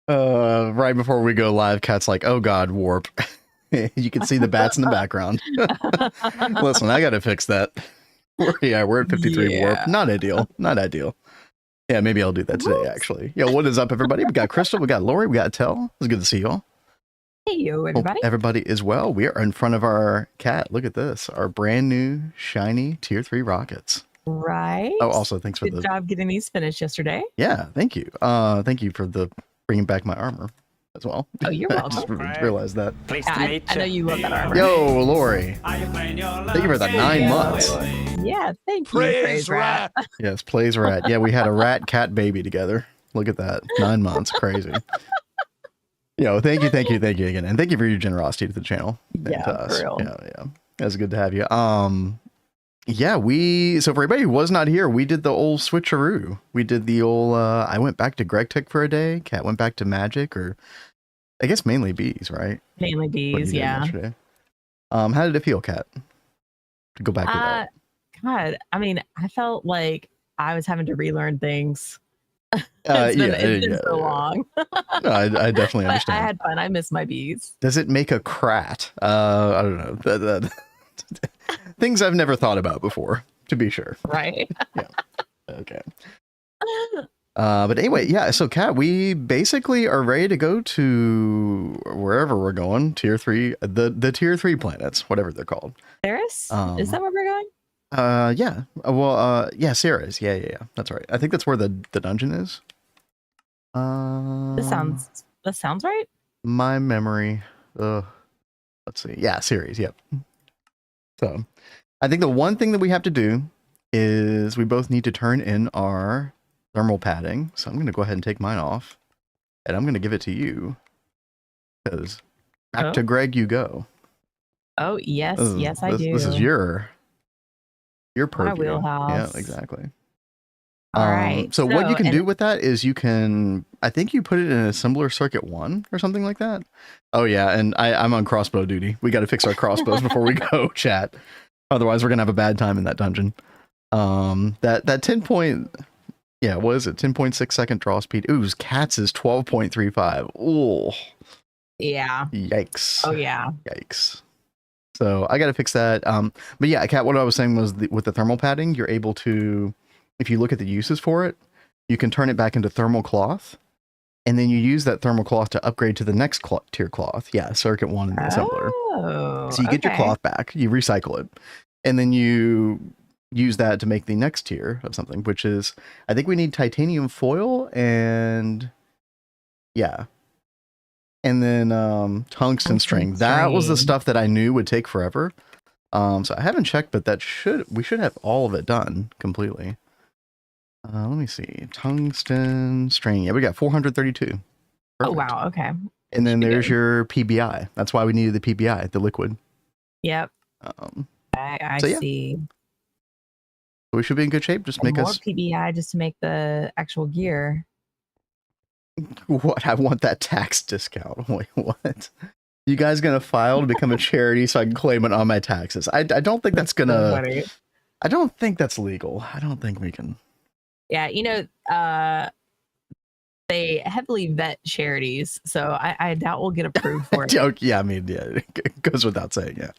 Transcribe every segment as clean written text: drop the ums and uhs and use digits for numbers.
Right before we go live, Cat's like, "Oh God, warp." You can see the bats in the background. Listen, I gotta fix that. We're at 53 warp. Not ideal. Not ideal. Yeah, maybe I'll do that today, actually. Yo, what is up, everybody? We got Crystal, we got Lori, we got Tell. It's good to see y'all. Hey, yo, everybody. Hope everybody is well. We are in front of our Cat. Look at this. Our brand new, shiny Tier 3 rockets. Right. Oh, also, thanks for Good job getting these finished yesterday. Yeah, thank you. Thank you for bringing back my armor as well. Oh, you're welcome. I just realized that. I know you love that armor. Yo, Lori. Thank you for the 9 months. Yeah, thank you. Praise Rat. Yes, plays Rat. Yeah, we had a rat-cat baby together. Look at that. 9 months. Crazy. Yo, thank you again. And thank you for your generosity to the channel. Yeah, to us. for real. Yeah. It's good to have you. Yeah, so for everybody who was not here, we did the old switcheroo. We did the old, I went back to Gregtech for a day. Cat went back to Magic, or I guess mainly bees, right? Mainly bees, yeah. Yesterday. How did it feel, Cat? To go back to that. God, I mean, I felt like I was having to relearn things. It's been so long. No, I definitely understand. I had fun. I miss my bees. Does it make a crat? I don't know. Things I've never thought about before, to be sure. Right. Yeah. Okay. But anyway, yeah. So, Cat, we basically are ready to go to wherever we're going. Tier 3, the Tier 3 planets, whatever they're called. Ceres? Is that where we're going? Yeah. Well, yeah, Ceres. Yeah. That's right. I think that's where the dungeon is. This sounds right. My memory. Let's see. Yeah, Ceres. Yep. So, I think the one thing that we have to do is we both need to turn in our thermal padding. So I'm going to go ahead and take mine off, and I'm going to give it to you, because back to Greg you go. Oh yes, I do. This is your purview. My wheelhouse. Yeah, exactly. All right. So what you can do with that is you can, I think you put it in assembler circuit 1 or something like that. Oh yeah, and I'm on crossbow duty. We got to fix our crossbows before we go, chat. Otherwise we're gonna have a bad time in that dungeon. That 10 point, yeah, what is it? 10.6 second draw speed. Ooh, Cat's is 12.35. Oh. Yeah. Yikes. Oh yeah. Yikes. So I got to fix that. But yeah, Cat, what I was saying was with the thermal padding, you're able to, if you look at the uses for it, you can turn it back into thermal cloth, and then you use that thermal cloth to upgrade to the next tier cloth. Yeah, circuit 1 in the assembler. So you get your cloth back, you recycle it, and then you use that to make the next tier of something, which is, I think we need titanium foil and yeah. And then tungsten string. That was the stuff that I knew would take forever. So I haven't checked, but we should have all of it done completely. Let me see. Tungsten string. Yeah, we got 432. Perfect. Oh wow, okay. And then there's your PBI. That's why we needed the PBI, the liquid. Yep. I see. We should be in good shape. Just make more PBI just to make the actual gear. What? I want that tax discount. Wait, what? You guys gonna file to become a charity so I can claim it on my taxes? I don't think that's gonna. I don't think that's legal. I don't think we can. Yeah, you know, they heavily vet charities, so I doubt we'll get approved for it. Yeah, I mean, yeah, it goes without saying. Yeah.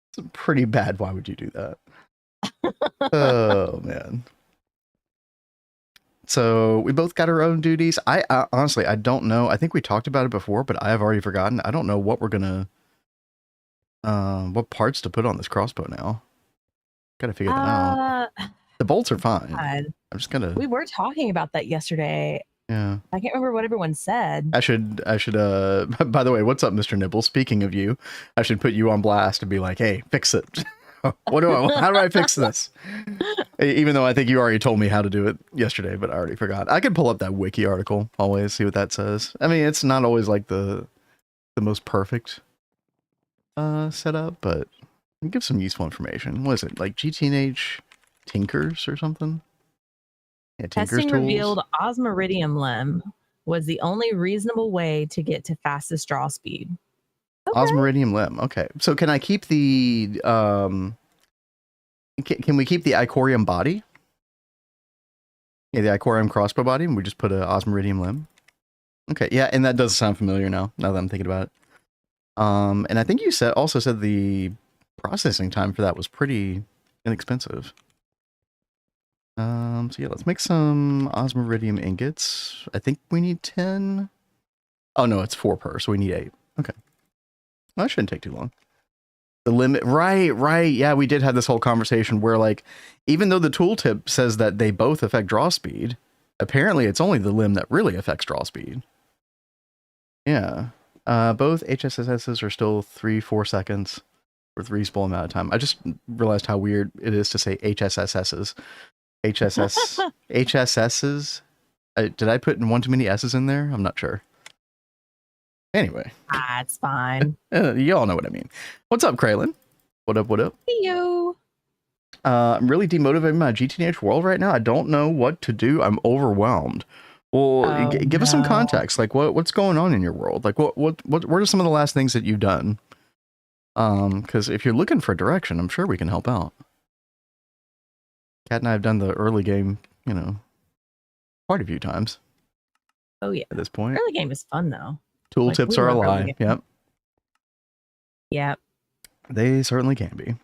It's pretty bad. Why would you do that? Oh man. So we both got our own duties. I honestly, I don't know. I think we talked about it before, but I have already forgotten. I don't know what we're gonna, what parts to put on this crossbow now. Gotta figure that out. The bolts are fine. I'm just gonna. We were talking about that yesterday. Yeah. I can't remember what everyone said. I should. By the way, what's up, Mr. Nibble? Speaking of you, I should put you on blast and be like, "Hey, fix it." How do I fix this? Even though I think you already told me how to do it yesterday, but I already forgot. I could pull up that wiki article always, see what that says. I mean, it's not always like the most perfect setup, but it gives some useful information. What is it, like GTNH Tinkers or something? Yeah, Tinkers Testing tools. revealed osmiridium limb was the only reasonable way to get to fastest draw speed. Okay. Osmiridium limb. Okay. So can I keep the can we keep the Icorium body? Yeah, the Icorium crossbow body, and we just put a Osmiridium limb. Okay, yeah, and that does sound familiar now that I'm thinking about it. And I think you also said the processing time for that was pretty inexpensive. So yeah, let's make some Osmiridium ingots. I think we need 10. Oh no, it's 4 per, so we need 8. Okay. Well, that shouldn't take too long. The limit, right. Yeah, we did have this whole conversation where, like, even though the tooltip says that they both affect draw speed, apparently it's only the limb that really affects draw speed. Yeah. Both HSSs are still 3-4 seconds for the reasonable amount of time. I just realized how weird it is to say HSSs. HSSs. Did I put one too many S's in there? I'm not sure. Anyway. It's fine. You all know what I mean. What's up, Kraylin? What up? Hey, yo. I'm really demotivated in my GTNH world right now. I don't know what to do. I'm overwhelmed. Well, give us some context. Like, what's going on in your world? Like, what are some of the last things that you've done? Because if you're looking for direction, I'm sure we can help out. Kat and I have done the early game, you know, quite a few times. Oh yeah. At this point, early game is fun though. Tooltips are a lie. Yep. Yep. They certainly can be.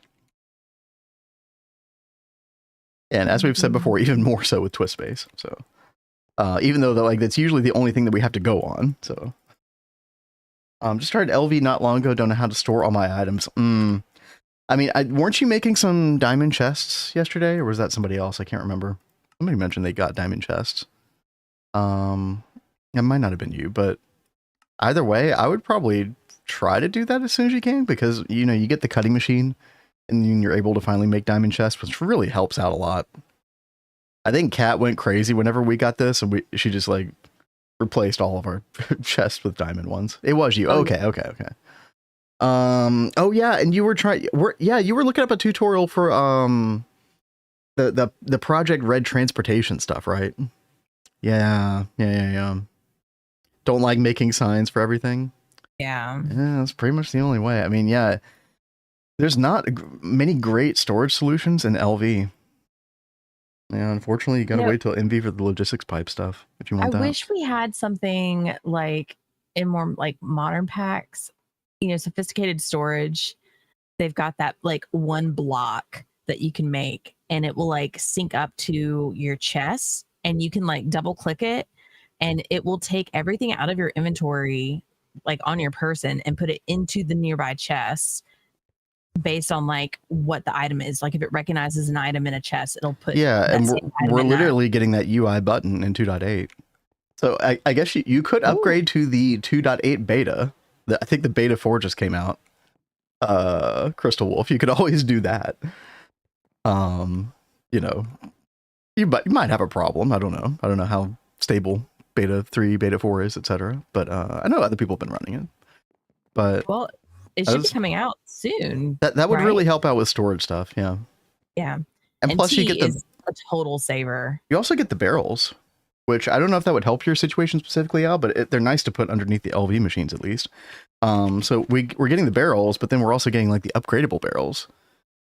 And as we've said before, even more so with twist space. So, even though that's usually the only thing that we have to go on. So, just started LV not long ago. Don't know how to store all my items. I mean, weren't you making some diamond chests yesterday, or was that somebody else? I can't remember. Somebody mentioned they got diamond chests. It might not have been you, but either way, I would probably try to do that as soon as you can, because you know you get the cutting machine, and then you're able to finally make diamond chests, which really helps out a lot. I think Kat went crazy whenever we got this, and she just like replaced all of our chests with diamond ones. It was you. Okay. Oh yeah, and you were you were looking up a tutorial for the Project Red transportation stuff, right? Yeah. Don't like making signs for everything. Yeah, that's pretty much the only way. I mean, yeah, there's not many great storage solutions in LV. Yeah, unfortunately, you gotta wait till MV for the logistics pipe stuff if you want that. I wish we had something like in more like modern packs, you know, sophisticated storage. They've got that like one block that you can make, and it will like sync up to your chest, and you can like double click it, and it will take everything out of your inventory, like on your person, and put it into the nearby chest based on like what the item is. Like if it recognizes an item in a chest, it'll put and we're literally getting that UI button in 2.8. So I guess you could upgrade to the 2.8 beta. I think the beta 4 just came out. Crystal Wolf, you could always do that. You know, you might have a problem. I don't know how stable beta 3, beta 4 is, etc. But I know other people have been running it. But well, it should be coming out soon. That would really help out with storage stuff. Yeah. And plus you get a total saver. You also get the barrels, which I don't know if that would help your situation specifically, Al, but they're nice to put underneath the LV machines at least. So we're getting the barrels, but then we're also getting like the upgradable barrels,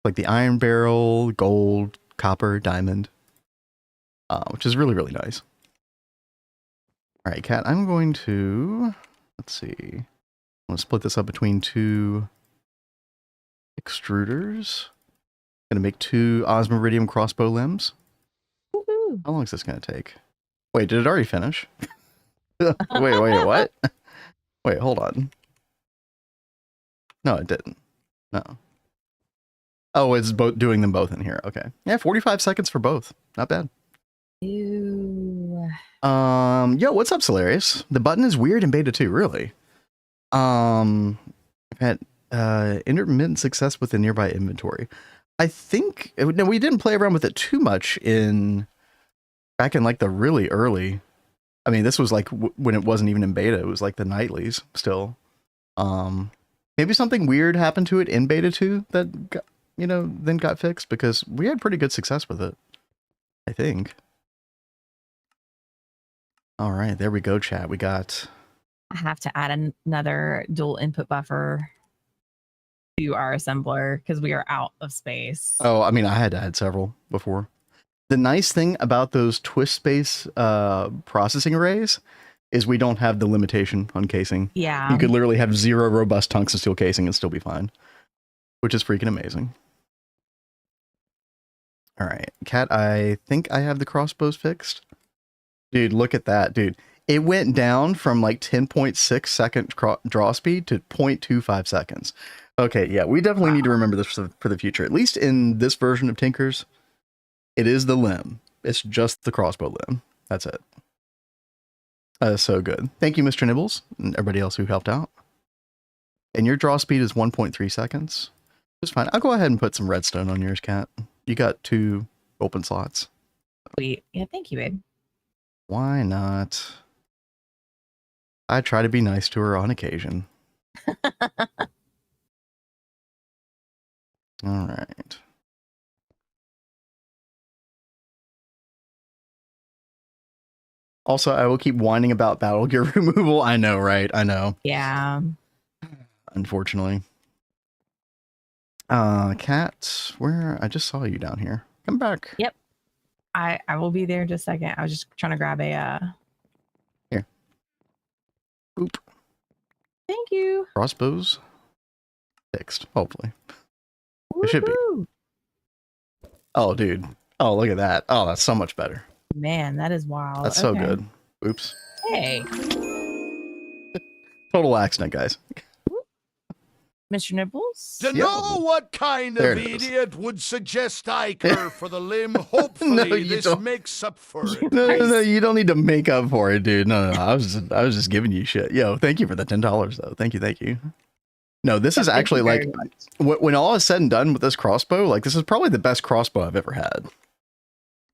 like the iron barrel, gold, copper, diamond, which is really, really nice. All right, Kat, I'm going to, let's see. I'm going to split this up between 2 extruders. I'm going to make 2 Osmiridium crossbow limbs. Woohoo. How long is this going to take? Wait, did it already finish? Wait, what? Wait, hold on. No, it didn't. No. Oh, it's doing them both in here. Okay. Yeah, 45 seconds for both. Not bad. Ew. Yo, what's up, Solarius? The button is weird in beta 2, really. I've had intermittent success with the nearby inventory. I think no, we didn't play around with it too much back in like the really early. I mean, this was like when it wasn't even in beta. It was like the nightlies still. Maybe something weird happened to it in beta 2 that got, then got fixed, because we had pretty good success with it, I think. All right, there we go, chat. I have to add another dual input buffer to our assembler because we are out of space. Oh, I mean, I had to add several before. The nice thing about those twist space processing arrays is we don't have the limitation on casing. Yeah. You could literally have 0 robust tungsten steel casing and still be fine, which is freaking amazing. All right, Cat, I think I have the crossbows fixed. Dude, look at that, dude. It went down from like 10.6 second draw speed to 0.25 seconds. Okay, yeah, we definitely need to remember this for the future. At least in this version of Tinkers, it is the limb. It's just the crossbow limb. That's it. That is so good. Thank you, Mr. Nibbles, and everybody else who helped out. And your draw speed is 1.3 seconds. Just fine. I'll go ahead and put some redstone on yours, Cat. You got 2 open slots. Sweet. Yeah, thank you, babe. Why not? I try to be nice to her on occasion. All right. Also, I will keep whining about battle gear removal. I know, right? I know. Yeah. Unfortunately. Cat, where? I just saw you down here. Come back. Yep. I will be there in just a second. I was just trying to grab a Here. Boop. Thank you. Crossbows fixed, hopefully. It should be. Oh, dude. Oh, look at that. Oh, that's so much better. Man, that is wild. That's so good. Oops. Hey. Total accident, guys. Mr. Nibbles? To know what kind There of it is. idiot would suggest I curve for the limb, hopefully you this don't. makes up for it. No, you don't need to make up for it, dude. No. I was just giving you shit. Yo, thank you for the $10 though. Thank you. No, this is Thank actually you like very much. when all is said and done with this crossbow, like this is probably the best crossbow I've ever had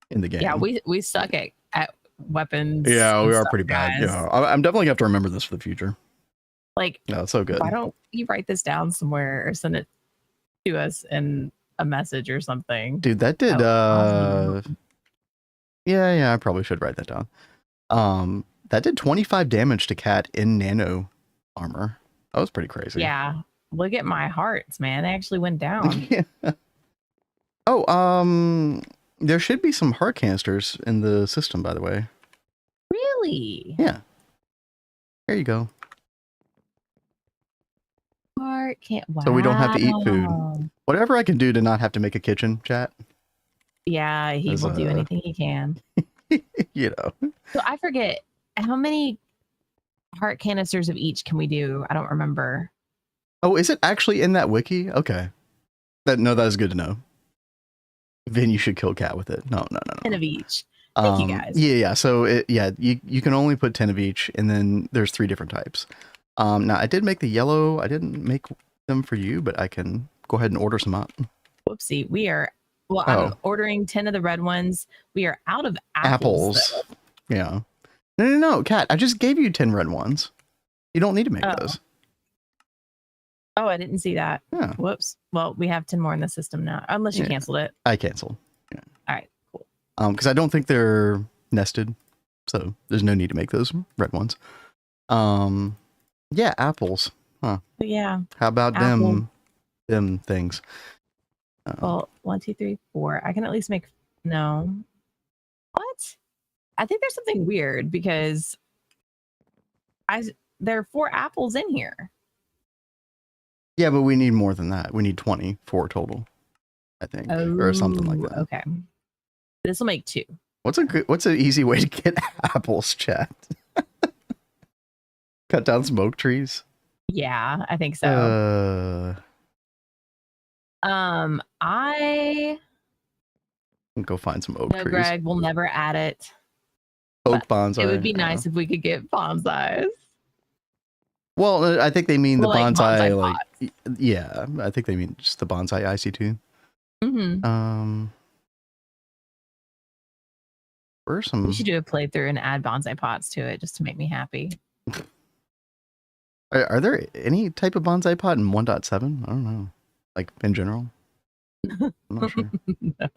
in the game. Yeah, we suck at weapons. Yeah, and we are stuff, pretty bad. guys. Yeah, I'm definitely gonna have to remember this for the future. Like, No, it's so good. why don't you write this down somewhere or send it to us in a message or something? Dude, that did Awesome. yeah, I probably should write that down. That did 25 damage to Cat in nano armor. That was pretty crazy. Yeah. Look at my hearts, man. They actually went down. Yeah. Oh, there should be some heart canisters in the system, by the way. Really? Yeah. There you go. Heart can't. Wow. So we don't have to eat food. Whatever I can do to not have to make a kitchen, chat. Yeah, he As will do a- anything he can. You know. So I forget how many heart canisters of each can we do? I don't remember. Oh, is it actually in that wiki? Okay. That is good to know. Then you should kill Cat with it. No. 10 of each. Thank you, guys. Yeah. So you can only put 10 of each, and then there's 3 different types. Now I did make the yellow. I didn't make them for you, but I can go ahead and order some up. Whoopsie. We are, I'm ordering 10 of the red ones. We are out of apples. though. Yeah. No, Cat. I just gave you 10 red ones. You don't need to make those. Oh, I didn't see that. Yeah. Whoops. Well, we have 10 more in the system now, unless you Yeah. canceled it. I canceled. Yeah. All right, cool. Because I don't think they're nested, so there's no need to make those red ones. Yeah, apples. Huh. But yeah. How about Apple. them things? Well, 1, 2, 3, 4. I can at least make. No. What? I think there's something weird because there are 4 apples in here. Yeah, but we need more than that. We need 24 total, I think, or something like that. Okay. This will make 2. What's an easy way to get apples, chat? Cut down some oak trees. Yeah, I think so. I Go find some oak know trees. Greg will never add it. Oak bonsai. It would be nice if we could get bonsais. Well, I think they mean the Well, like bonsai, bonsai like yeah. I think they mean just the bonsai IC2. Mm-hmm. Where's some? We should do a playthrough and add bonsai pots to it just to make me happy. Are there any type of bonsai pot in 1.7? I don't know. Like in general. I'm not sure. No.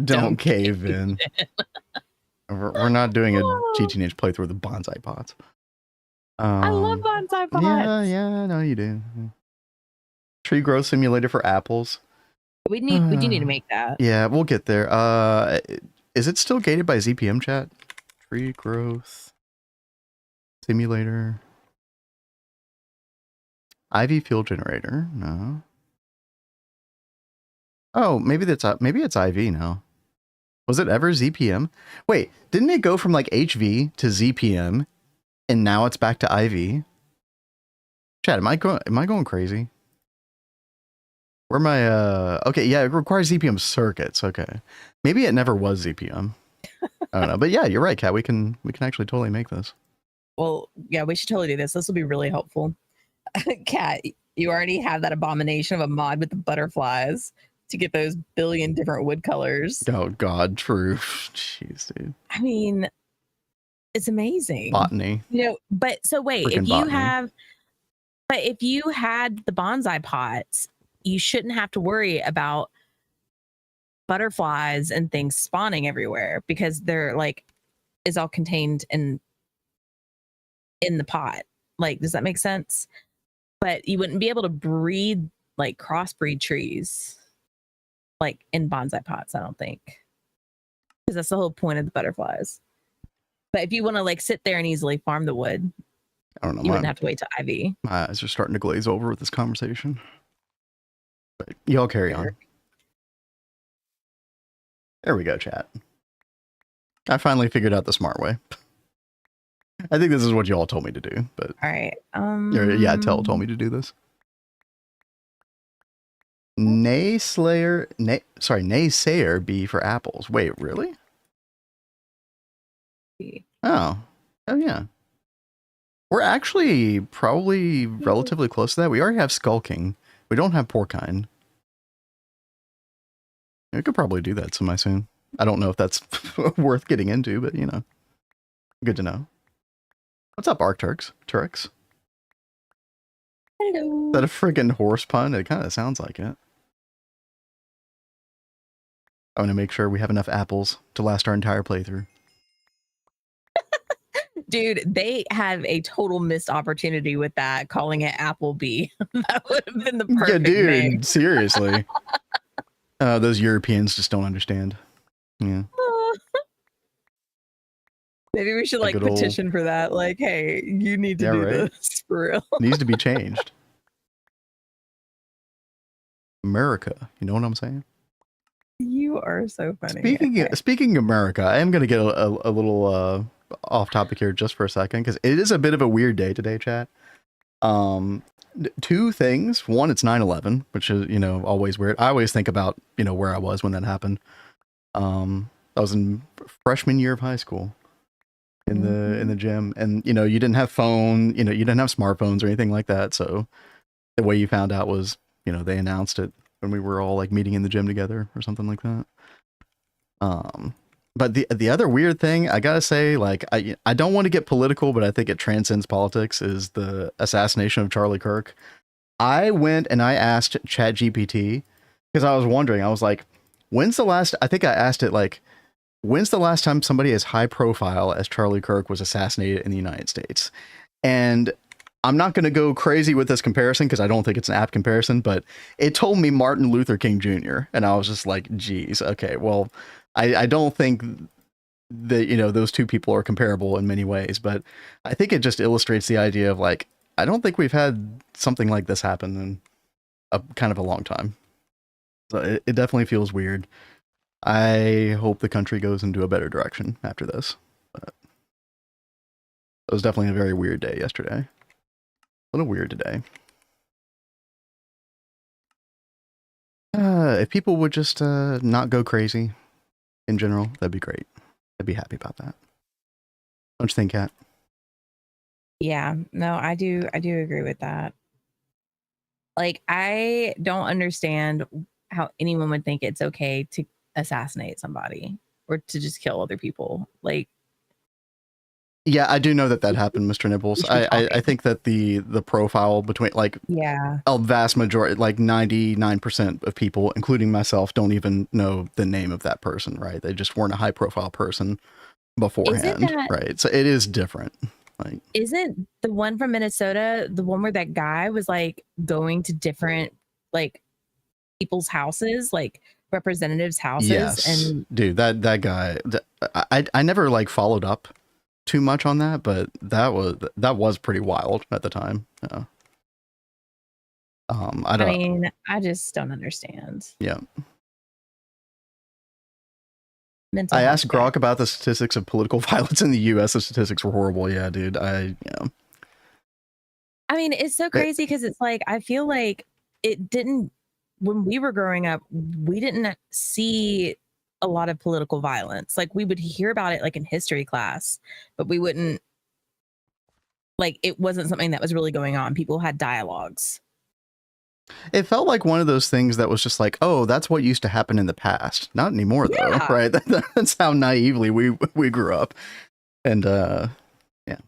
Don't cave in. We're not doing a GTNH playthrough with the bonsai pots. I love bonsai pots. Yeah, I know you do. Tree growth simulator for apples. We do need to make that. Yeah, we'll get there. Is it still gated by ZPM chat? Tree growth simulator. Ivy fuel generator. No. Oh, maybe it's IV now. Was it ever ZPM? Wait, didn't it go from like HV to ZPM and now it's back to IV? Chat, am I going crazy? Where am I okay, yeah, it requires ZPM circuits. Okay. Maybe it never was ZPM. I don't know. But yeah, you're right, Kat. We can actually totally make this. Well, yeah, we should totally do this. This will be really helpful. Kat, you already have that abomination of a mod with the butterflies to get those billion different wood colors. Oh God, true. Jeez, dude. I mean, it's amazing. Botany. You know, but so wait, Freaking if you had the bonsai pots, you shouldn't have to worry about butterflies and things spawning everywhere because they're like is all contained in the pot. Like, does that make sense? But you wouldn't be able to breed like crossbreed trees like in bonsai pots, I don't think, because that's the whole point of the butterflies. But if you want to like sit there and easily farm the wood, I don't know. You wouldn't have to wait till IV. My eyes are starting to glaze over with this conversation. But y'all carry on. There we go, chat. I finally figured out the smart way. I think this is what y'all told me to do, but all right. Yeah, told me to do this. Naysayer B for apples. Wait, really? Oh yeah. We're actually probably relatively close to that. We already have skulking. We don't have porcine. We could probably do that semi soon. I don't know if that's worth getting into, but you know, good to know. What's up, Arcturx? Turix? Hello. Is that a friggin' horse pun? It kind of sounds like it. I want to make sure we have enough apples to last our entire playthrough. Dude, they have a total missed opportunity with that, calling it Applebee. That would have been the perfect name. Seriously. Those Europeans just don't understand. Yeah. Maybe we should like petition for that. Like, hey, you need to do this for real. Needs to be changed. America, you know what I'm saying? You are so funny. Speaking of America, I am going to get a little off topic here just for a second because it is a bit of a weird day today, chat. Two things. One, it's 9/11, which is, you know, always weird. I always think about, you know, where I was when that happened. I was in freshman year of high school in the gym, and you know, you didn't have phone, you know, you didn't have smartphones or anything like that. So the way you found out was, you know, they announced it when we were all like meeting in the gym together or something like that. But the other weird thing, I gotta say, like, I don't want to get political, but I think it transcends politics, is the assassination of Charlie Kirk. I went and I asked ChatGPT because I was wondering, I was like, when's the last time somebody as high profile as Charlie Kirk was assassinated in the United States? And I'm not going to go crazy with this comparison because I don't think it's an apt comparison, but it told me Martin Luther King Jr. And I was just like, geez, okay, well, I don't think that, you know, those two people are comparable in many ways, but I think it just illustrates the idea of like, I don't think we've had something like this happen in a kind of a long time. So it definitely feels weird. I hope the country goes into a better direction after this. But it was definitely a very weird day yesterday. A little weird today. If people would just not go crazy in general, that'd be great. I'd be happy about that. Don't you think, Kat? Yeah, no, I do agree with that. Like, I don't understand how anyone would think it's okay to assassinate somebody or to just kill other people. Like, yeah, I do know that happened, Mr. Nibbles. I think that the profile between, like, a vast majority, like 99% of people, including myself, don't even know the name of that person, right? They just weren't a high profile person beforehand, right? So it is different. Like, isn't the one from Minnesota the one where that guy was like going to different like people's houses, like representatives' houses, Yes, and dude, that guy. I never like followed up too much on that, but that was pretty wild at the time. Yeah. I I don't. mean, I just don't understand. Yeah. Mental I health asked guy. Grok about the statistics of political violence in the U.S. The statistics were horrible. Yeah, dude. Yeah. I mean, it's so crazy because it's like I feel like it didn't when we were growing up, we didn't see a lot of political violence. Like we would hear about it like in history class, but we wouldn't like it wasn't something that was really going on. People had dialogues. It felt like one of those things that was just like, oh, that's what used to happen in the past. Not anymore, though, Yeah. right? That's how naively we grew up. And yeah,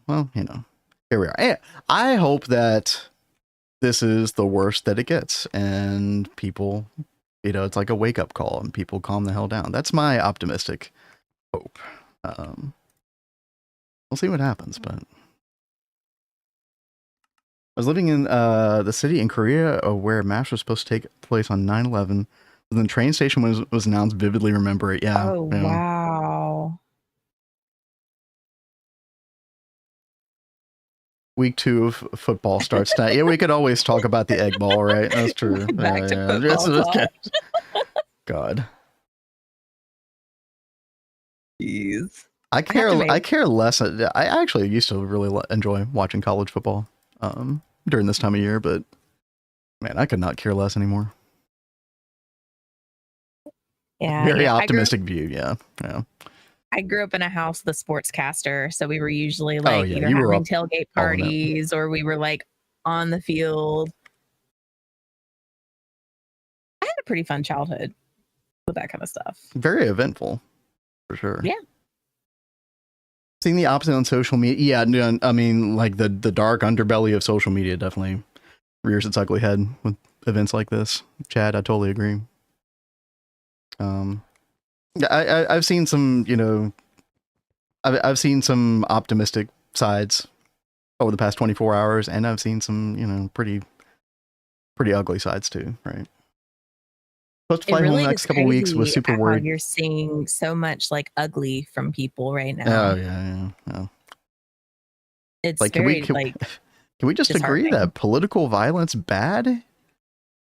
well, you know, here we are. And I hope that this is the worst that it gets, and people, you know, it's like a wake up call, and people calm the hell down. That's my optimistic hope. We'll see what happens, but. I was living in the city in Korea where MASH was supposed to take place on 9/11. When the train station was announced, vividly remember it. Yeah. Oh, yeah. wow. Week 2 of football starts tonight. Yeah, we could always talk about the egg ball, right? That's true. Back to football talk. God. Jeez. I care less. I actually used to really enjoy watching college football during this time of year, but man, I could not care less anymore. Yeah. Very optimistic view. Yeah. Yeah. I grew up in a house with a sportscaster, so we were usually like yeah, either you were having up tailgate all in it. parties or we were like on the field. I had a pretty fun childhood with that kind of stuff. Very eventful, for sure. Yeah. Seeing the opposite on social media, yeah, I mean, like the dark underbelly of social media definitely rears its ugly head with events like this. Chad, I totally agree. I've seen some, you know, I've seen some optimistic sides over the past 24 hours, and I've seen some, you know, pretty ugly sides too, right? Supposed to fly home the next couple weeks was super worried. You're seeing so much like ugly from people right now. Oh yeah. It's like, very can we just agree that political violence bad?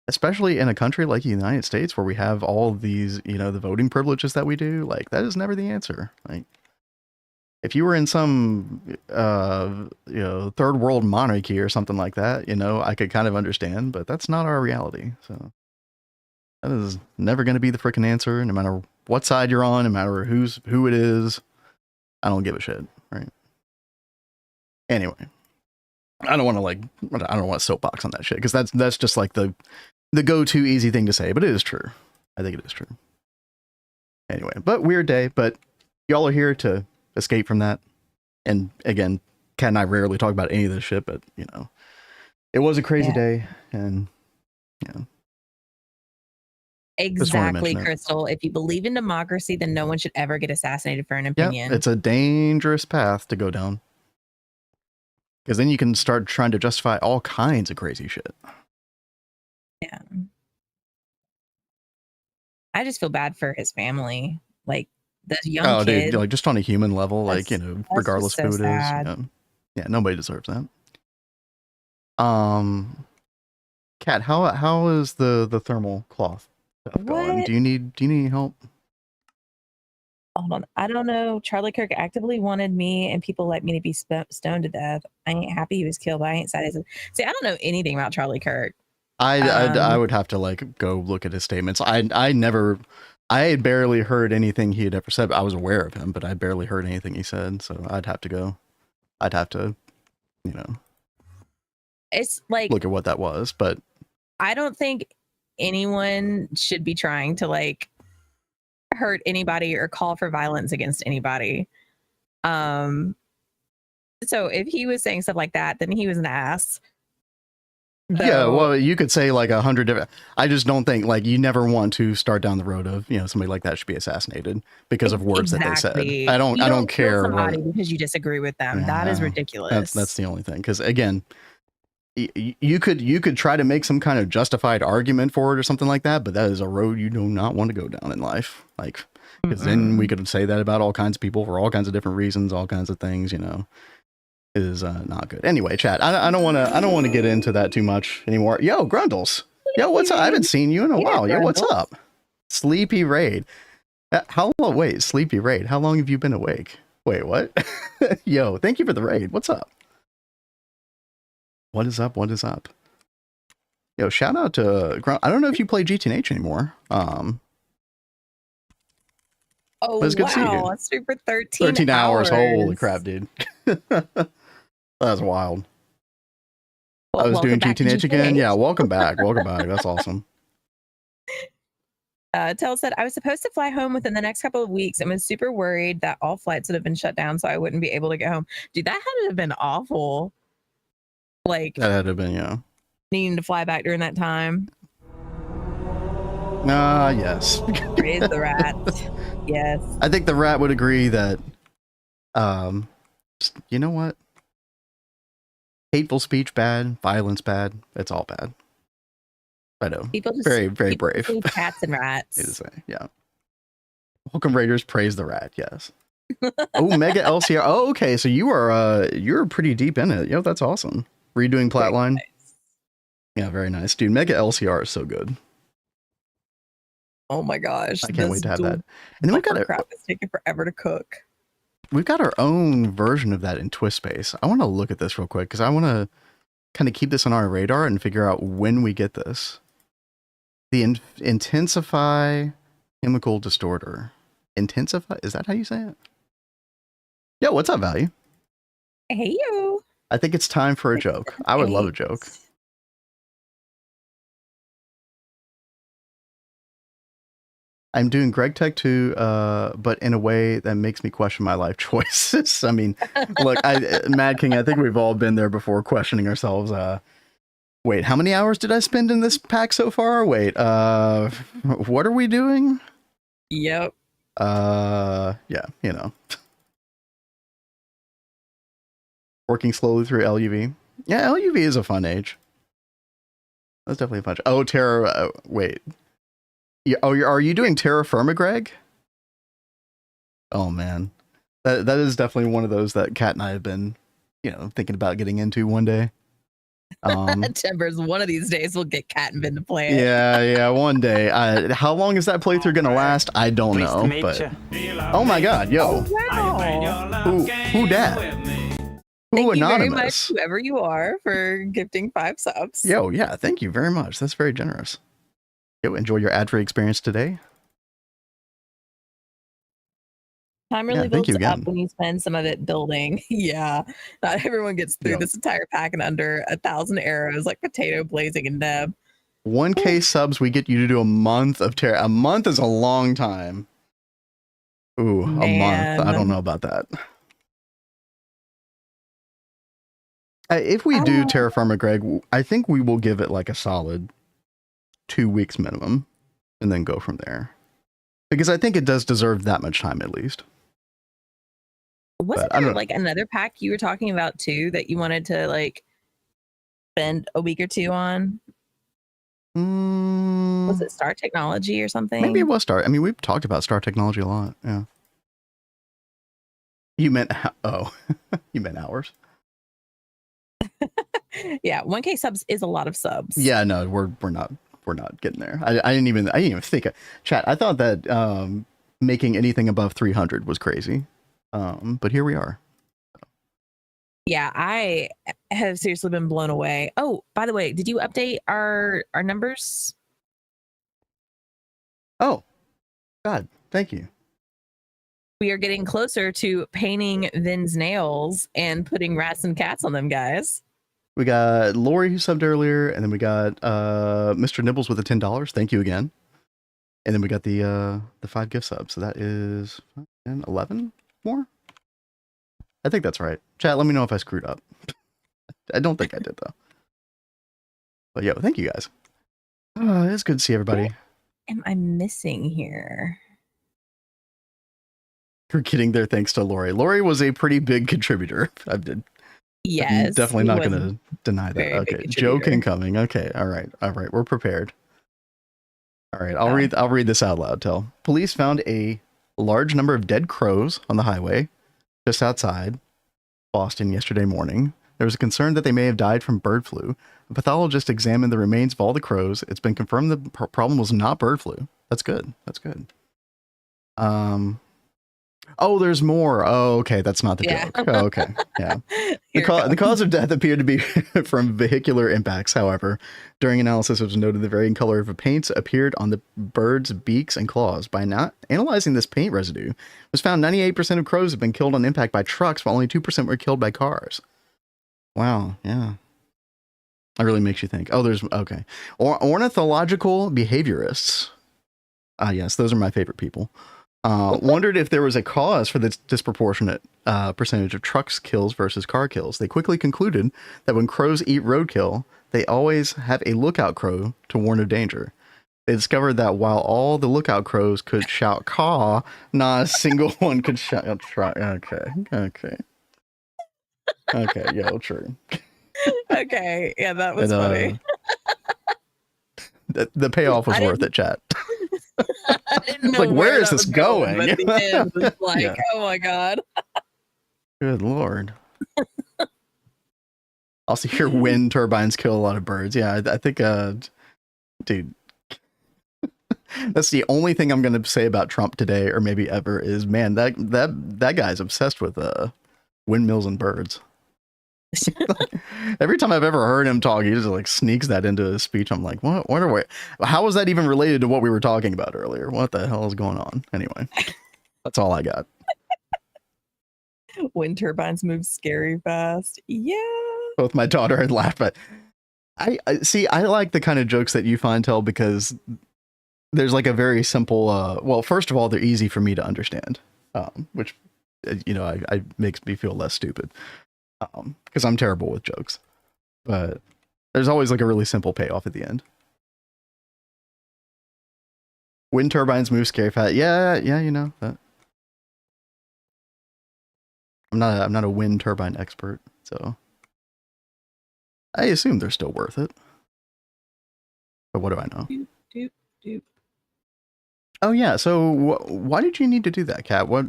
Especially in a country like the United States where we have all these, you know, the voting privileges that we do, like that is never the answer. Like if you were in some, you know, third world monarchy or something like that, you know, I could kind of understand, but that's not our reality. So that is never going to be the freaking answer, no matter what side you're on, no matter who it is. I don't give a shit. Right. Anyway, I don't want to soapbox on that shit because that's just like the go-to easy thing to say, but it is true. I think it is true. Anyway, but weird day, but y'all are here to escape from that. And again, Kat and I rarely talk about any of this shit, but you know, it was a crazy day, and yeah. Exactly, Crystal. If you believe in democracy, then no one should ever get assassinated for an opinion. Yeah, it's a dangerous path to go down. Because then you can start trying to justify all kinds of crazy shit. Yeah. I just feel bad for his family. Like those young kids. Dude, like just on a human level, like, you know, regardless of who it is. Yeah, nobody deserves that. Kat, how is the thermal cloth stuff going? Do you need any help? Hold on. I don't know. Charlie Kirk actively wanted me and people like me to be stoned to death. I ain't happy he was killed, but I ain't sad. See, I don't know anything about Charlie Kirk. I would have to like go look at his statements. I had barely heard anything he had ever said. I was aware of him, but I barely heard anything he said. So I'd have to, you know, it's like look at what that was. But I don't think anyone should be trying to like hurt anybody or call for violence against anybody. So if he was saying stuff like that, then he was an ass. Yeah, well, you could say like 100 different. I just don't think like you never want to start down the road of, you know, somebody like that should be assassinated because of words that they said. I don't care somebody because you disagree with them. That is ridiculous. That's the only thing. Because again, you could try to make some kind of justified argument for it or something like that, but that is a road you do not want to go down in life. Like, because then we could say that about all kinds of people for all kinds of different reasons, all kinds of things, you know, is not good. Anyway, chat, I don't want to get into that too much anymore. Yo, Grundles. Yo, what's up? I haven't seen you in a while. Yo, what's up? Sleepy Raid. How long? Wait, Sleepy Raid. How long have you been awake? Wait, what? Yo, thank you for the raid. What's up? What is up? What is up? Yo, shout out to I don't know if you play GTNH anymore. Oh, it's good to see you. It's for 13 hours. Holy crap, dude. That's wild. Well, I was doing GTNH again. Yeah, welcome back. Welcome back. That's awesome. Tell said, I was supposed to fly home within the next couple of weeks and was super worried that all flights would have been shut down, so I wouldn't be able to get home. Dude, that had to have been awful. Like, that had to have been, yeah. Needing to fly back during that time. Yes. Praise the rat. Yes. I think the rat would agree that, you know what? Hateful speech bad, violence bad. It's all bad. I know. People just very brave. Cats and rats. To say, yeah. Welcome Raiders, praise the rat. Yes. Oh, Mega LCR. Oh, okay. So you're pretty deep in it. Yo, that's awesome. Redoing Flatline. Nice. Yeah, very nice, dude. Mega LCR is so good. Oh my gosh! I can't wait to have that. And then we've got crap. It's taking forever to cook. We've got our own version of that in Twist Space. I want to look at this real quick because I want to kind of keep this on our radar and figure out when we get this. The Intensify Chemical Distorter. Intensify? Is that how you say it? Yo, what's up, Value? Hey, yo. I think it's time for a joke. I would love a joke. I'm doing Gregtech too, but in a way that makes me question my life choices. I mean, look, Mad King, I think we've all been there before, questioning ourselves. Wait, how many hours did I spend in this pack so far? Wait, what are we doing? Yep. Yeah, you know. Working slowly through LUV. Yeah, LUV is a fun age. That's definitely a fun. Oh, Terra. Wait. Are you doing Terra Firma, Greg? Oh man, that is definitely one of those that Kat and I have been, you know, thinking about getting into one day. Timbers, one of these days we'll get Kat and Ben to play it. Yeah, one day. How long is that playthrough gonna last? I don't know, but oh my god, yo, wow. who dat? Thank anonymous. you very much, whoever you are, for gifting 5 subs. Yo, yeah, thank you very much. That's very generous. Yo, enjoy your ad-free experience today. Time really builds up when you spend some of it building. Yeah, not everyone gets through this entire pack in under 1,000 arrows, like Potato, Blazing, and Neb. 1K subs, we get you to do a month of Terra. A month is a long time. Ooh, man. A month. I don't know about that. If we do Terra Firma, Greg, I think we will give it like a solid 2 weeks minimum and then go from there. Because I think it does deserve that much time at least. Wasn't there like another pack you were talking about too that you wanted to like spend a week or two on? Was it Star Technology or something? Maybe it was Star. I mean, we've talked about Star Technology a lot. Yeah. You meant, you meant hours. Yeah, 1K subs is a lot of subs. Yeah, no, we're not getting there. I didn't even think. Chat. I thought that making anything above 300 was crazy, but here we are. Yeah, I have seriously been blown away. Oh, by the way, did you update our numbers? Oh, God, thank you. We are getting closer to painting Vin's nails and putting rats and cats on them, guys. We got Lori who subbed earlier, and then we got Mr. Nibbles with the $10. Thank you again. And then we got the 5 gift subs. So that is 11 more. I think that's right. Chat, let me know if I screwed up. I don't think I did though. But yeah, thank you guys. It's good to see everybody. What am I missing here? You're getting there thanks to Lori. Lori was a pretty big contributor. I did. Yes, Definitely he not was going to deny that. very big Okay, joke contributor. incoming. Okay, all right, we're prepared. All right, I'll Okay. read this out loud. Tell. Police found a large number of dead crows on the highway just outside Boston yesterday morning. There was a concern that they may have died from bird flu. A pathologist examined the remains of all the crows. It's been confirmed the problem was not bird flu. That's good. That's good. Oh, there's more. Oh, okay. That's not the Yeah. joke. Oh, okay. Yeah. The Here it the goes. cause of death appeared to be from vehicular impacts. However, during analysis, it was noted the varying color of the paints appeared on the birds' beaks and claws. By not analyzing this paint residue, it was found 98% of crows have been killed on impact by trucks, while only 2% were killed by cars. Wow. Yeah. That really makes you think. Oh, there's okay. Ornithological behaviorists. Yes, those are my favorite people. Wondered if there was a cause for this disproportionate percentage of trucks kills versus car kills. They quickly concluded that when crows eat roadkill, they always have a lookout crow to warn of danger. They discovered that while all the lookout crows could shout caw, not a single one could shout. Okay. Yeah, true. Okay. Yeah, that was And, funny. the payoff was I worth it, chat. I didn't know Like, where is that this was going? going? But the end was like, Yeah. oh my god. Good lord. Also, hear wind turbines kill a lot of birds. Yeah, I think, dude, that's the only thing I'm going to say about Trump today, or maybe ever, is man, that guy's obsessed with windmills and birds. Every time I've ever heard him talk, he just like sneaks that into his speech. I'm like, what are we? How was that even related to what we were talking about earlier? What the hell is going on? Anyway, that's all I got. Wind turbines move scary fast. Yeah. Both my daughter and laugh, but I see. I like the kind of jokes that you find, Tell, because there's like a very simple. Well, first of all, they're easy for me to understand, which I makes me feel less stupid. Because I'm terrible with jokes, but there's always like a really simple payoff at the end. Wind turbines move scary fast. Yeah, you know that. I'm not a wind turbine expert, so I assume they're still worth it. But what do I know? Doop, doop, doop. Oh yeah, so why did you need to do that, Kat? What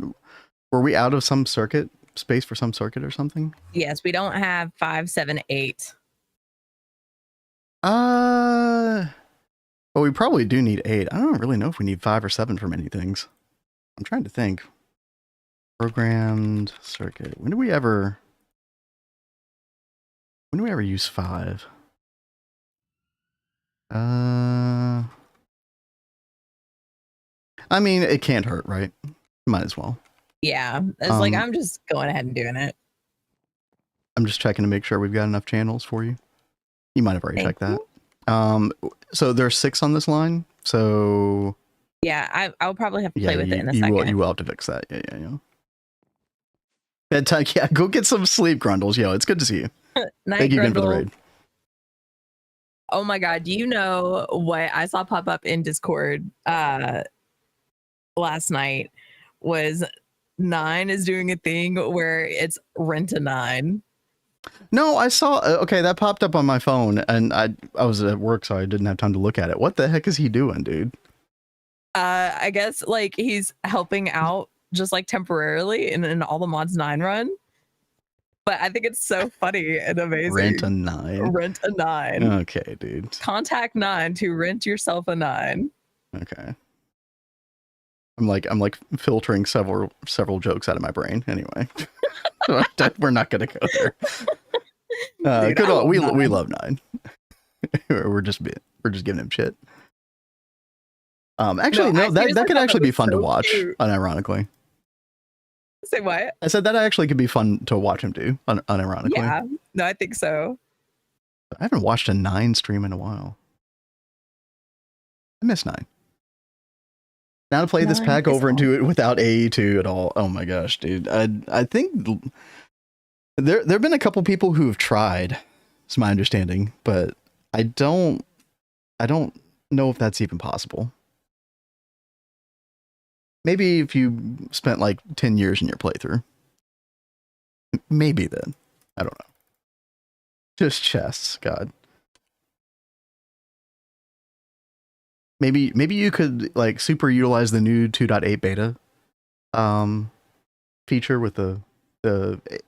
were we out of some circuit space for some circuit or something? Yes, we don't have 5, 7, 8. Well, we probably do need 8. I don't really know if we need 5 or 7 for many things. I'm trying to think. Programmed circuit. When do we ever use 5? I mean, it can't hurt, right? Might as well. Yeah. It's like I'm just going ahead and doing it. I'm just checking to make sure we've got enough channels for you. You might have already Thank checked that. So there's 6 on this line. So yeah, I'll probably have to play with it in a second. You will have to fix that. Yeah. Bedtime. Yeah, go get some sleep, Grundles. Yo, it's good to see you. Night, Thank you again for the Grundle. raid. Oh my god, do you know what I saw pop up in Discord last night was 9 is doing a thing where it's rent a 9. No, I saw. Okay, that popped up on my phone, and I was at work, so I didn't have time to look at it. What the heck is he doing, dude? I guess like he's helping out just like temporarily in all the mods 9 run. But I think it's so funny and amazing. Rent a 9. Rent a 9. Okay, dude. Contact 9 to rent yourself a 9. Okay. I'm like filtering several jokes out of my brain. Anyway, we're not gonna go there. Dude, good old, we 9. love 9. we're just giving him shit. Actually, no, that could actually be fun to watch. Cute. Unironically. Say what? I said that actually could be fun to watch him do. Unironically. Yeah. No, I think so. I haven't watched a 9 stream in a while. I miss 9. Now to play this 9 pack is over and do it without AE2 at all. Oh my gosh, dude. I think there have been a couple people who have tried. It's my understanding, but I don't know if that's even possible. Maybe if you spent like 10 years in your playthrough. Maybe then. I don't know. Just chests, God. Maybe you could like super utilize the new 2.8 beta feature with the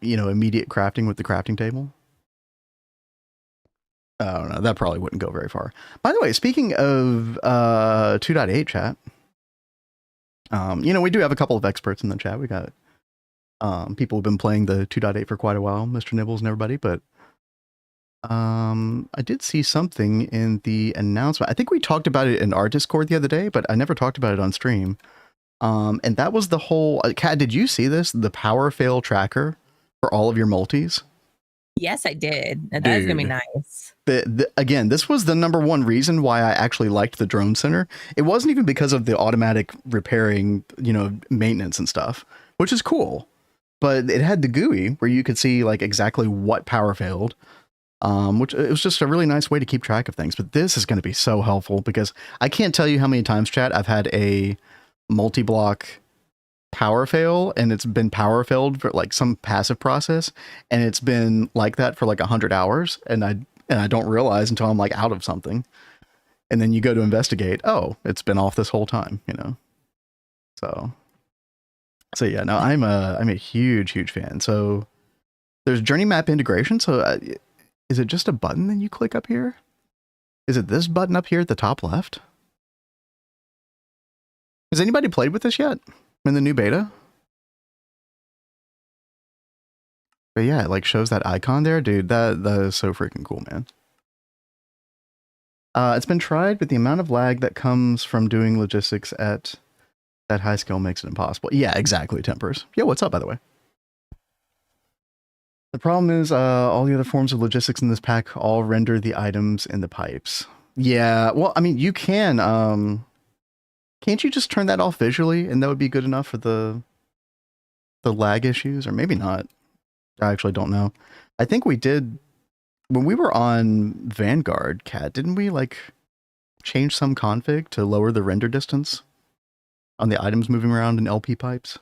immediate crafting with the crafting table. I don't know. That probably wouldn't go very far. By the way, speaking of 2.8 chat, we do have a couple of experts in the chat. We got people who've been playing the 2.8 for quite a while, Mr. Nibbles and everybody, but I did see something in the announcement. I think we talked about it in our Discord the other day, but I never talked about it on stream. And that was the whole... Kat, did you see this? The power fail tracker for all of your multis? Yes, I did. And that's going to be nice. Again, this was the #1 reason why I actually liked the drone center. It wasn't even because of the automatic repairing, maintenance and stuff, which is cool. But it had the GUI where you could see like exactly what power failed. Which it was just a really nice way to keep track of things. But this is going to be so helpful because I can't tell you how many times, chat, I've had a multi-block power fail and it's been power failed for like some passive process, and it's been like that for like 100 hours, and I don't realize until I'm like out of something, and then you go to investigate. Oh, it's been off this whole time, So yeah, no, I'm a huge fan. So there's journey map integration. So is it just a button that you click up here? Is it this button up here at the top left? Has anybody played with this yet in the new beta? But yeah, it like shows that icon there, dude. That is so freaking cool, man. It's been tried, but the amount of lag that comes from doing logistics at that high scale makes it impossible. Yeah, exactly, Tempers. Yeah, what's up, by the way? The problem is all the other forms of logistics in this pack all render the items in the pipes. Yeah, well, I mean, you can... Can't you just turn that off visually and that would be good enough for the lag issues? Or maybe not. I actually don't know. I think we did... When we were on Vanguard, Cat, didn't we like change some config to lower the render distance on the items moving around in LP pipes?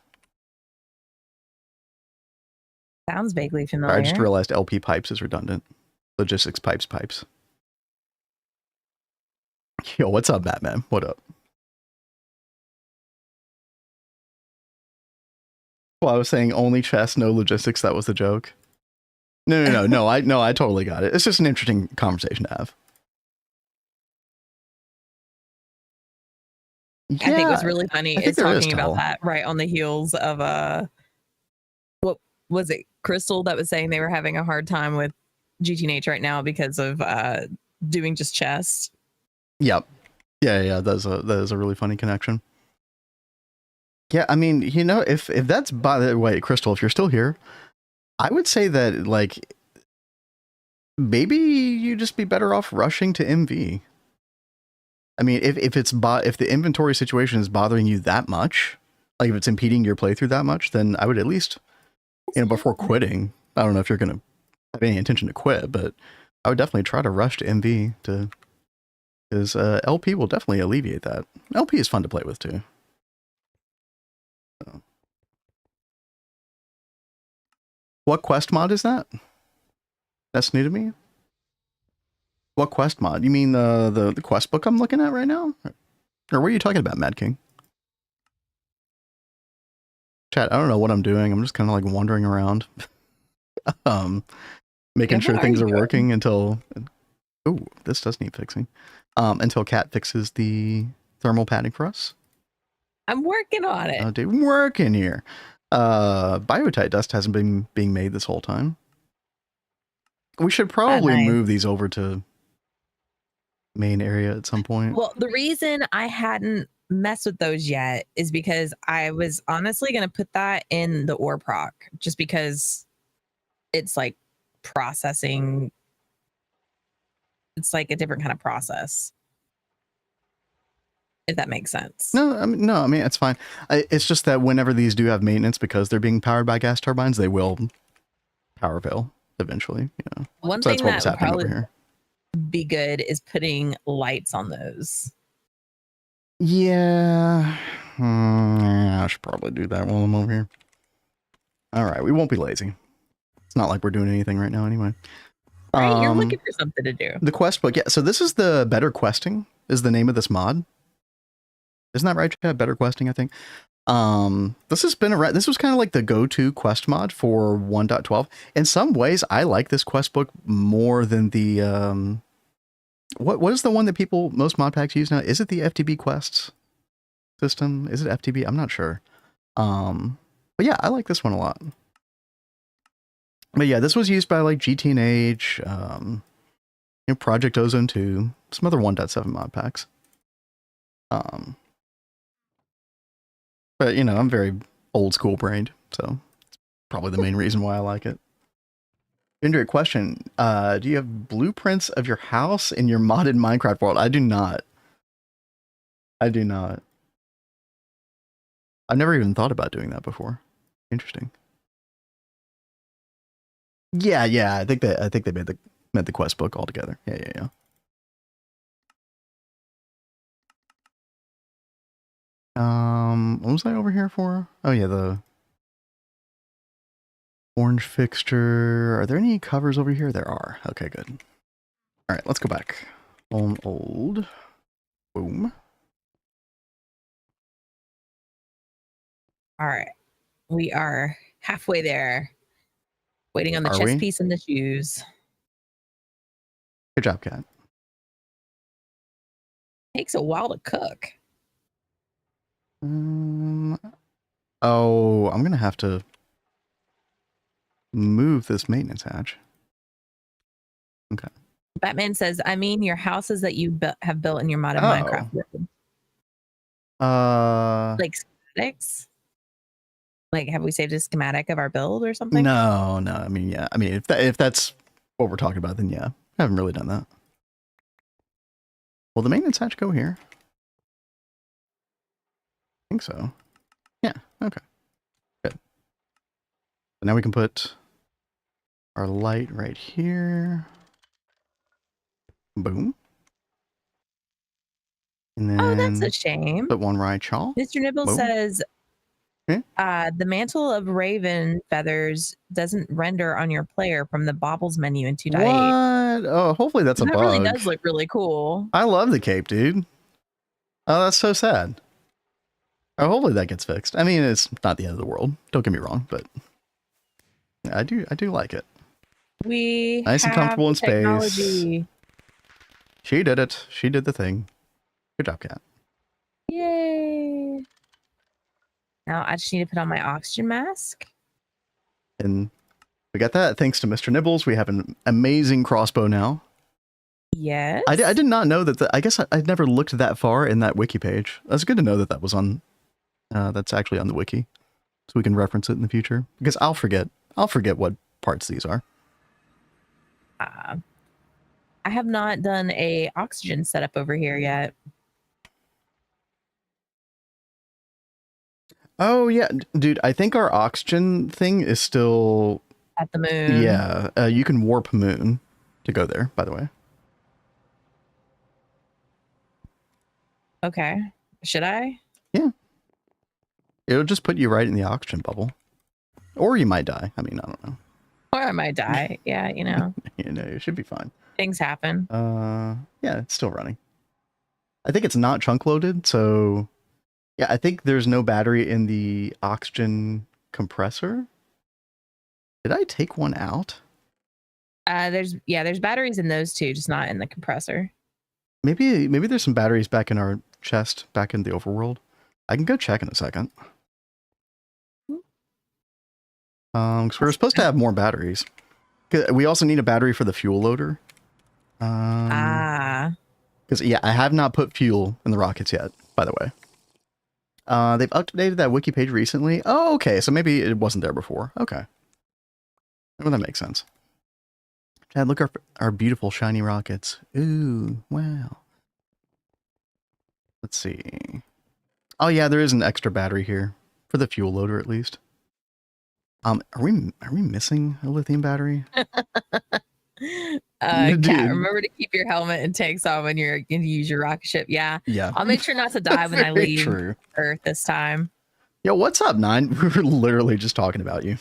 Sounds vaguely familiar. I just realized LP pipes is redundant. Logistics pipes. Yo, what's up, Batman? What up? Well, I was saying only chess, no logistics. That was the joke. No. I totally got it. It's just an interesting conversation to have. Yeah, I think what's really funny is talking about that right on the heels of what was it, Crystal, that was saying they were having a hard time with GTNH right now because of doing just chess. Yep. Yeah. That is a really funny connection. Yeah, I mean, if that's, by the way, Crystal, if you're still here, I would say that like maybe you just be better off rushing to MV. I mean, if the inventory situation is bothering you that much, like if it's impeding your playthrough that much, then I would at least, before quitting, I don't know if you're going to have any intention to quit, but I would definitely try to rush to MV because LP will definitely alleviate that. LP is fun to play with too. So. What quest mod is that? That's new to me. What quest mod? You mean the quest book I'm looking at right now? Or what are you talking about, Mad King? Chat, I don't know what I'm doing. I'm just kind of like wandering around. Making sure things are working until... Oh, this does need fixing. Until Cat fixes the thermal padding for us. I'm working on it. Dude, I'm working here. Biotite dust hasn't been being made this whole time. We should probably move these over to main area at some point. Well, the reason I hadn't messed with those yet is because I was honestly going to put that in the ore proc, just because it's like processing. It's like a different kind of process. If that makes sense. No, I mean, it's fine. It's just that whenever these do have maintenance, because they're being powered by gas turbines, they will power fail eventually. One thing that would probably be good is putting lights on those. Yeah. I should probably do that while I'm over here. All right, we won't be lazy. It's not like we're doing anything right now anyway. Right? You're looking for something to do. The quest book. Yeah. So this is the Better Questing is the name of this mod. Isn't that right, Chad? Better Questing, I think. This has been around. This was kind of like the go-to quest mod for 1.12. In some ways, I like this quest book more than the what is the one that most mod packs use now? Is it the FTB quests system? Is it FTB? I'm not sure. But yeah, I like this one a lot. But yeah, this was used by like GTNH, Project Ozone 2, some other 1.7 mod packs. But I'm very old school brained, so it's probably the main reason why I like it. Ginger, question: do you have blueprints of your house in your modded Minecraft world? I do not. I do not. I've never even thought about doing that before. Interesting. Yeah. I think they made the quest book altogether. Yeah. What was I over here for? Oh yeah, the orange fixture. Are there any covers over here? There are. Okay, good. All right, let's go back. Old. Boom. All right. We are halfway there. Waiting on the chess piece and the shoes. Good job, Kat. Takes a while to cook. Oh, I'm gonna have to move this maintenance hatch. Okay. Batman says, I mean your houses that you have built in your modded Minecraft world. Like schematics? Like, have we saved a schematic of our build or something? No. I mean, yeah. I mean, if that's what we're talking about, then yeah. I haven't really done that. Will the maintenance hatch go here? I think so. Yeah, okay. Good. So now we can put our light right here. Boom. And then oh, that's a shame. put one right chaw. Mr. Nibble says, the mantle of raven feathers doesn't render on your player from the baubles menu in 2.8. What? Oh, hopefully that's a bug. That really does look really cool. I love the cape, dude. Oh, that's so sad. Oh, hopefully that gets fixed. I mean, it's not the end of the world. Don't get me wrong, but I do like it. We nice and comfortable in technology. Space. She did it. She did the thing. Good job, Kat. Yay! Now I just need to put on my oxygen mask. And we got that thanks to Mr. Nibbles. We have an amazing crossbow now. Yes. I did not know that. I guess I'd never looked that far in that wiki page. That's good to know that was on. That's actually on the wiki, so we can reference it in the future. Because I'll forget what parts these are. I have not done a oxygen setup over here yet. Oh yeah, dude. I think our oxygen thing is still at the moon. Yeah, you can warp moon to go there. By the way. Okay. Should I? Yeah. It'll just put you right in the oxygen bubble. Or you might die. I mean, I don't know. Or I might die. Yeah, it should be fine. Things happen. Yeah, it's still running. I think it's not chunk loaded, so yeah, I think there's no battery in the oxygen compressor. Did I take one out? There's batteries in those two, just not in the compressor. Maybe there's some batteries back in our chest, back in the overworld. I can go check in a second. Because we were supposed to have more batteries. We also need a battery for the fuel loader. Because yeah, I have not put fuel in the rockets yet, by the way. They've updated that wiki page recently. Oh, okay. So maybe it wasn't there before. Okay. Well, that makes sense. Chad, look at our beautiful shiny rockets. Ooh, wow. Let's see. Oh yeah, there is an extra battery here for the fuel loader at least. Are we missing a lithium battery? Cat, remember to keep your helmet and tanks on when you're going to use your rocket ship. Yeah. Yeah. I'll make sure not to die when I leave Earth this time. Yo, what's up, Nine? We were literally just talking about you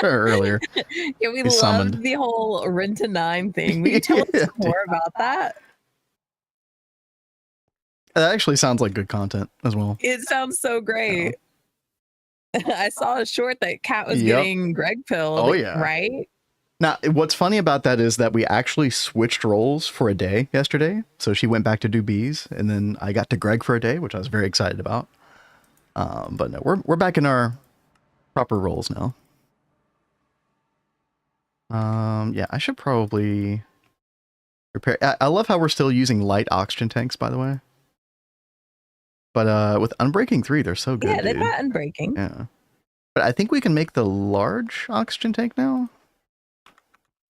earlier. Yeah, we You loved summoned. the whole Rent to 9 thing. Will you tell us Yeah, more about that? that actually sounds like good content as well. It sounds so great. I saw a short that Kat was Yep. getting Greg pilled. Oh, yeah. Right? Now, what's funny about that is that we actually switched roles for a day yesterday. So she went back to do bees, and then I got to Greg for a day, which I was very excited about. But no, we're back in our proper roles now. Yeah, I should probably repair. I love how we're still using light oxygen tanks, by the way. But with Unbreaking 3, they're so good. Yeah, they've dude. got Unbreaking. Yeah. But I think we can make the large oxygen tank now.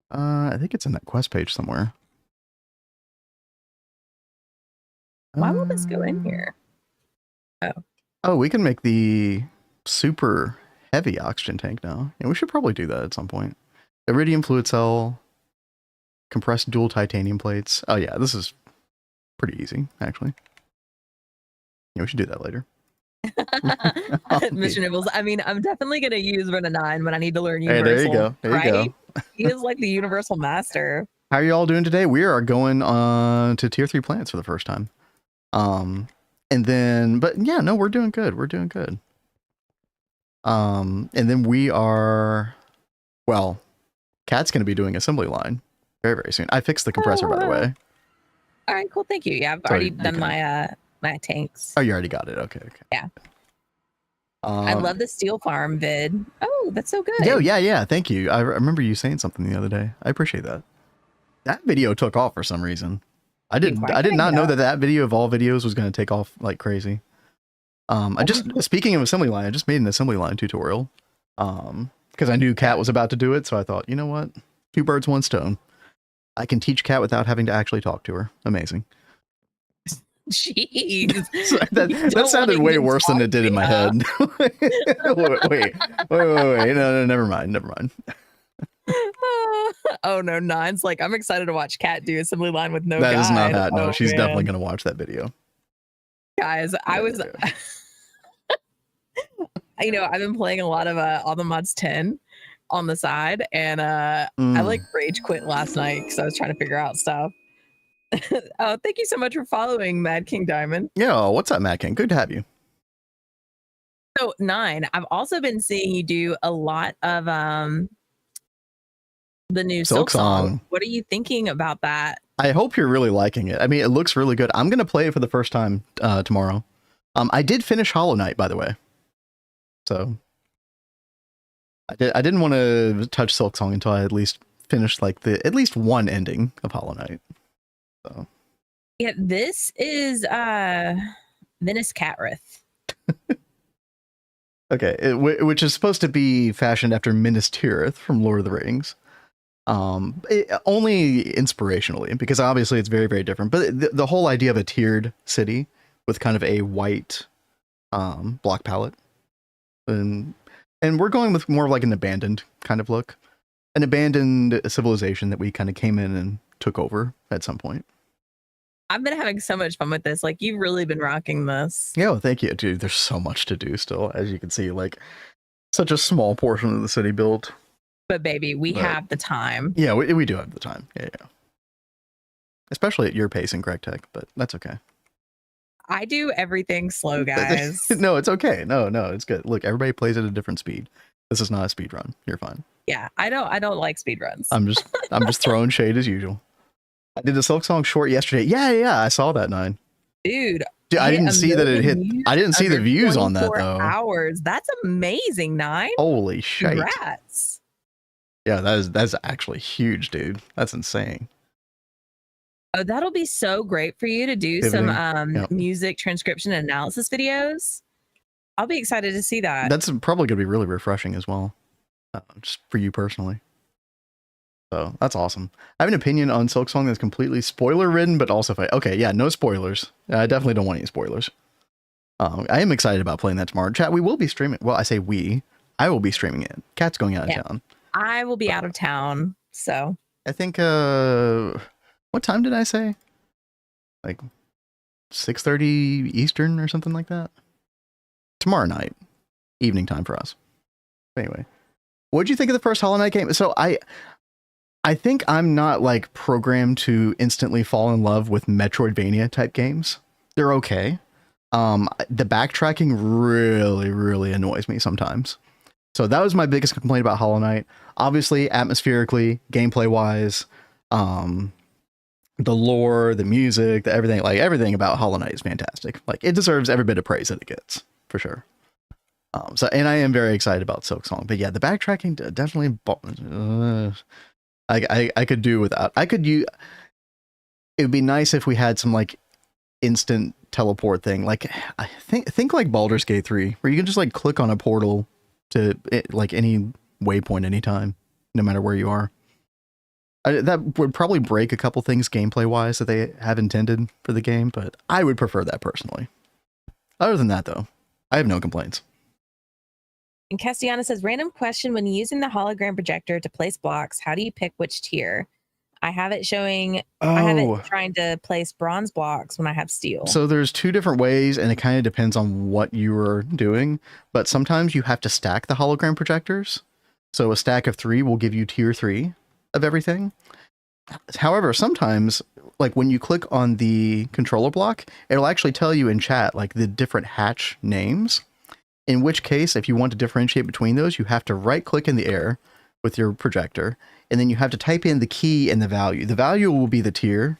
I think it's in that quest page somewhere. Why will this go in here? Oh, we can make the super heavy oxygen tank now. Yeah, we should probably do that at some point. Iridium fluid cell, compressed dual titanium plates. Oh yeah, this is pretty easy, actually. Yeah, we should do that later. Mr. Nibbles. I mean, I'm definitely gonna use Rent to 9 when I need to learn Hey, Universal. there you go. There you right? go. He is like the Universal Master. How are you all doing today? We are going on to tier 3 planets for the first time. And then, but yeah, no, we're doing good. We're doing good. And then we are, well, Cat's going to be doing assembly line very, very soon. I fixed the compressor, by the way. All right, cool. Thank you. Yeah, I've So already you done can- my tanks. Oh, you already got it. Okay. Okay. Yeah. I love the steel farm vid. Oh, that's so good. Yeah. Thank you. I remember you saying something the other day. I appreciate that. That video took off for some reason. I did not know that video of all videos was going to take off like crazy. Speaking of assembly line, I just made an assembly line tutorial. Because I knew Kat was about to do it, so I thought, you know what? 2 birds, 1 stone. I can teach Kat without having to actually talk to her. Amazing. Jeez. So that sounded way worse than it did in my head. wait. No, never mind. Oh no, Nine's like, I'm excited to watch Kat do assembly line with no That guide. is not that. No, Oh, she's man. definitely going to watch that video. Guys, I was you know, I've been playing a lot of All the Mods 10 on the side, and I like rage quit last night because I was trying to figure out stuff. Oh, thank you so much for following Mad King Diamond. Yeah, what's up, Matt King? Good to have you. So 9, I've also been seeing you do a lot of the new Silk Song. What are you thinking about that? I hope you're really liking it. I mean, it looks really good. I'm going to play it for the first time tomorrow. I did finish Hollow Knight, by the way. So I didn't want to touch Silk Song until I at least finished like at least one ending of Hollow Knight. So yeah, this is Venice Catrith. okay, which is supposed to be fashioned after Minas Tirith from Lord of the Rings. Only inspirationally, because obviously it's very, very different. But the whole idea of a tiered city with kind of a white block palette, and we're going with more of like an abandoned kind of look, an abandoned civilization that we kind of came in and took over at some point. I've been having so much fun with this. Like, you've really been rocking this. Yeah, well, thank you, dude. There's so much to do still, as you can see. Like, such a small portion of the city built. But baby, we have the time. Yeah, we do have the time. Yeah. Especially at your pace in Gregtech, but that's okay. I do everything slow, guys. No, it's okay. No, it's good. Look, everybody plays at a different speed. This is not a speed run. You're fine. Yeah, I don't like speed runs. I'm just throwing shade as usual. I did the Silk Song short yesterday. Yeah, I saw that, 9. Dude, I didn't see that it hit. I didn't see the views on that though. Hours. That's amazing, 9. Holy shit. Congrats. Yeah, that's actually huge, dude. That's insane. Oh, that'll be so great for you to do some music transcription and analysis videos. I'll be excited to see that. That's probably going to be really refreshing as well, just for you personally. So that's awesome. I have an opinion on Silk Song that's completely spoiler ridden, but also okay, yeah, no spoilers. I definitely don't want any spoilers. I am excited about playing that tomorrow. Chat, we will be streaming. Well, I say we. I will be streaming it. Cat's going out of town. I will be out of town, so I think. What time did I say? Like 6:30 Eastern or something like that. Tomorrow night. evening time for us. Anyway, what did you think of the first Hollow Knight game? So I think I'm not like programmed to instantly fall in love with Metroidvania type games. They're okay. The backtracking really, really annoys me sometimes. So that was my biggest complaint about Hollow Knight. Obviously, atmospherically, gameplay wise, the lore, the music, the everything, like everything about Hollow Knight is fantastic. Like it deserves every bit of praise that it gets, for sure. And I am very excited about Silk Song. But yeah, the backtracking definitely. I could do without. It would be nice if we had some like instant teleport thing. Like I think like Baldur's Gate 3, where you can just like click on a portal to like any waypoint anytime, no matter where you are. That would probably break a couple things gameplay wise that they have intended for the game, but I would prefer that personally. Other than that, though, I have no complaints. And Castellana says, random question: when using the hologram projector to place blocks, how do you pick which tier? I have it showing. I have it trying to place bronze blocks when I have steel. So there's two different ways, and it kind of depends on what you are doing. But sometimes you have to stack the hologram projectors. So a stack of 3 will give you tier 3 of everything. However, sometimes, like when you click on the controller block, it'll actually tell you in chat like the different hatch names. In which case, if you want to differentiate between those, you have to right click in the air with your projector, and then you have to type in the key and the value. The value will be the tier,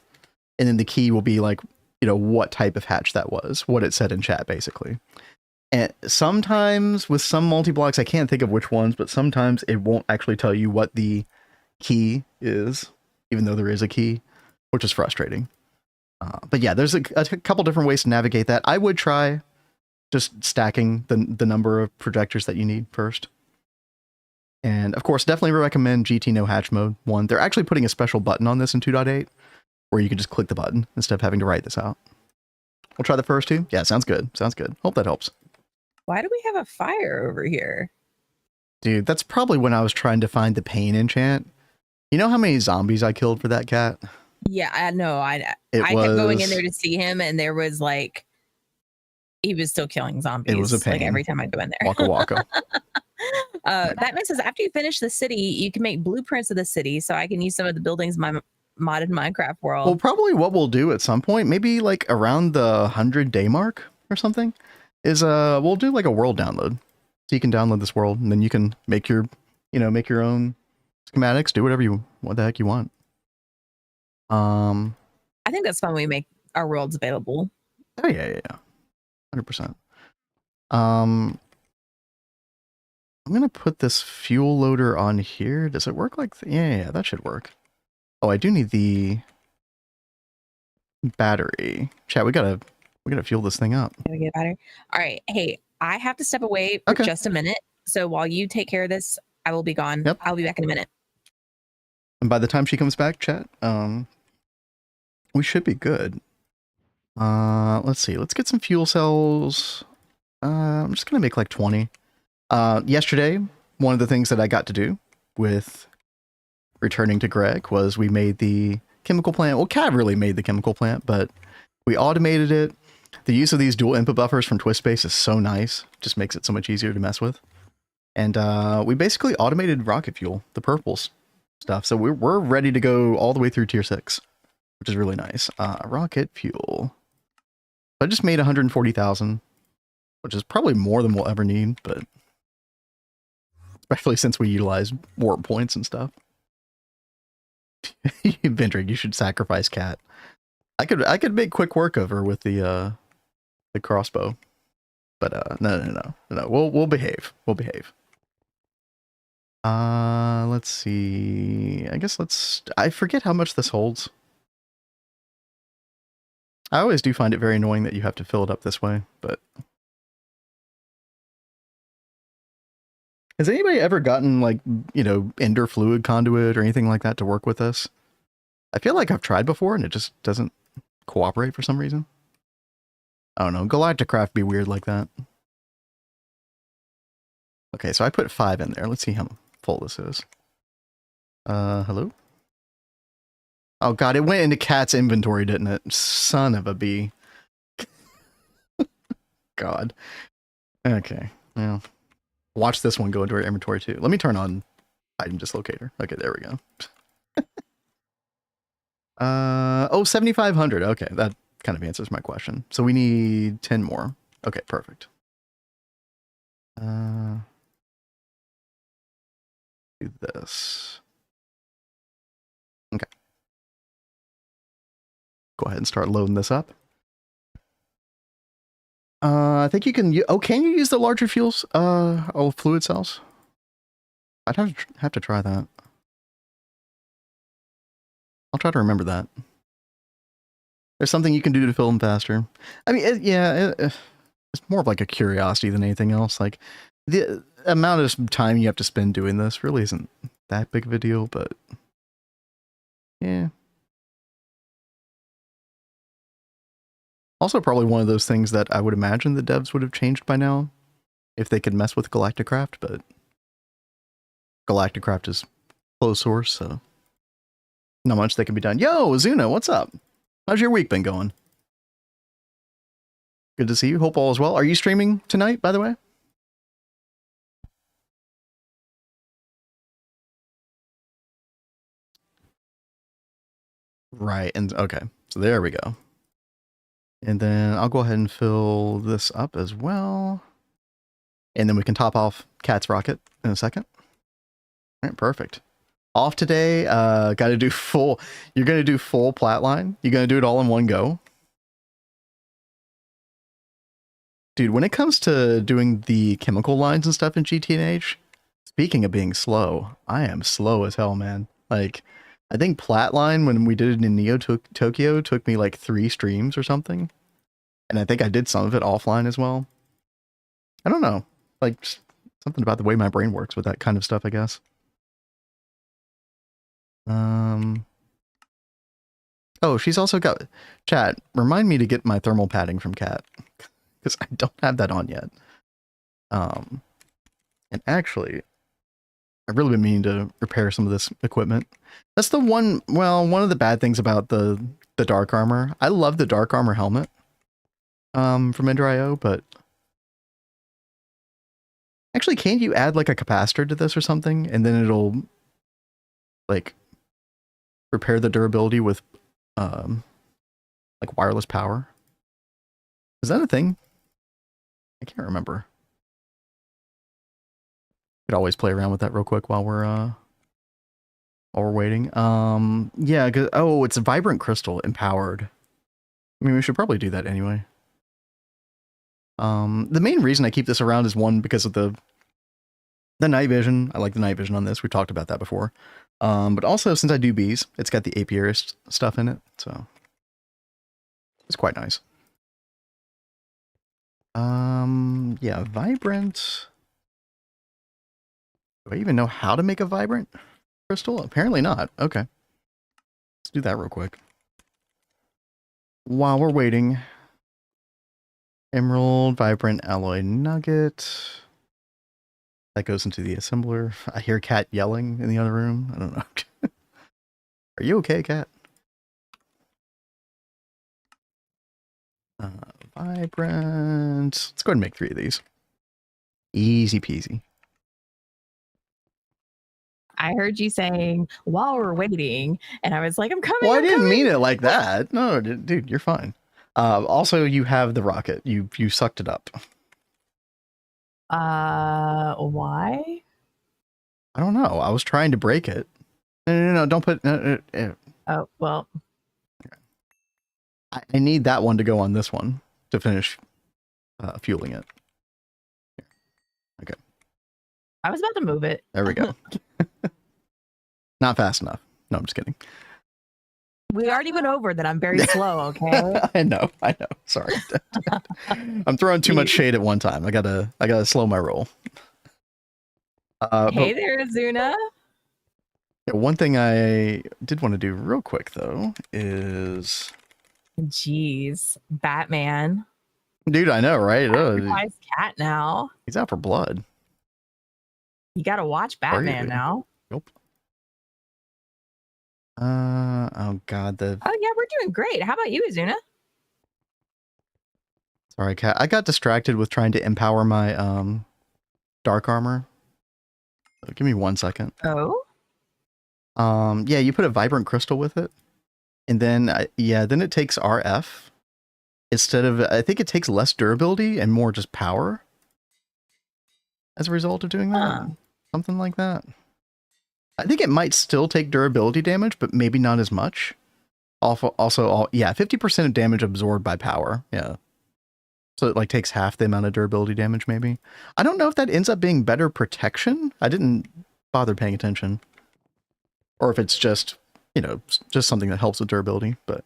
and then the key will be like, you know, what type of hatch that was, what it said in chat, basically. And sometimes with some multi-blocks, I can't think of which ones, but sometimes it won't actually tell you what the key is, even though there is a key, which is frustrating. But yeah, there's a couple different ways to navigate that. I would try just stacking the number of projectors that you need first. And of course, definitely recommend GT No Hatch Mode 1. They're actually putting a special button on this in 2.8 where you can just click the button instead of having to write this out. We'll try the first 2. Yeah, sounds good. Sounds good. Hope that helps. Why do we have a fire over here? Dude, that's probably when I was trying to find the pain enchant. You know how many zombies I killed for that cat? Yeah, I know. I kept going in there to see him, and there was like, he was still killing zombies. It was a pain. Like every time I go in there. Waka waka. Batman says, after you finish the city, you can make blueprints of the city, so I can use some of the buildings in my modded Minecraft world. Well, probably what we'll do at some point, maybe like around the 100-day mark or something, is we'll do like a world download. So you can download this world, and then you can make your, make your own schematics, do what the heck you want. I think that's fun when we make our worlds available. Oh yeah. 100%. I'm gonna put this fuel loader on here. Does it work like yeah, that should work. Oh, I do need the battery. Chat, we gotta fuel this thing up. Gotta get a battery. All right. Hey, I have to step away for just a minute. So while you take care of this, I will be gone. Yep. I'll be back in a minute. And by the time she comes back, chat, we should be good. Let's see. Let's get some fuel cells. I'm just gonna make like 20. Yesterday, one of the things that I got to do with returning to Greg was we made the chemical plant. Well, Cav really made the chemical plant, but we automated it. The use of these dual input buffers from TwistSpace is so nice. Just makes it so much easier to mess with. And we basically automated rocket fuel, the purples stuff. So we're ready to go all the way through tier 6, which is really nice. Rocket fuel. I just made 140,000, which is probably more than we'll ever need, but especially since we utilize warp points and stuff. Vendrick, you should sacrifice Cat. I could make quick work of her with the crossbow, but no. We'll behave. We'll behave. Let's see. I guess I forget how much this holds. I always do find it very annoying that you have to fill it up this way, but has anybody ever gotten like, Ender fluid conduit or anything like that to work with this? I feel like I've tried before and it just doesn't cooperate for some reason. I don't know. Galacticraft be weird like that. Okay, so I put 5 in there. Let's see how full this is. Hello? Oh god, it went into Cat's inventory, didn't it? Son of a bee. God. Okay, well. Watch this one go into our inventory too. Let me turn on item dislocator. Okay, there we go. Oh, 7,500. Okay, that kind of answers my question. So we need 10 more. Okay, perfect. Do this. Okay. Go ahead and start loading this up. I think you can. Oh, can you use the larger fuels? Fluid cells. I'd have to try that. I'll try to remember that. There's something you can do to fill them faster. I mean, it's more of like a curiosity than anything else. Like the amount of time you have to spend doing this really isn't that big of a deal, but yeah. Also, probably one of those things that I would imagine the devs would have changed by now if they could mess with Galacticraft, but Galacticraft is closed source, so not much that can be done. Yo, Zuna, what's up? How's your week been going? Good to see you. Hope all is well. Are you streaming tonight, by the way? Right, and okay. So there we go. And then I'll go ahead and fill this up as well. And then we can top off Cat's rocket in a second. All right, perfect. Off today, got to do full, you're going to do full Platline. You're going to do it all in one go. Dude, when it comes to doing the chemical lines and stuff in GTNH, speaking of being slow, I am slow as hell, man. Like, I think Platline, when we did it in Neo Tokyo, took me like 3 streams or something. And I think I did some of it offline as well. I don't know. Like, just something about the way my brain works with that kind of stuff, I guess. Oh, she's also got... Chat, remind me to get my thermal padding from Cat. Because I don't have that on yet. And actually, I've really been meaning to repair some of this equipment. That's the one... Well, one of the bad things about the dark armor. I love the dark armor helmet. From Ender.io, but... Actually, can't you add like a capacitor to this or something? And then it'll... like... repair the durability with like wireless power. Is that a thing? I can't remember. Could always play around with that real quick while we're waiting. Yeah, oh, it's a vibrant crystal empowered. I mean, we should probably do that anyway. The main reason I keep this around is one, because of the night vision. I like the night vision on this. We've talked about that before. But also, since I do bees, it's got the apiarist stuff in it, so it's quite nice. Yeah, vibrant. Do I even know how to make a vibrant crystal? Apparently not. Okay. Let's do that real quick. While we're waiting. Emerald, vibrant alloy nugget. That goes into the assembler. I hear Cat yelling in the other room. I don't know. Are you okay, Cat? Vibrant. Let's go ahead and make 3 of these. Easy peasy. I heard you saying while we're waiting, and I was like, I'm coming. Well, I didn't coming. mean it like that. No, dude, you're fine. Also, you have the rocket. You sucked it up. Why? I don't know. I was trying to break it. No, don't put... Oh, well. I need that one to go on this one to finish fueling it. Okay. I was about to move it. There we go. Not fast enough. No, I'm just kidding. We already went over that I'm very slow, okay? I know. Sorry. I'm throwing too much shade at one time. I gotta slow my roll. Hey there, Zuna. One thing I did want to do real quick though is... Jeez, Batman. Dude, I know, right? Sacrifice Cat now. He's out for blood. You gotta watch Batman now. Nope. Oh god, Oh yeah, we're doing great. How about you, Zuna? Sorry, Cat. I got distracted with trying to empower my dark armor. So give me 1 second. Oh, Yeah, you put a vibrant crystal with it, and then then it takes RF instead of. I think it takes less durability and more just power as a result of doing that. huh. Something like that. I think it might still take durability damage, but maybe not as much. Also, 50% of damage absorbed by power. Yeah. So it like takes half the amount of durability damage, maybe. I don't know if that ends up being better protection. I didn't bother paying attention. Or if it's just, just something that helps with durability, but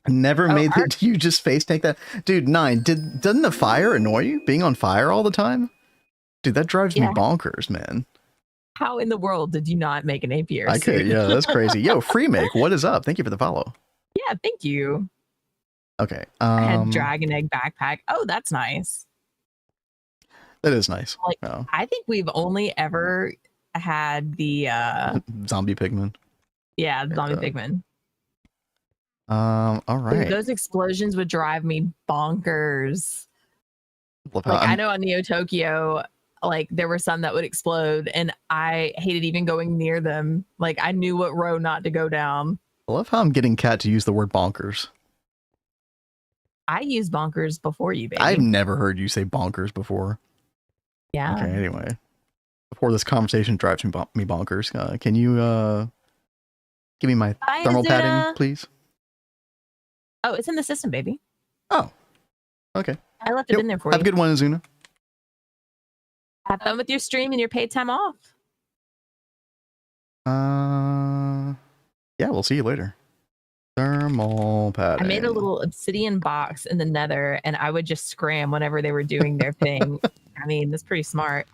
I never made it. You just face tank that. Dude, 9, doesn't the fire annoy you? Being on fire all the time? Dude, that drives me bonkers, man. How in the world did you not make an apiary I could, suit? yeah, that's crazy. Yo, Freemake, what is up? Thank you for the follow. Yeah, thank you. Okay. I had dragon egg backpack. Oh, that's nice. That is nice. Like, I think we've only ever had the zombie pigman. Yeah, zombie pigman. All right. Dude, those explosions would drive me bonkers. Like I know on Neo Tokyo, like there were some that would explode and I hated even going near them. Like I knew what row not to go down. I love how I'm getting Kat to use the word bonkers. I used bonkers before you, baby. I've never heard you say bonkers before. Yeah. Okay, anyway. Before this conversation drives me bonkers, can you give me my thermal padding, please? Oh, it's in the system, baby. Oh, okay. I left it in there for you. Have a good one, Azuna. Have fun with your stream and your paid time off. Yeah, we'll see you later. Thermal padding. I made a little obsidian box in the nether and I would just scram whenever they were doing their thing. I mean, that's pretty smart.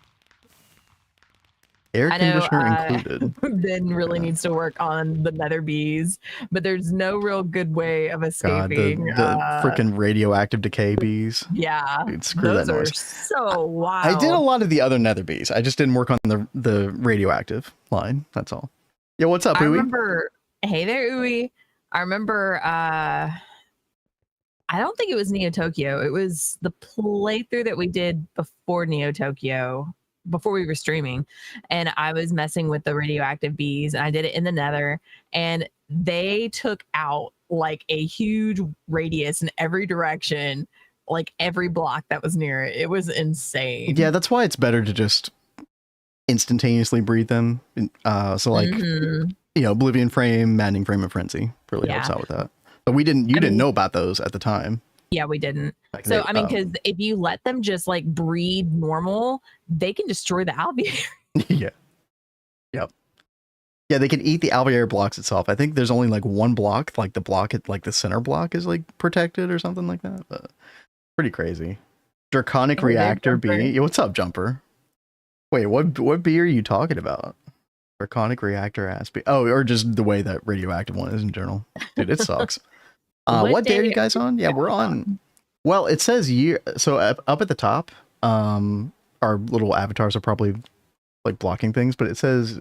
Air conditioner included. Ben really needs to work on the nether bees, but there's no real good way of escaping. God, the freaking radioactive decay bees. Yeah. Dude, screw those that noise. are so wild. I did a lot of the other nether bees. I just didn't work on the radioactive line. That's all. Yo, what's up, Uwe? Hey there, Uwe. I remember, I don't think it was Neo Tokyo. It was the playthrough that we did before Neo Tokyo, before we were streaming. And I was messing with the radioactive bees and I did it in the nether and they took out like a huge radius in every direction, like every block that was near it. It was insane. Yeah, that's why it's better to just instantaneously breed them. So like, Oblivion Frame, Maddening Frame of Frenzy really helps out with that. But you didn't know about those at the time. Yeah, we didn't. So, I mean, because if you let them just like breed normal, they can destroy the alveoli. Yeah. Yep. Yeah, they can eat the alveoli blocks itself. I think there's only like one block, like the center block is like protected or something like that. But pretty crazy. Draconic Reactor bee. Yo, what's up, Jumper? Wait, what bee are you talking about? Draconic Reactor ass bee. Oh, or just the way that radioactive one is in general. Dude, it sucks. What day are you guys on? Yeah, we're on. Well, it says year. So up at the top, our little avatars are probably like blocking things, but it says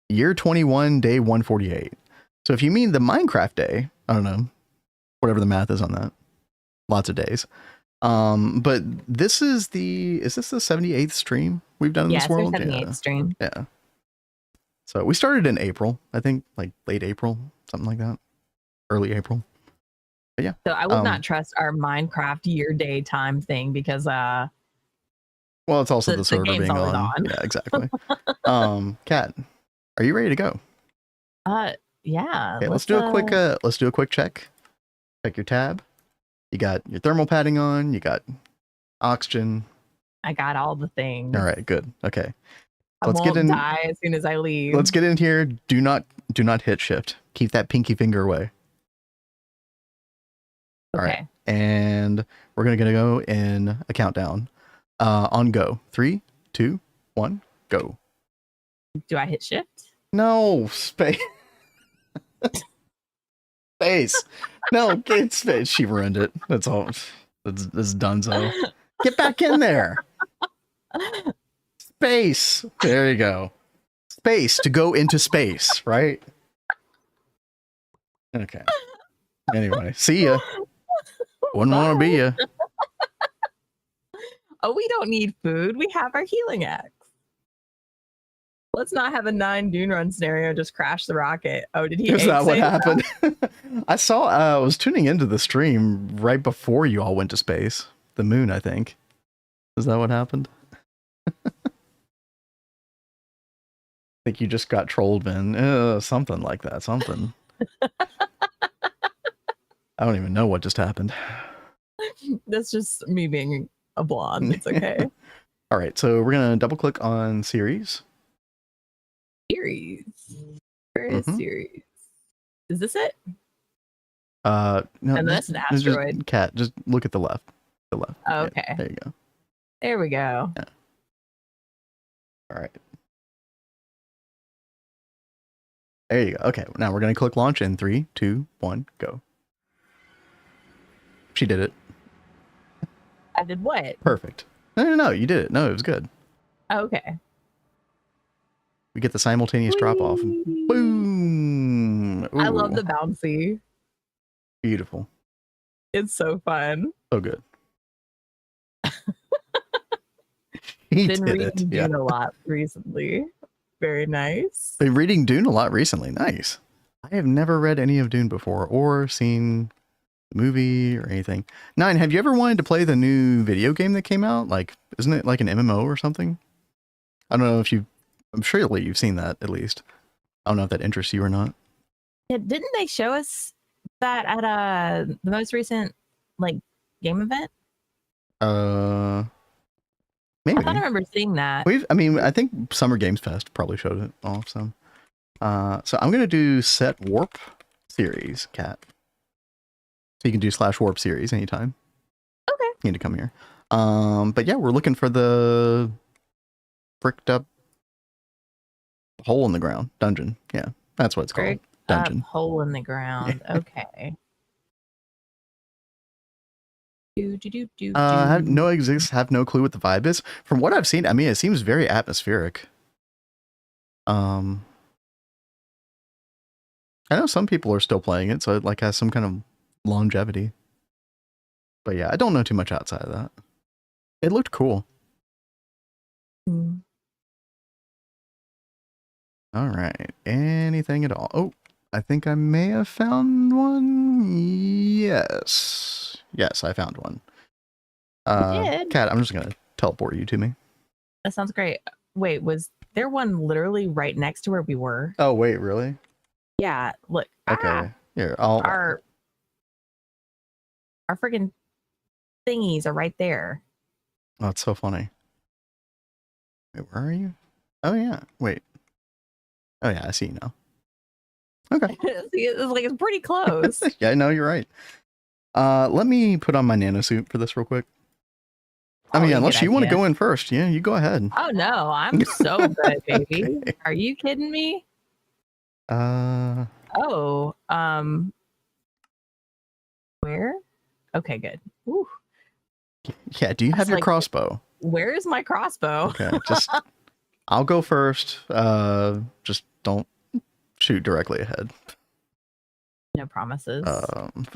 year 21, day 148. So if you mean the Minecraft day, I don't know, whatever the math is on that, lots of days. But is this the 78th stream we've done in this world? Yeah, 78th stream. Yeah. So we started in April, I think, like late April, something like that, early April. But yeah. So I would not trust our Minecraft year day time thing because well, it's also the server being on. Yeah, exactly. Kat, are you ready to go? Yeah. Okay, let's do a quick check. Check your tab. You got your thermal padding on, you got oxygen. I got all the things. All right, good. Okay. Let's get in. Die as soon as I leave. Let's get in here. Do not hit shift. Keep that pinky finger away. Okay. All right. And we're gonna go in a countdown. On go. 3, 2, 1, go. Do I hit shift? No, space. Space. No, get space. She ruined it. That's all. That's donezo. Get back in there. Space. There you go. Space to go into space, right? Okay. Anyway, see ya. Wouldn't want to be ya. Oh, we don't need food. We have our healing axe. Let's not have a 9 Dune Run scenario. Just crash the rocket. Oh, did he? Is that what save happened? I saw. I was tuning into the stream right before you all went to space. The moon, I think. Is that what happened? I think you just got trolled, man. Something like that. Something. I don't even know what just happened. That's just me being a blonde. It's okay. All right, so we're gonna double click on series. Series. Where is series? Is this it? No, And that's an asteroid. Just look at the left. The left. Oh, okay. Yeah, there you go. There we go. Yeah. All right. There you go. Okay, now we're gonna click launch in 3, 2, 1, go. She did it. I did what? Perfect. No, you did it. No, it was good. Okay. We get the simultaneous drop off. Boom! Ooh, I love the bouncy. Beautiful. It's so fun. So good. He Been did reading it. Dune a lot recently. Very nice. Been reading Dune a lot recently. Nice. I have never read any of Dune before or seen the movie or anything. 9, have you ever wanted to play the new video game that came out? Like, isn't it like an MMO or something? I don't know if you. I'm sure you've seen that at least. I don't know if that interests you or not. Yeah, didn't they show us that at the most recent like game event? Maybe. I thought I remember seeing that. I think Summer Games Fest probably showed it off some. So I'm gonna do set warp series, cat. So you can do /warp series anytime. Okay. You need to come here. But yeah, we're looking for the bricked up hole in the ground dungeon. Yeah, that's what it's called. Dungeon. Hole in the ground. Okay. Have no clue what the vibe is. From what I've seen, I mean, it seems very atmospheric. I know some people are still playing it, so it like has some kind of longevity. But yeah, I don't know too much outside of that. It looked cool. All right. Anything at all? Oh, I think I may have found one. Yes. Yes, I found one. Kat, I'm just going to teleport you to me. That sounds great. Wait, was there one literally right next to where we were? Oh, wait, really? Yeah, look. Okay. Here, our freaking thingies are right there. Oh, it's so funny. Wait, where are you? Oh, yeah. Wait. Oh, yeah, I see you now. Okay. It's pretty close. Yeah, no, you're right. Let me put on my nanosuit for this real quick. I mean, unless you want to go in first. Yeah, you go ahead. Oh, no. I'm so good, baby. Okay. Are you kidding me? Oh, where? Okay, good. Woo. Yeah, do you have your crossbow? Where is my crossbow? Okay, I'll go first. Just don't shoot directly ahead. No promises.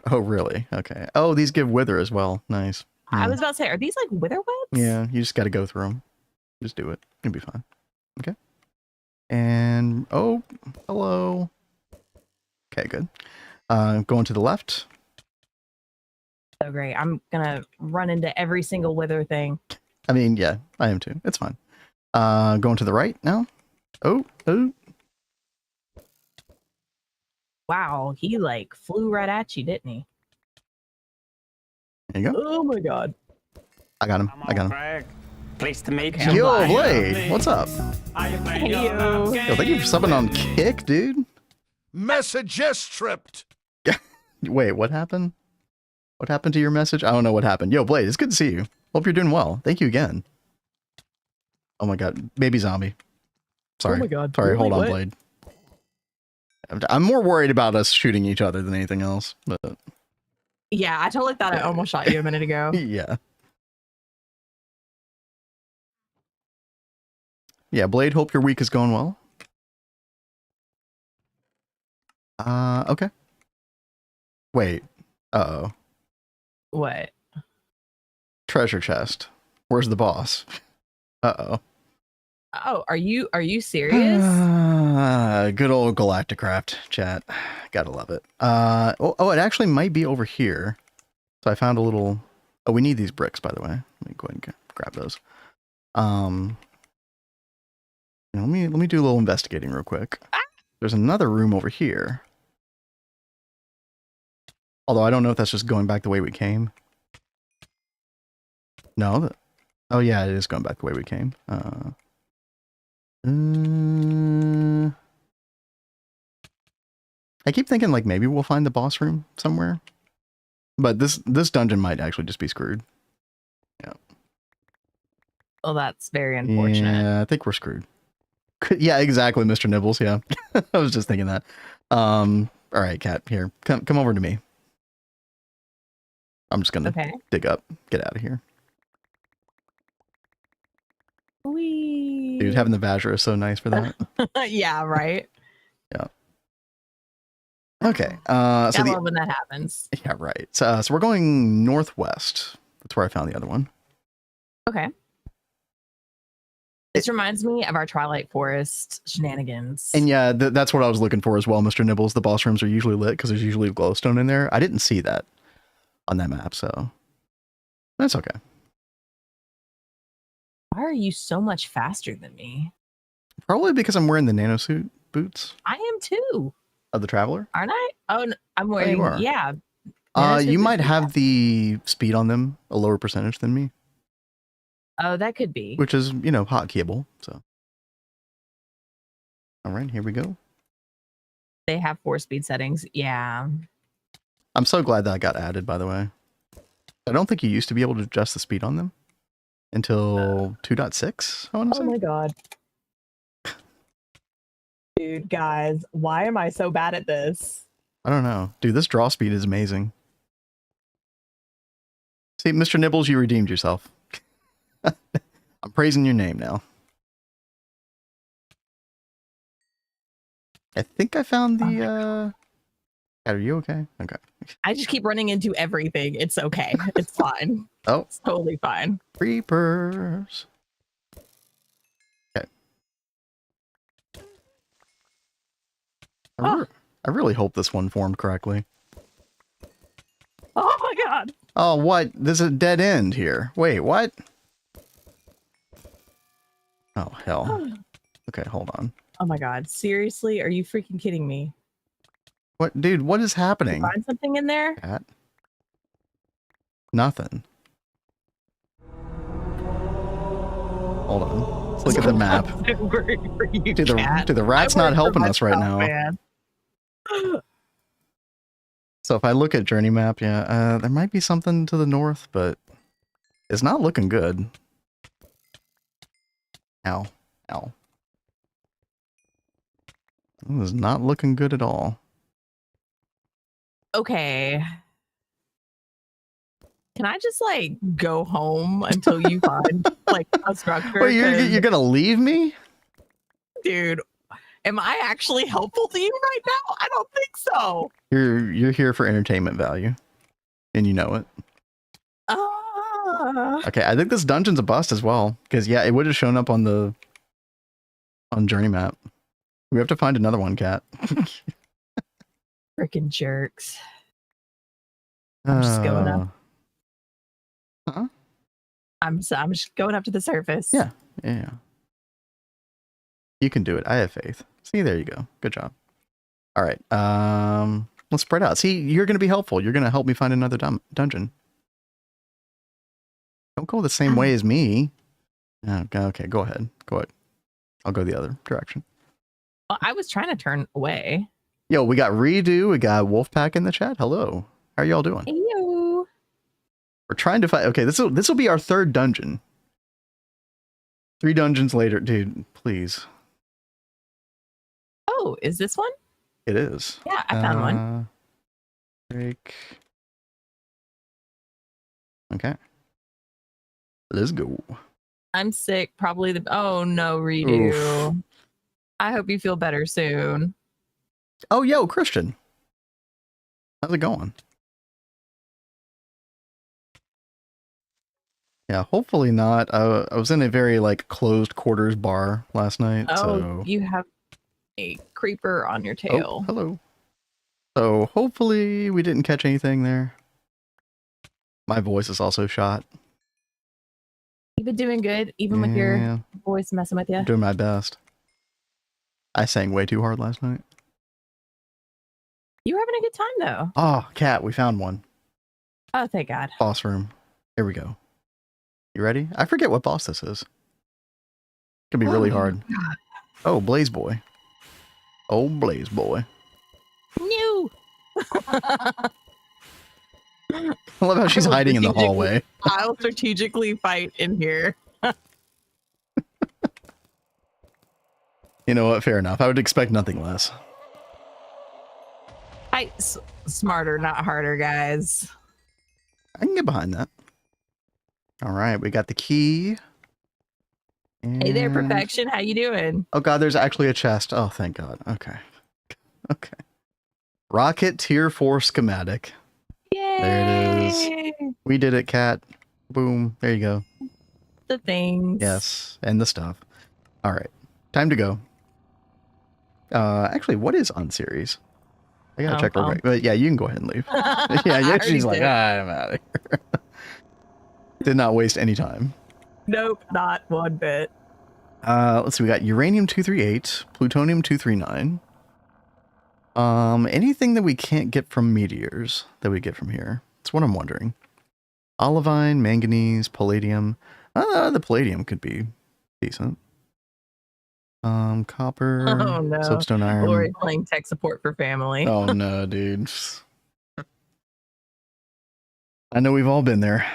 Oh, really? Okay. Oh, these give wither as well. Nice. I was about to say, are these like wither webs? Yeah, you just got to go through them. Just do it. You'll be fine. Okay. And, oh, hello. Okay, good. Going to the left. So great. I'm going to run into every single wither thing. I mean, yeah, I am too. It's fine. Going to the right now. Oh. Wow, he like flew right at you, didn't he? There you go. Oh my god. I got him. Pleased to meet you. Yo, Blade, what's up? Hey, yo, thank you for subbing on Kick, dude. Messages stripped. Wait, what happened? What happened to your message? I don't know what happened. Yo, Blade, it's good to see you. Hope you're doing well. Thank you again. Oh my god, baby zombie. Sorry. Oh my god. Sorry, really? hold on, What? Blade. I'm more worried about us shooting each other than anything else, but Yeah, I totally thought I almost shot you a minute ago. yeah. Yeah, Blade, hope your week is going well. Okay. Wait. Uh-oh. What? Treasure chest. Where's the boss? Uh-oh. Oh, are you serious? Good old Galacticraft chat. Gotta love it. Oh, it actually might be over here. So I found a little... Oh, we need these bricks, by the way. Let me go ahead and grab those. Let me do a little investigating real quick. There's another room over here. Although I don't know if that's just going back the way we came. No. Oh yeah, it is going back the way we came. I keep thinking like maybe we'll find the boss room somewhere. But this dungeon might actually just be screwed. Yeah. Well, that's very unfortunate. Yeah, I think we're screwed. Yeah, exactly, Mr. Nibbles. Yeah. I was just thinking that. All right, Cat, here. Come over to me. I'm just gonna dig up. Get out of here. Whee. Dude, having the Vajra is so nice for that. Yeah, right. Yeah. Okay. So I love when that happens. Yeah, right. So we're going northwest. That's where I found the other one. Okay. This reminds me of our Twilight Forest shenanigans. And yeah, that's what I was looking for as well, Mr. Nibbles. The boss rooms are usually lit because there's usually glowstone in there. I didn't see that on that map, so that's okay. Why are you so much faster than me? Probably because I'm wearing the nanosuit boots. I am too. Of the Traveler? Aren't I? Oh, no, I'm wearing, you are. Yeah. You might have the speed on them a lower percentage than me. Oh, that could be. Which is, hotkeyable, so. All right, here we go. They have 4 speed settings. Yeah. I'm so glad that got added, by the way. I don't think you used to be able to adjust the speed on them until 2.6, I want to say. Oh my god. Dude, guys, why am I so bad at this? I don't know. Dude, this draw speed is amazing. See, Mr. Nibbles, you redeemed yourself. I'm praising your name now. I think I found the, Are you okay? Okay. I just keep running into everything. It's okay. It's fine. Oh. It's totally fine. Creepers. Okay. I really hope this one formed correctly. Oh my god. Oh, what? There's a dead end here. Wait, what? Oh, hell. Okay, hold on. Oh my god. Seriously? Are you freaking kidding me? What, dude, what is happening? Did you find something in there? Cat? Nothing. Hold on. Let's look at the map. Dude, the rat's not helping us right now. Man. So if I look at journey map, yeah, there might be something to the north, but it's not looking good. Ow. Ow. It is not looking good at all. Okay. Can I just like go home until you find like a structure? Wait, you're gonna leave me? Dude, am I actually helpful to you right now? I don't think so. You're here for entertainment value. And you know it. Okay, I think this dungeon's a bust as well. Because yeah, it would have shown up on journey map. We have to find another one, Cat. Freaking jerks. I'm just going up. Huh? I'm just going up to the surface. Yeah. You can do it. I have faith. See, there you go. Good job. All right. Let's spread out. See, you're going to be helpful. You're going to help me find another dungeon. Don't go the same way as me. Okay, go ahead. Go ahead. I'll go the other direction. Well, I was trying to turn away. Yo, we got Redo. We got Wolfpack in the chat. Hello. How are y'all doing? Ew. We're trying to find... Okay, this will be our 3rd dungeon. 3 dungeons later. Dude, please. Oh, is this one? It is. Yeah, I found one. Break. Okay. Let's go. I'm sick. Probably the... Oh, no, Redo. Oof. I hope you feel better soon. Oh, yo, Christian. How's it going? Yeah, hopefully not. I was in a very like closed quarters bar last night, Oh, so you have a creeper on your oh, tail. hello. So hopefully we didn't catch anything there. My voice is also shot. You've been doing good, even with your Yeah, voice messing with you. I'm doing my best. I sang way too hard last night. You were having a good time though. Oh, cat, we found one. Oh, thank God. Boss room. Here we go. You ready? I forget what boss this is. Could be really hard. Oh, Blaze Boy. Oh, Blaze Boy. No. I love how she's will hiding in the strategically- hallway. I'll strategically fight in here. You know what? Fair enough. I would expect nothing less. Fight smarter, not harder, guys. I can get behind that. All right, we got the key. Hey there, And- perfection. How you doing? Oh god, there's actually a chest. Oh, thank god. Okay. Okay. Rocket tier 4 schematic. Yay! There it is. We did it, cat. Boom. There you go. The things. Yes, and the stuff. All right. Time to go. Actually, what is on series? I gotta Oh, check real well. quick. But yeah, you can go ahead and leave. I Yeah, already she's like, did. I'm out of here. Did not waste any time. Nope, not one bit. Let's see, we got uranium-238, plutonium-239. Anything that we can't get from meteors that we get from here? That's what I'm wondering. Olivine, manganese, palladium. The palladium could be decent. Copper, Oh, no. soapstone iron. Lori playing tech support for family. Oh no, dude. I know we've all been there.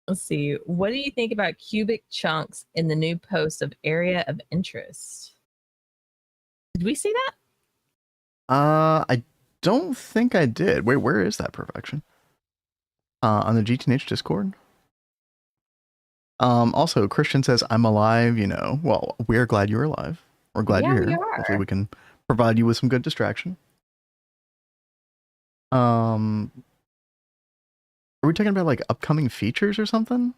Let's see. What do you think about cubic chunks in the new post of area of interest? Did we see that? I don't think I did. Wait, where is that perfection? On the GTNH Discord. Also, Christian says, I'm alive, you know. Well, we're glad you're alive. We're glad Yeah, you're we here. are. Hopefully we can provide you with some good distraction. Are we talking about like upcoming features or something?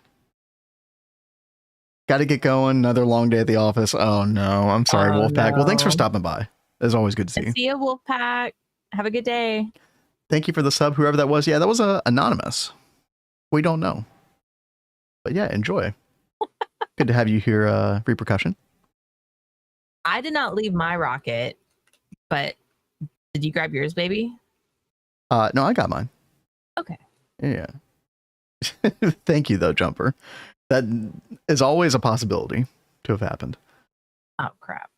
Got to get going. Another long day at the office. Oh no, I'm sorry, Oh, Wolfpack. Well, thanks for no. stopping by. It's always good to see you. See you, Wolfpack. Have a good day. Thank you for the sub, whoever that was. Yeah, that was anonymous. We don't know. But yeah, enjoy. Good to have you here, Repercussion. I did not leave my rocket, but did you grab yours, baby? No, I got mine. Okay. Yeah. Thank you, though, Jumper. That is always a possibility to have happened. Oh, crap.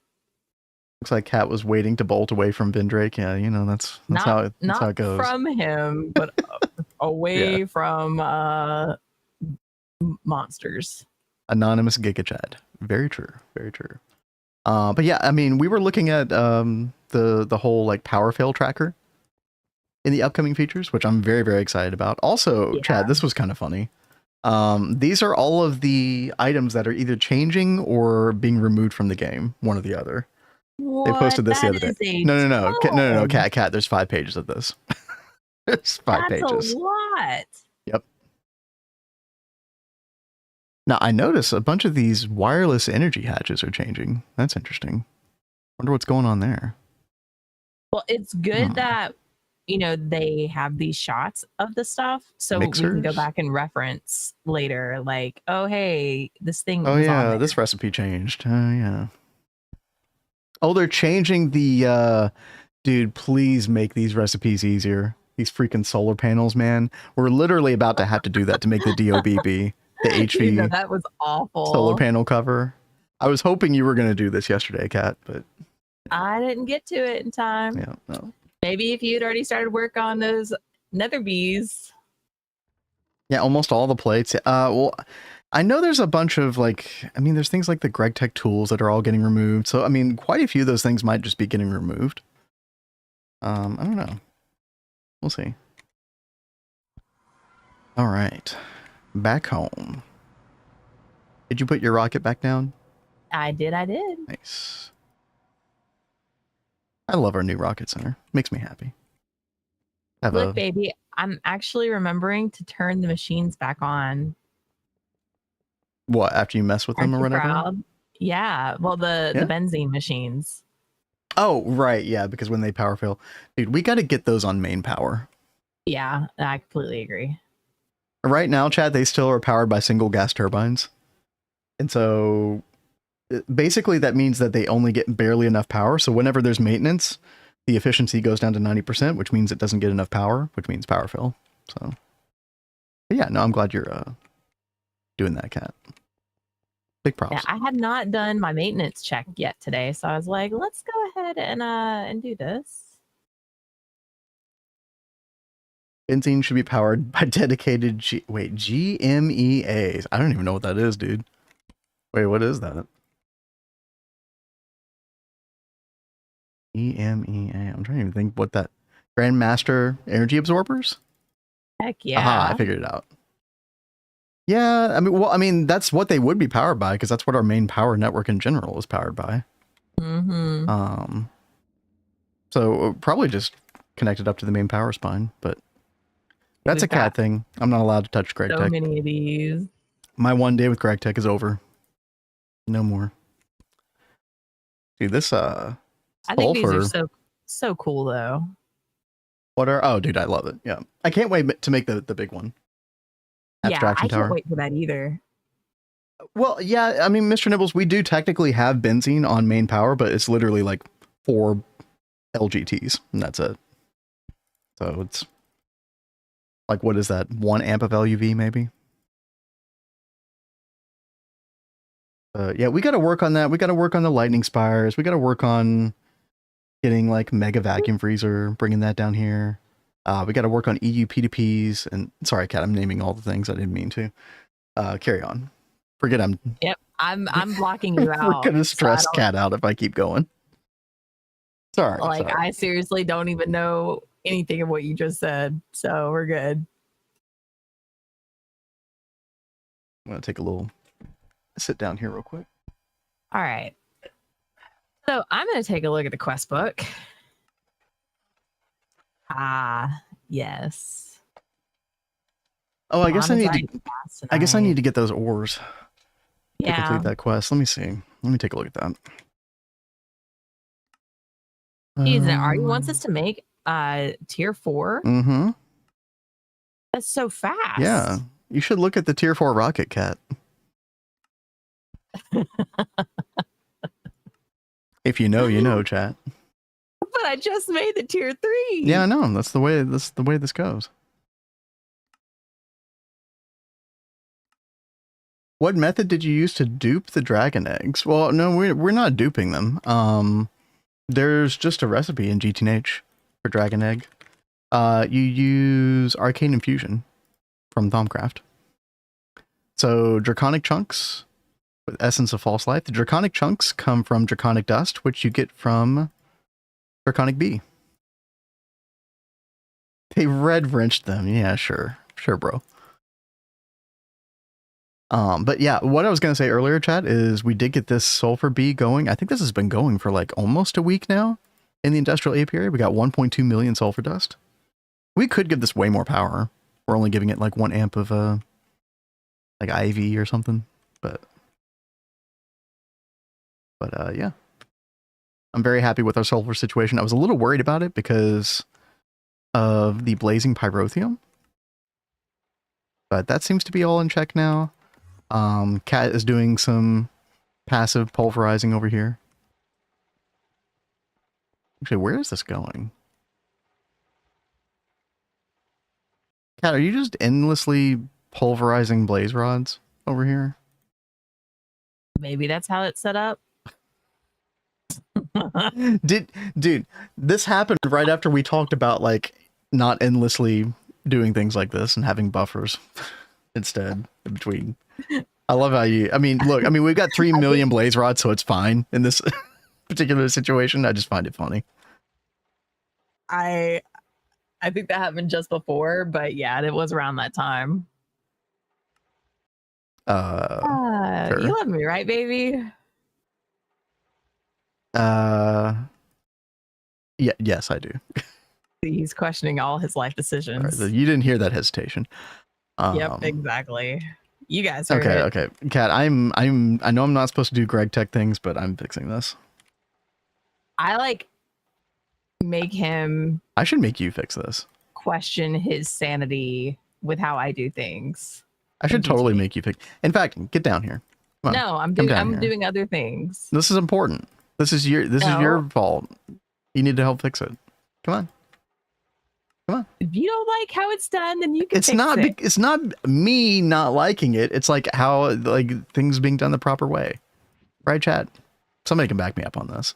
Looks like Kat was waiting to bolt away from Vindrake. Yeah, you know, that's how it goes. From him, but away from monsters. Anonymous Giga Chad. Very true. Very true. But yeah, I mean, we were looking at the whole like power fail tracker in the upcoming features, which I'm very, very excited about. Also, Yeah. Chad, this was kind of funny. These are all of the items that are either changing or being removed from the game, one or the other. They posted this the other day. No, Cat. There's 5 pages of this. It's 5 That's pages. a lot. Yep. Now I notice a bunch of these wireless energy hatches are changing. That's interesting. Wonder what's going on there. Well, it's good Hmm. that they have these shots of the stuff, so we can go Mixers? back and reference later. Like, oh hey, this thing. Oh was on yeah, there. this recipe changed. Oh yeah. Oh, they're changing the dude, please make these recipes easier. These freaking solar panels, man. We're literally about to have to do that to make the DOBB, the HV that was awful. solar panel cover. I was hoping you were going to do this yesterday, Kat, but I didn't get to it in time. yeah, no. Maybe if you'd already started work on those nether bees. Yeah, almost all the plates. Well, I know there's a bunch of there's things like the Gregtech tools that are all getting removed. So, I mean, quite a few of those things might just be getting removed. I don't know. We'll see. All right. Back home. Did you put your rocket back down? I did. Nice. I love our new rocket center. Makes me happy. Look, baby, I'm actually remembering to turn the machines back on. What, after you mess with them Aren't or you whatever? proud? Yeah. Well, the Yeah. benzene machines. Oh, right. Yeah, because when they power fail. Dude, we got to get those on main power. Yeah, I completely agree. Right now, Chad, they still are powered by single gas turbines. And so basically that means that they only get barely enough power. So whenever there's maintenance, the efficiency goes down to 90%, which means it doesn't get enough power, which means power fill. So but yeah, no, I'm glad you're doing that, Cat. Big props. Yeah, I had not done my maintenance check yet today, so I was like, let's go ahead and do this. Benzene should be powered by dedicated GMEAs. I don't even know what that is, dude. Wait, what is that? EMEA. I'm trying to even think what that Grandmaster energy absorbers? Heck yeah. Aha, I figured it out. Yeah, I mean, that's what they would be powered by because that's what our main power network in general is powered by. Mm-hmm. So probably just connected up to the main power spine, but that's We've a cat got thing. I'm not allowed to touch so Gregtech. many of these. My one day with Gregtech is over. No more. Dude, this I think these sulfur. are so cool though. What are? Oh, dude, I love it. Yeah, I can't wait to make the big one. Abstraction yeah, I tower. can't wait for that either. Well, yeah, I mean, Mr. Nibbles, we do technically have benzene on main power, but it's literally like 4 LGTs, and that's it. So it's like, what is that? 1 amp of LUV, maybe? Yeah, we got to work on that. We got to work on the lightning spires. We got to work on getting like mega vacuum freezer, bringing that down here. We got to work on EU P2Ps. And sorry, Kat, I'm naming all the things I didn't mean to. Carry on. Forget I'm. Yep, I'm blocking you out. We're gonna stress so Kat out if I keep going. Sorry. Like sorry. I seriously don't even know anything of what you just said, so we're good. I'm gonna take a little sit down here real quick. All right. So I'm going to take a look at the quest book. Ah, yes. Oh, I guess I need to. I guess I need to. to get those ores to Yeah. complete that quest. Let me see. Let me take a look at that. Jeez, now, Artie wants us to make tier 4. Mm-hmm. That's so fast. Yeah, you should look at the tier 4 rocket, Cat. If you know, you know, chat. But I just made the tier 3. Yeah, I know. That's the way this goes. What method did you use to dupe the dragon eggs? Well, no, we're not duping them. There's just a recipe in GTNH for dragon egg. You use arcane infusion from Thaumcraft. So draconic chunks with essence of false life. The draconic chunks come from draconic dust, which you get from draconic bee. They red wrenched them. Yeah, sure, bro. But yeah, what I was gonna say earlier, chat, is we did get this sulfur bee going. I think this has been going for like almost a week now in the industrial apiary. We got 1.2 million sulfur dust. We could give this way more power. We're only giving it like 1 amp of like IV or something, but yeah, I'm very happy with our sulfur situation. I was a little worried about it because of the blazing pyrotheum, but that seems to be all in check now. Cat is doing some passive pulverizing over here. Actually, where is this going? Cat, are you just endlessly pulverizing blaze rods over here? Maybe that's how it's set up. Dude, this happened right after we talked about like not endlessly doing things like this and having buffers instead in between. I love how you, look, we've got 3 million blaze rods, so it's fine in this particular situation. I just find it funny. I think that happened just before, but yeah, it was around that time. Sure. You love me, right, baby? Yeah, yes, I do. He's questioning all his life decisions. Right, you didn't hear that hesitation. Yep, exactly. You guys heard Okay, it. okay. Cat, I know I'm not supposed to do Gregtech things, but I'm fixing this. I like make him I should make you fix this. question his sanity with how I do things. I should Thank you, totally T. make you fix. In fact, get down here. Come on, No, I'm come doing down here. doing other things. This is important. This is your fault. You need to help fix it. Come on. Come on. If you don't like how it's done, then you can It's fix not it. it's not me not liking it. It's like how like things being done the proper way. Right, chat? Somebody can back me up on this.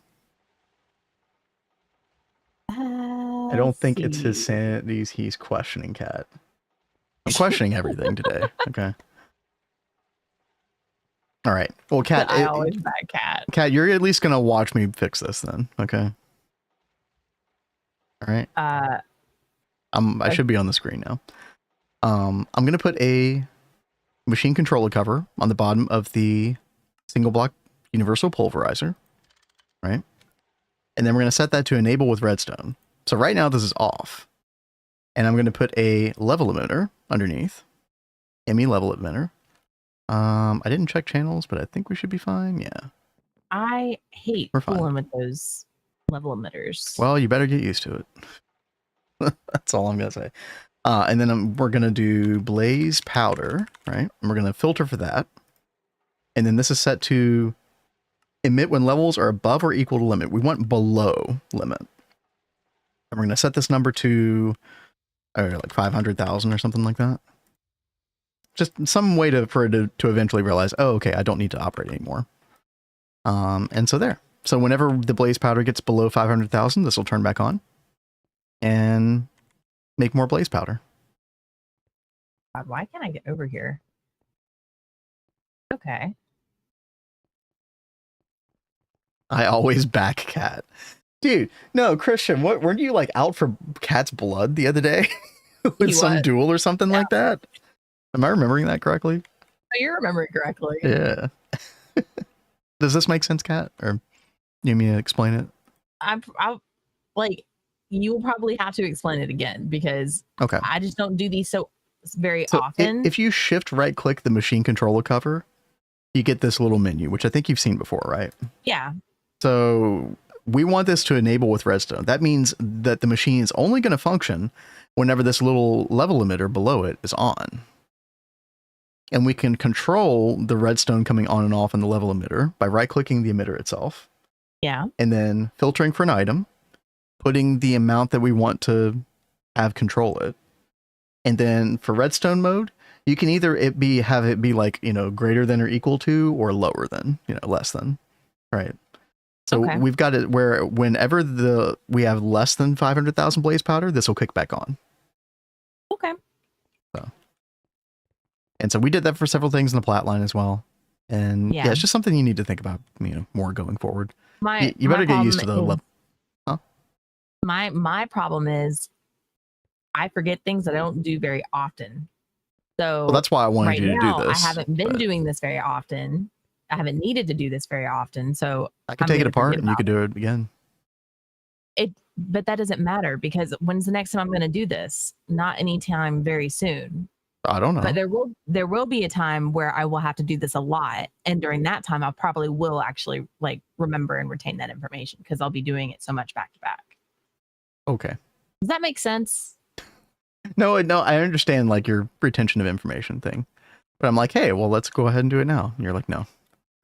I don't think it's his sanities he's questioning, Cat. I'm questioning everything today. Okay. All right. Well, Cat, I always back Cat. Cat, you're at least gonna watch me fix this then. Okay. All right. I should be on the screen now. I'm gonna put a machine controller cover on the bottom of the single block universal pulverizer, right? And then we're gonna set that to enable with redstone. So right now this is off, and I'm gonna put a level emitter underneath, ME level emitter. I didn't check channels, but I think we should be fine. Yeah. I hate We're fine. fooling with those level emitters. Well, you better get used to it. That's all I'm gonna say. And then we're gonna do blaze powder, right? And we're gonna filter for that. And then this is set to emit when levels are above or equal to limit. We want below limit. And we're gonna set this number to like 500,000 or something like that. Just some way for it to eventually realize, oh, okay, I don't need to operate anymore. And so there. So whenever the blaze powder gets below 500,000, this will turn back on and make more blaze powder. God, why can't I get over here? Okay. I always back Cat. Dude, no, Christian, weren't you like out for Cat's blood the other day? With some duel or something like that? Am I remembering that correctly? Oh, you're remembering correctly. Yeah. Does this make sense, Cat? Or you mean to explain it? I'll like, you will probably have to explain it again because Okay. I just don't do these so very often. If you shift right click the machine controller cover, you get this little menu, which I think you've seen before, right? Yeah. So we want this to enable with redstone. That means that the machine is only going to function whenever this little level emitter below it is on. And we can control the redstone coming on and off in the level emitter by right-clicking the emitter itself. Yeah. And then filtering for an item, putting the amount that we want to have control it. And then for redstone mode, you can either have it be like, greater than or equal to, or lower than, less than, right? So we've got it where whenever we have less than 500,000 blaze powder, this will kick back on. Okay. And so we did that for several things in the plat line as well. And yeah, it's just something you need to think about, more going forward. You better get used to the level. Huh? My problem is I forget things that I don't do very often. So that's why I wanted you to do this. I haven't been doing this very often. I haven't needed to do this very often. So I could take it apart and you could do it again. But that doesn't matter because when's the next time I'm going to do this? Not anytime very soon. I don't know. But there will be a time where I will have to do this a lot. And during that time, I probably will actually like remember and retain that information because I'll be doing it so much back to back. Okay. Does that make sense? No, I understand like your retention of information thing. But I'm like, hey, well, let's go ahead and do it now. And you're like, no.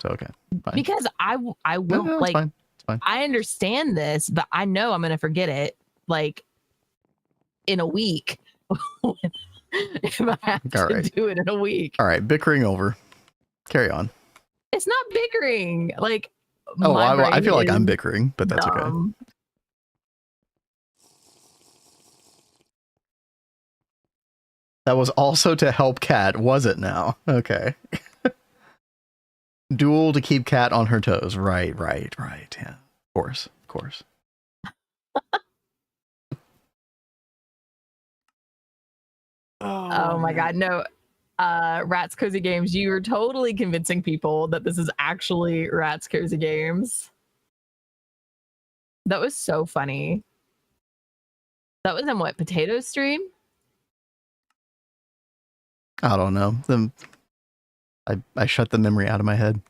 So, okay. Fine. Because I will no, like, it's fine. I understand this, but I know I'm going to forget it like in a week. If I have to do it in a week. All right, bickering over. Carry on. It's not bickering. Like, I feel like I'm bickering, but that's okay. That was also to help Cat, was it now? Okay. Duel to keep Cat on her toes. Right. Yeah, of course. Oh my God, no. Rats Cozy Games, you are totally convincing people that this is actually Rats Cozy Games. That was so funny. That was in what, Potato Stream? I don't know. I shut the memory out of my head.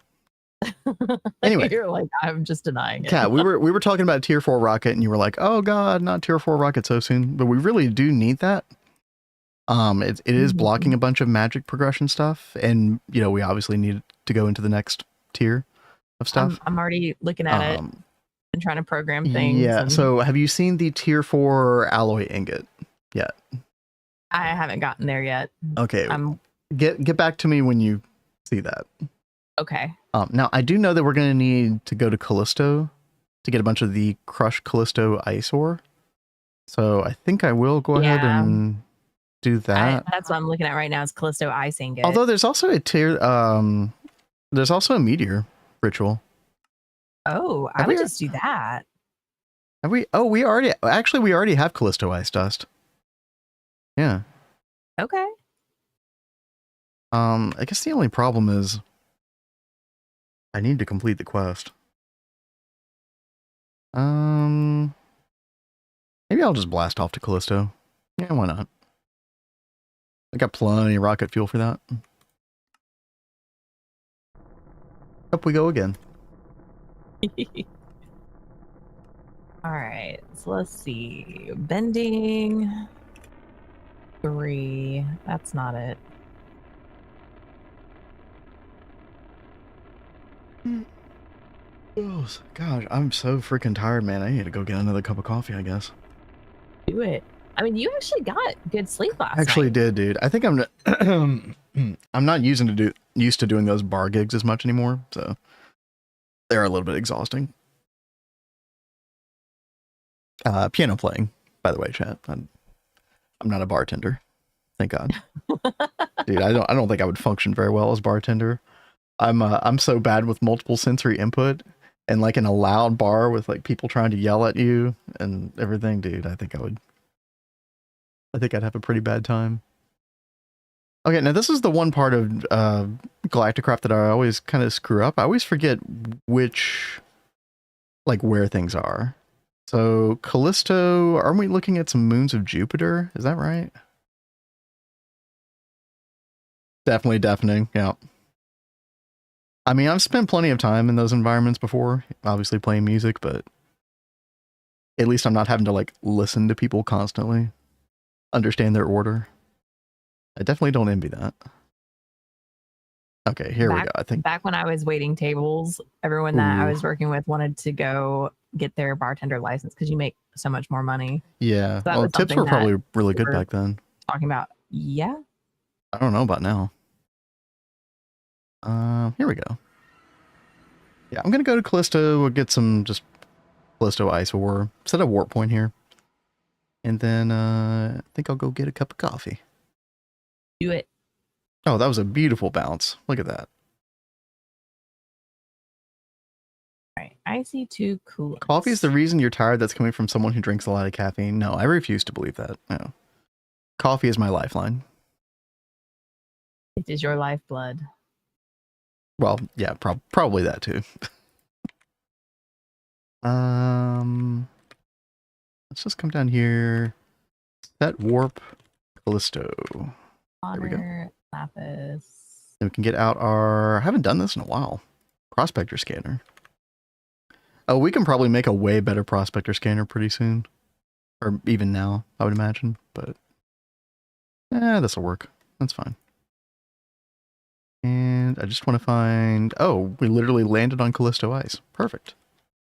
Anyway. You're like, I'm just denying it. Yeah, we were talking about tier 4 rocket, and you were like, "Oh God, not tier 4 rocket so soon." But we really do need that. It is blocking a bunch of magic progression stuff, and you know we obviously need to go into the next tier of stuff. I'm already looking at it and trying to program things. Yeah. And So, have you seen the tier 4 alloy ingot yet? I haven't gotten there yet. Okay. Get back to me when you see that. Okay. Now I do know that we're going to need to go to Callisto to get a bunch of the crushed Callisto ice ore. So I think I will go ahead and do that. That's what I'm looking at right now is Callisto ice ingot. Although there's also a tier, there's also a meteor ritual. Oh, I would just do that. Have we? Oh, we already have Callisto ice dust. Yeah. Okay. I guess the only problem is I need to complete the quest. Maybe I'll just blast off to Callisto. Yeah, why not? I got plenty of rocket fuel for that. Up we go again. All right, so let's see. Bending 3. That's not it. Oh, gosh, I'm so freaking tired, man. I need to go get another cup of coffee, I guess. Do it. I mean, you actually got good sleep last night. Actually did, dude. I think I'm I'm not used to doing those bar gigs as much anymore, so they're a little bit exhausting. Piano playing, by the way, chat. I'm not a bartender. Thank God. Dude, I don't think I would function very well as bartender. I'm so bad with multiple sensory input and like in a loud bar with like people trying to yell at you and everything, dude. I think I'd have a pretty bad time. Okay, now this is the one part of Galacticraft that I always kind of screw up. I always forget where things are. So Callisto, aren't we looking at some moons of Jupiter? Is that right? Definitely deafening, yeah. I mean, I've spent plenty of time in those environments before, obviously playing music, but at least I'm not having to like listen to people constantly, understand their order. I definitely don't envy that. Okay, here we go. I think back when I was waiting tables, everyone that I was working with wanted to go get their bartender license because you make so much more money. Yeah, So well, tips were probably really good back then. Talking about, yeah. I don't know about now. Here we go. Yeah, I'm gonna go to Callisto. We'll get some just Callisto ice ore. Set a warp point here, and then I think I'll go get a cup of coffee. Do it. Oh, that was a beautiful bounce. Look at that. All right, I see 2 cool. Coffee is the reason you're tired. That's coming from someone who drinks a lot of caffeine. No, I refuse to believe that. No, coffee is my lifeline. It is your lifeblood. Well, yeah, probably that too. Let's just come down here. Set warp Callisto. Honor, there we go. Lapis. Then we can get out our. I haven't done this in a while. Prospector scanner. Oh, we can probably make a way better prospector scanner pretty soon, or even now, I would imagine. But this will work. That's fine. And I just want to find... Oh, we literally landed on Callisto ice. Perfect.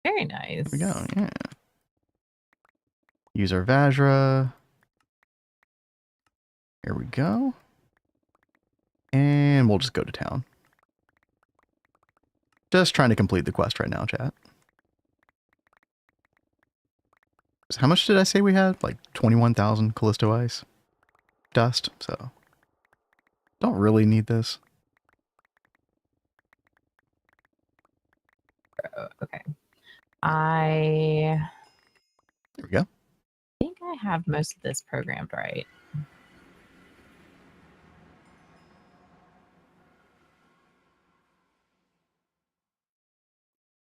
Very nice. There we go, yeah. Use our Vajra. Here we go. And we'll just go to town. Just trying to complete the quest right now, chat. So how much did I say we had? Like 21,000 Callisto ice dust, so... Don't really need this. Okay. There we go. think I have most of this programmed right.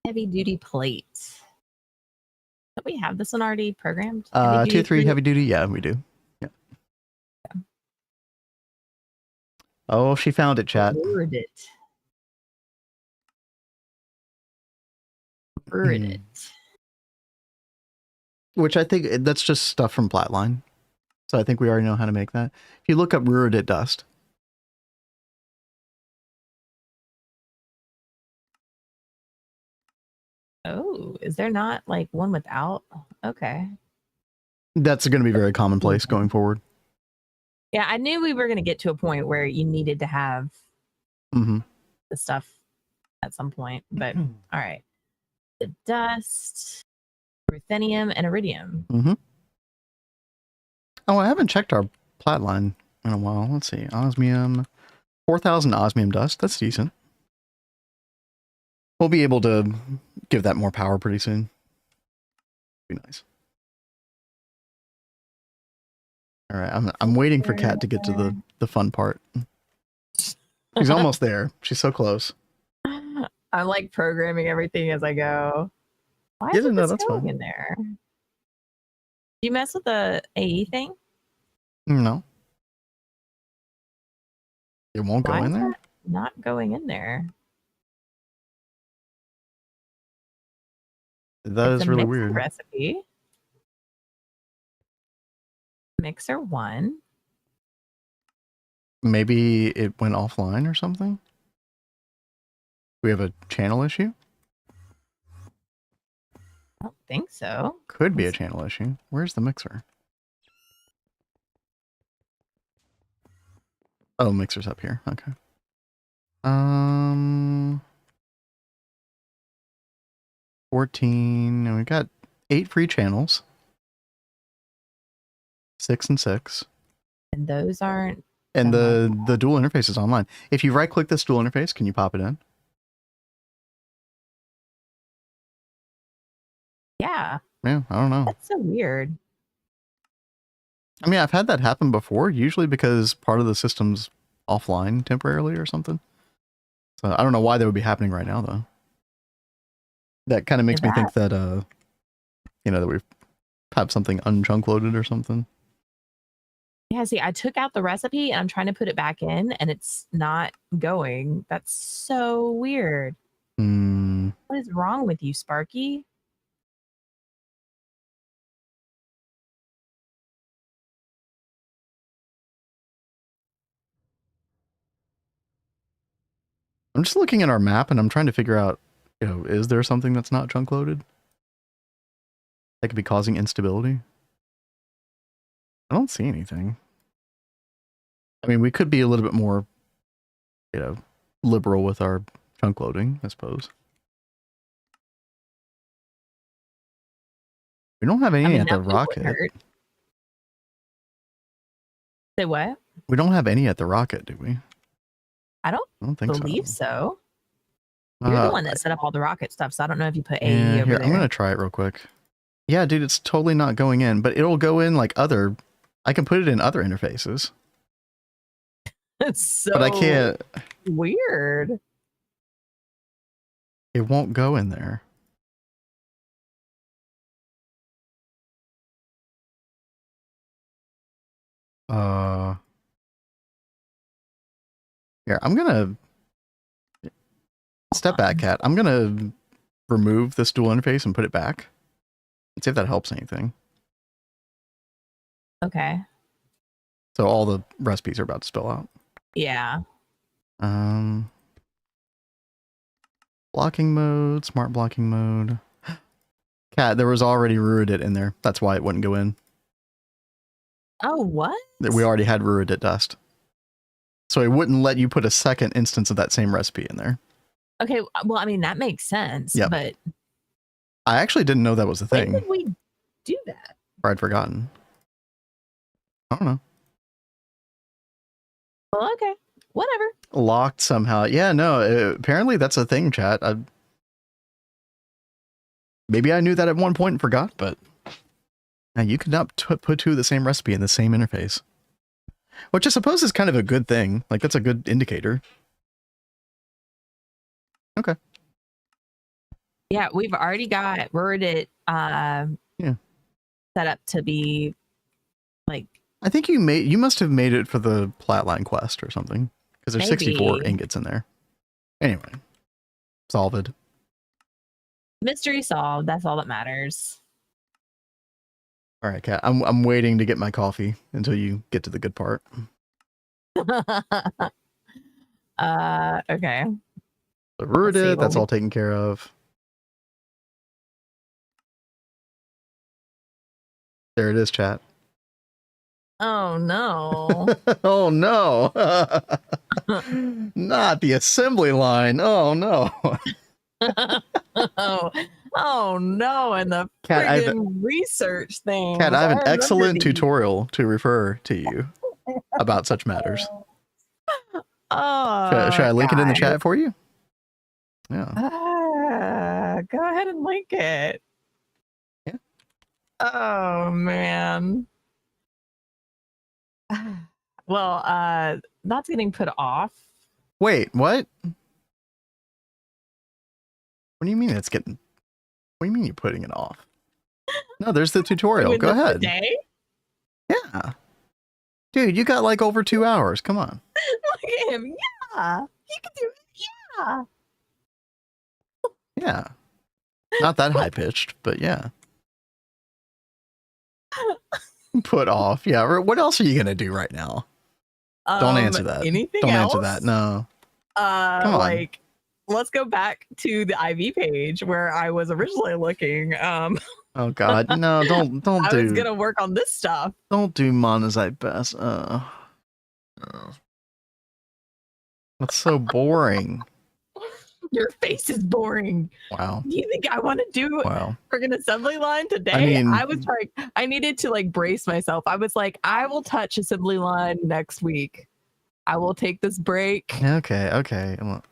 Heavy duty plates. Don't we have this one already programmed? Tier 3 heavy duty? Yeah, we do. Yeah. Oh, she found it, chat. Word it. Word it. Which I think that's just stuff from Flatline. So I think we already know how to make that. If you look up Ruridit dust. Oh, is there not like one without? Okay. That's going to be very commonplace going forward. Yeah, I knew we were going to get to a point where you needed to have Mm-hmm. the stuff at some point. But all right. The dust, ruthenium, and iridium. Mm-hmm. Oh, I haven't checked our Flatline in a while. Let's see. Osmium. 4,000 osmium dust. That's decent. We'll be able to give that more power pretty soon. Be nice. All right, I'm waiting for Kat to get to the fun part. She's almost there. She's so close. I'm like programming everything as I go. Why Yeah, is it no, just that's going fine. in there? Do you mess with the AE thing? No. It won't Why go in is there? that not going in there? That It's is a really mixer weird. recipe. Mixer 1. Maybe it went offline or something? We have a channel issue? I don't think so. Could be a channel issue. Where's the mixer? Oh, mixer's up here. Okay. 14, and we got 8 free channels. 6 and 6. And those aren't. And the dual interface is online. If you right click this dual interface, can you pop it in? Yeah. Yeah, I don't know. That's so weird. I mean, I've had that happen before, usually because part of the system's offline temporarily or something. So I don't know why that would be happening right now, though. That kind of makes me think that, you know, that we have something unchunk loaded or something. Yeah, see, I took out the recipe and I'm trying to put it back in and it's not going. That's so weird. What is wrong with you, Sparky? I'm just looking at our map and I'm trying to figure out, you know, is there something that's not chunk loaded that could be causing instability? I don't see anything. I mean, we could be a little bit more, you know, liberal with our chunk loading, I suppose. We don't have any at the rocket. Say what? We don't have any at the rocket, do we? I don't think believe so. You're the one that set up all the rocket stuff, so I don't know if you put AE over here, there. I'm going to try it real quick. Yeah, dude, it's totally not going in, but it'll go in like other... I can put it in other interfaces. It's so but I can't... weird. It won't go in there. Here, I'm going to... Step back, Cat. I'm going to remove this dual interface and put it back. And see if that helps anything. Okay. So all the recipes are about to spill out. Yeah. Blocking mode, smart blocking mode. Cat, there was already Ruridit in there. That's why it wouldn't go in. Oh, what? We already had Ruridit dust. So it wouldn't let you put a second instance of that same recipe in there. Okay, well, I mean, that makes sense, Yep. but... I actually didn't know that was a thing. When did we do that? Or I'd forgotten. I don't know. Well, okay. Whatever. Locked somehow. Yeah, no, apparently that's a thing, chat. Maybe I knew that at one point and forgot, but... Now you could not put two of the same recipe in the same interface. Which I suppose is kind of a good thing. Like, that's a good indicator. Okay. Yeah, we've already got Ruridit set up to be like... I think you must have made it for the Flatline quest or something. because there's 64 Maybe. ingots in there. Anyway, solved. Mystery solved. That's all that matters. All right, Kat. I'm waiting to get my coffee until you get to the good part. Okay. So Rurid see it. what That's we- all taken care of. There it is, chat. Oh no. Oh no. Not the assembly line. Oh no. oh no, and the Kat, friggin' research thing. Kat, I have an remember excellent these. tutorial to refer to you about such matters. Oh, Should I link it in the guys. chat for you? Yeah. Go ahead and link it. Yeah. Oh man. Well, that's getting put off. Wait, what? What do you mean it's getting? What do you mean you're putting it off? No, there's the tutorial. Doing Go this ahead. today? Yeah. Dude, you got like over 2 hours. Come on. Look at him. Yeah. You can do it. Yeah. Yeah. Not that high pitched, but yeah. Put off. Yeah. What else are you gonna do right now? Don't answer that. Anything Don't else? answer that. No. Come on. Like, let's go back to the IV page where I was originally looking. Oh God, no! Don't I do. was gonna work on this stuff. Don't do monazite best. That's so boring. Your face is boring. Wow. Do you think I want to do Wow. friggin' assembly line today? mean- I was trying. I needed to like brace myself. I was like, I will touch assembly line next week. I will take this break. Okay. Okay. Well,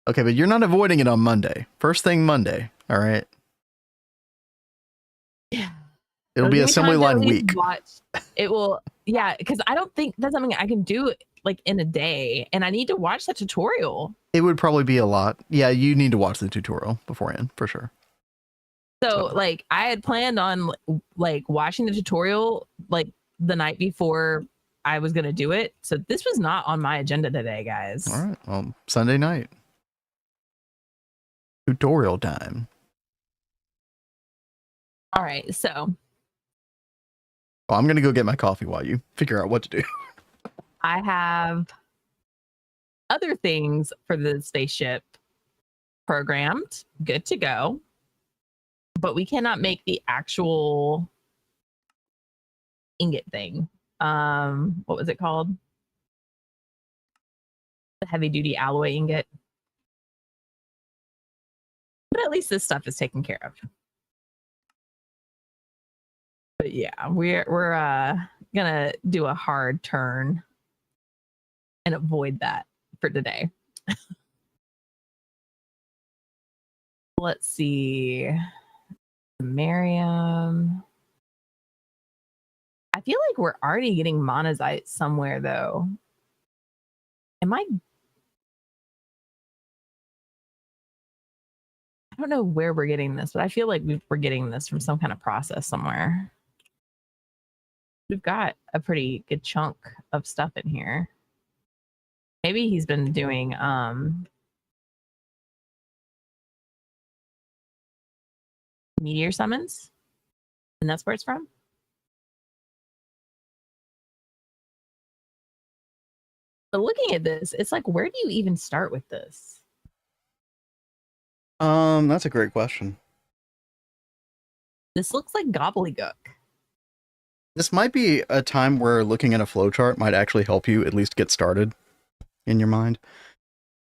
okay, but you're not avoiding it on Monday. First thing Monday. All right. Yeah. It'll be Give me assembly time to line at least week. Watch. It will. Yeah, because I don't think that's something I can do like in a day, and I need to watch that tutorial. It would probably be a lot. Yeah, you need to watch the tutorial beforehand for sure. So, So- like, I had planned on like watching the tutorial like the night before I was gonna do it. So this was not on my agenda today, guys. All right. Well, Sunday night. Tutorial time. All right. So Well, I'm gonna go get my coffee while you figure out what to do. I have other things for the spaceship programmed, good to go, but we cannot make the actual ingot thing. What was it called? The heavy duty alloy ingot. But at least this stuff is taken care of. But yeah, we're gonna do a hard turn and avoid that for today. Let's see. Miriam. I feel like we're already getting monazite somewhere though. Am I don't know where we're getting this, but I feel like we're getting this from some kind of process somewhere. We've got a pretty good chunk of stuff in here. Maybe he's been doing meteor summons, and that's where it's from. But looking at this, it's like, where do you even start with this? That's a great question. This looks like gobbledygook. This might be a time where looking at a flowchart might actually help you at least get started in your mind.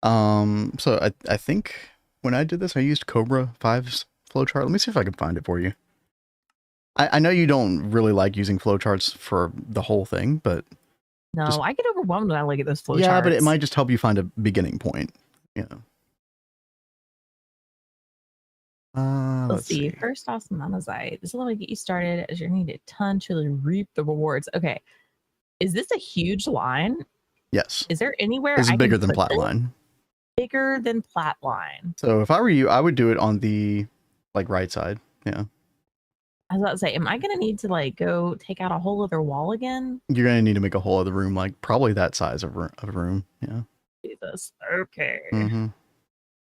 So I think when I did this, I used Cobra 5's flowchart. Let me see if I can find it for you. I know you don't really like using flowcharts for the whole thing, but No, Just- I get overwhelmed when I look at those flowcharts. yeah, but it might just help you find a beginning point. You know. Let's see. First off, monazite. This will get you started as you need a ton to reap the rewards. Okay. Is this a huge line? Yes, Is there anywhere this is I bigger can than put this? Flatline. Bigger than Flatline. So if I were you, I would do it on the like right side. Yeah, I was about to say, am I gonna need to like go take out a whole other wall again? you're gonna need to make a whole other room, like probably that size of room. Yeah. Jesus. Okay. Mm-hmm.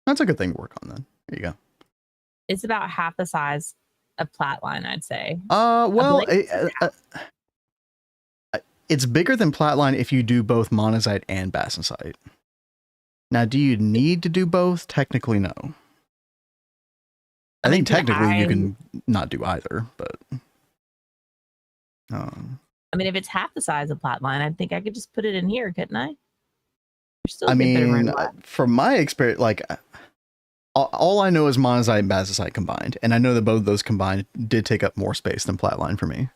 That's a good thing to work on then. There you go. It's about half the size of Flatline, I'd say. Well, Blaze is it's bigger than Flatline if you do both Monazite and Bastnasite. Now, do you need to do both? Technically, no. I think technically you can not do either, but I mean, if it's half the size of Flatline, I think I could just put it in here, couldn't I? You're still I a good bit of mean, room from my experience, like all I know is Monazite and Bastnasite combined, and I know that both of those combined did take up more space than Flatline for me.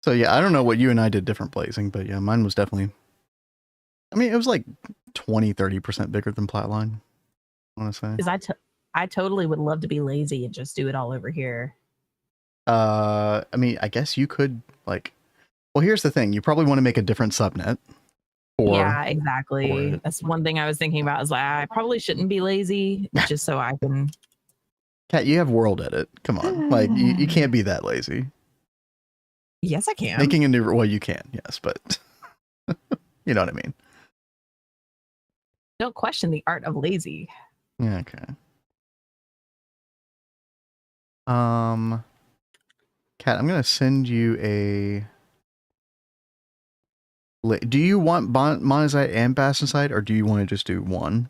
So yeah, I don't know what you and I did different blazing, but yeah, mine was definitely, I mean, it was like 20-30% bigger than Flatline, I want to say. Because I totally would love to be lazy and just do it all over here. I mean, I guess you could like, well, here's the thing. You probably want to make a different subnet. Yeah, exactly. That's one thing I was thinking about is like, I probably shouldn't be lazy just so I can. Kat, you have world edit. Come on. Like you can't be that lazy. Yes, I can. Making a new, well, you can, yes, but you know what I mean. Don't question the art of lazy. Yeah, okay. Kat, I'm gonna send you a. Do you want Monazite and Bastnasite, or do you want to just do one?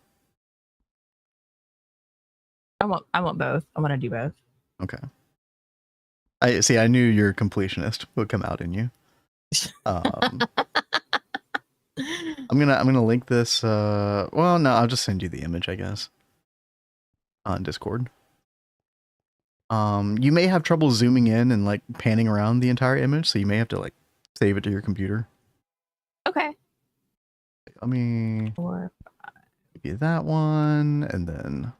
I want both. I want to do both. Okay. I see. I knew your completionist would come out in you. I'm gonna link this. Well, no, I'll just send you the image, I guess, on Discord. You may have trouble zooming in and like panning around the entire image, so you may have to like save it to your computer. Okay. Let me give you that one, and then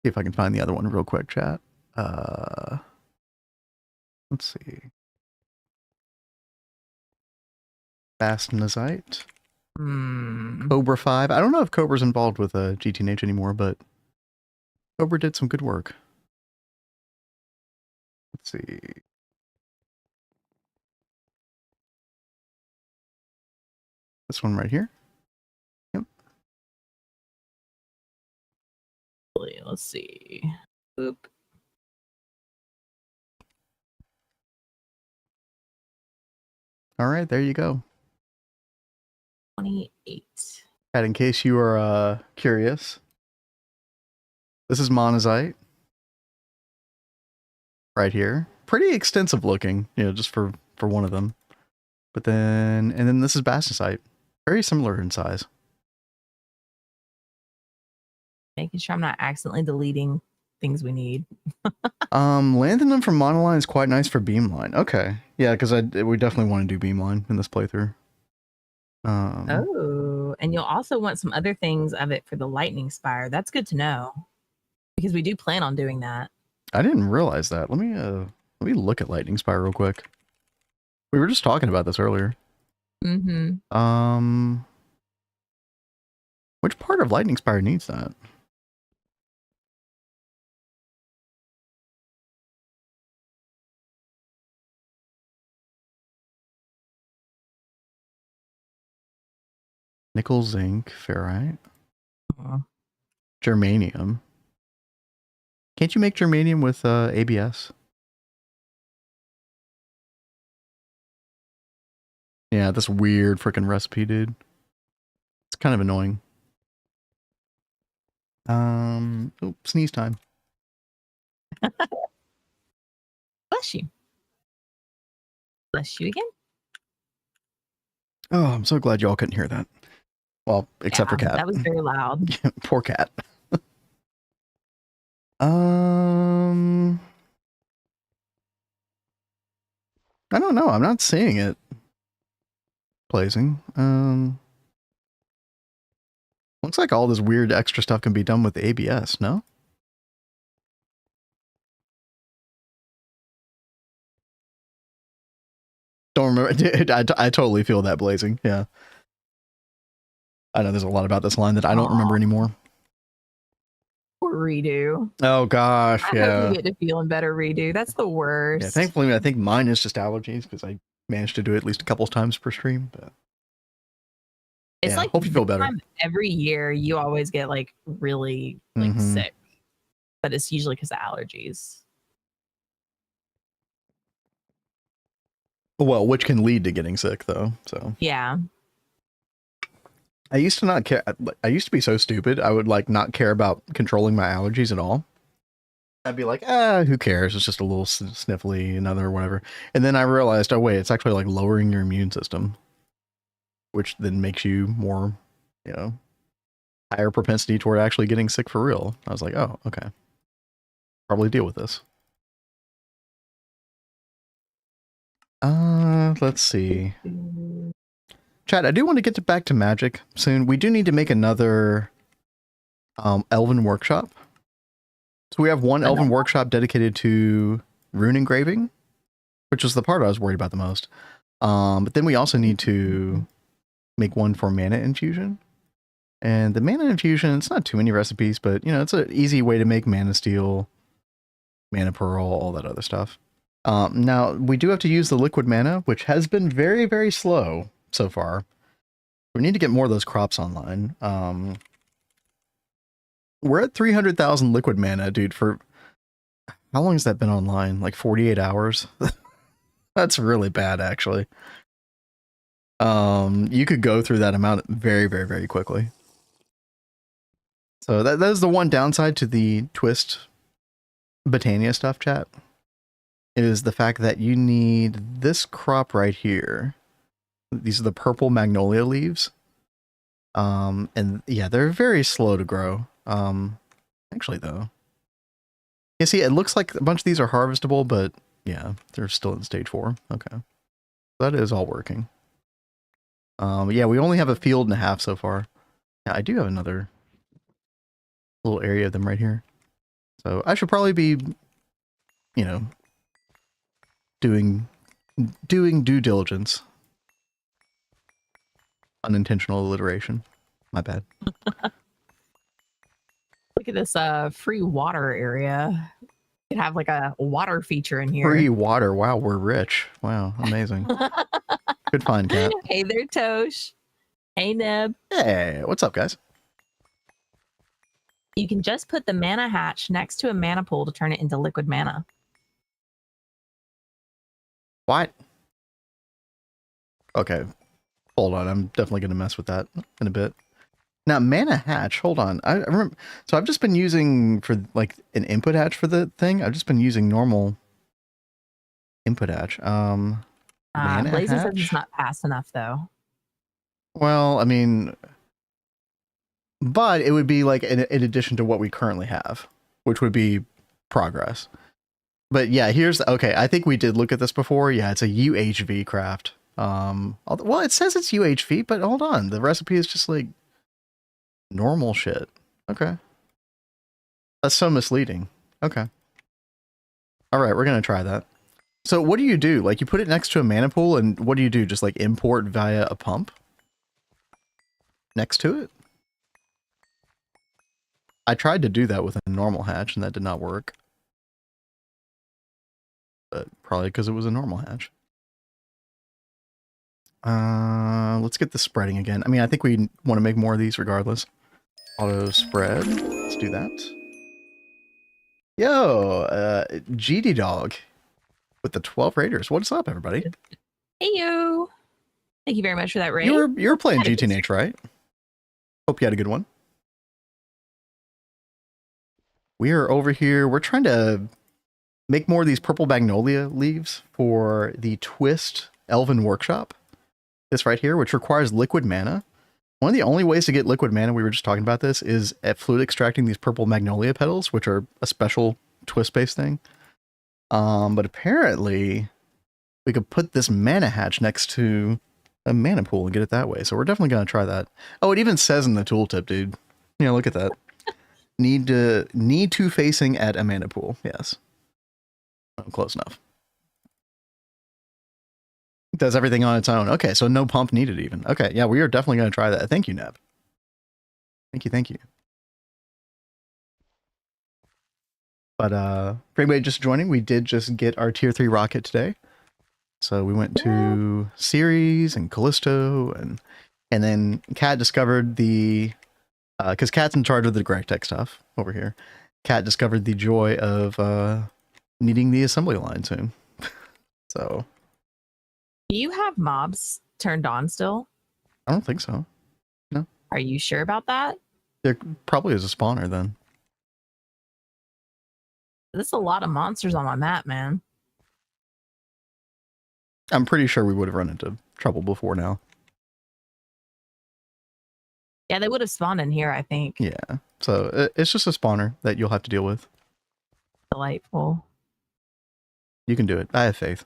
see if I can find the other one real quick, chat. Let's see. Bastnasite. Cobra 5. I don't know if Cobra's involved with GTNH anymore, but Cobra did some good work. Let's see. This one right here. Yep. Let's see. Oop. All right, there you go. 28. And in case you are curious, this is Monazite right here. Pretty extensive looking, you know, just for one of them. But then, and then this is Bastnasite. Very similar in size. Making sure I'm not accidentally deleting things we need. Landing them from monoline is quite nice for beamline. Okay, yeah, because we definitely want to do beamline in this playthrough. Oh, and you'll also want some other things of it for the lightning spire. That's good to know because we do plan on doing that. I didn't realize that. Let me look at lightning spire real quick. We were just talking about this earlier. Which part of lightning spire needs that? Nickel, zinc, ferrite, germanium. Can't you make germanium with ABS? Yeah, this weird freaking recipe, dude. It's kind of annoying. Oh, sneeze time. Bless you. Bless you again. Oh, I'm so glad y'all couldn't hear that. Well, except for Cat. That was very loud. Poor Cat. I don't know. I'm not seeing it blazing. Looks like all this weird extra stuff can be done with the ABS, no? Don't remember. Dude, I totally feel that blazing. Yeah. I know there's a lot about this line that I don't remember anymore. Poor Redo. Oh gosh, I yeah. hope you get to feeling better, Redo. That's the worst. Yeah, thankfully, I think mine is just allergies because I managed to do it at least a couple of times per stream. But It's yeah, like hope you feel better. Every year, you always get like really like sick, but it's usually because of allergies. Well, which can lead to getting sick, though. So yeah, I used to not care. I used to be so stupid. I would like not care about controlling my allergies at all. I'd be like, who cares? It's just a little sniffly, another whatever. And then I realized, oh wait, it's actually like lowering your immune system, which then makes you more, higher propensity toward actually getting sick for real. I was like, oh, okay. Probably deal with this. Let's see. Chat, I do want to get back to magic soon. We do need to make another elven workshop. So we have one elven workshop dedicated to rune engraving, which was the part I was worried about the most. But then we also need to make one for mana infusion. And the mana infusion, it's not too many recipes, but it's an easy way to make mana steel, mana pearl, all that other stuff. Now we do have to use the liquid mana, which has been very, very slow so far. We need to get more of those crops online. We're at 300,000 liquid mana, dude, for how long has that been online? Like 48 hours? That's really bad, actually. You could go through that amount very, very, very quickly. So that is the one downside to the Twist Botania stuff, chat, is the fact that you need this crop right here. These are the purple magnolia leaves. And yeah, they're very slow to grow. Actually though, you see, it looks like a bunch of these are harvestable, but yeah, they're still in stage 4. Okay. That is all working. Yeah, we only have a field and a half so far. Yeah, I do have another little area of them right here. So I should probably be, doing due diligence. Unintentional alliteration. My bad. Look at this free water area. You could have like a water feature in here. Free water. Wow, we're rich. Wow, amazing. Good find, Cat. Hey there, Tosh. Hey, Neb. Hey, what's up, guys? You can just put the mana hatch next to a mana pool to turn it into liquid mana. What? Okay. Hold on. I'm definitely going to mess with that in a bit. Now, mana hatch. Hold on. I remember. So I've just been using for like an input hatch for the thing. I've just been using normal input hatch. Mana Blazy says hatch? it's not fast enough though. Well, I mean, but it would be like in addition to what we currently have, which would be progress. But yeah, okay. I think we did look at this before. Yeah, it's a UHV craft. Well, it says it's UHV, but hold on. The recipe is just like normal shit. Okay. That's so misleading. Okay. All right, we're going to try that. So what do you do? Like you put it next to a mana pool and what do you do? Just like import via a pump next to it? I tried to do that with a normal hatch and that did not work. But probably because it was a normal hatch. Let's get the spreading again. I mean, I think we want to make more of these regardless. Auto spread. Let's do that. Yo, GD Dog with the 12 raiders. What's up, everybody? Hey yo! Thank you very much for that raid. You were playing GTNH, right? Hope you had a good one. We are over here. We're trying to make more of these purple magnolia leaves for the Twist Elven Workshop. This right here, which requires liquid mana. One of the only ways to get liquid mana, we were just talking about this, is at fluid extracting these purple magnolia petals, which are a special Twist-based thing. But apparently, we could put this mana hatch next to a mana pool and get it that way. So we're definitely going to try that. Oh, it even says in the tooltip, dude. Yeah, look at that. Need to facing at a mana pool. Yes. Oh, close enough. It does everything on its own. Okay, so no pump needed even. Okay, yeah, we are definitely going to try that. Thank you, Neb. Thank you. But for anybody just joining, we did just get our tier 3 rocket today. So we went to Ceres and Callisto, and then Kat discovered the because Kat's in charge of the Gregtech stuff over here. Kat discovered the joy of needing the assembly line soon. So Do you have mobs turned on still? I don't think so. Are you sure about that? There probably is a spawner then. There's a lot of monsters on my map, man. I'm pretty sure we would have run into trouble before now. Yeah, they would have spawned in here, I think. Yeah. So it's just a spawner that you'll have to deal with. Delightful. You can do it. I have faith.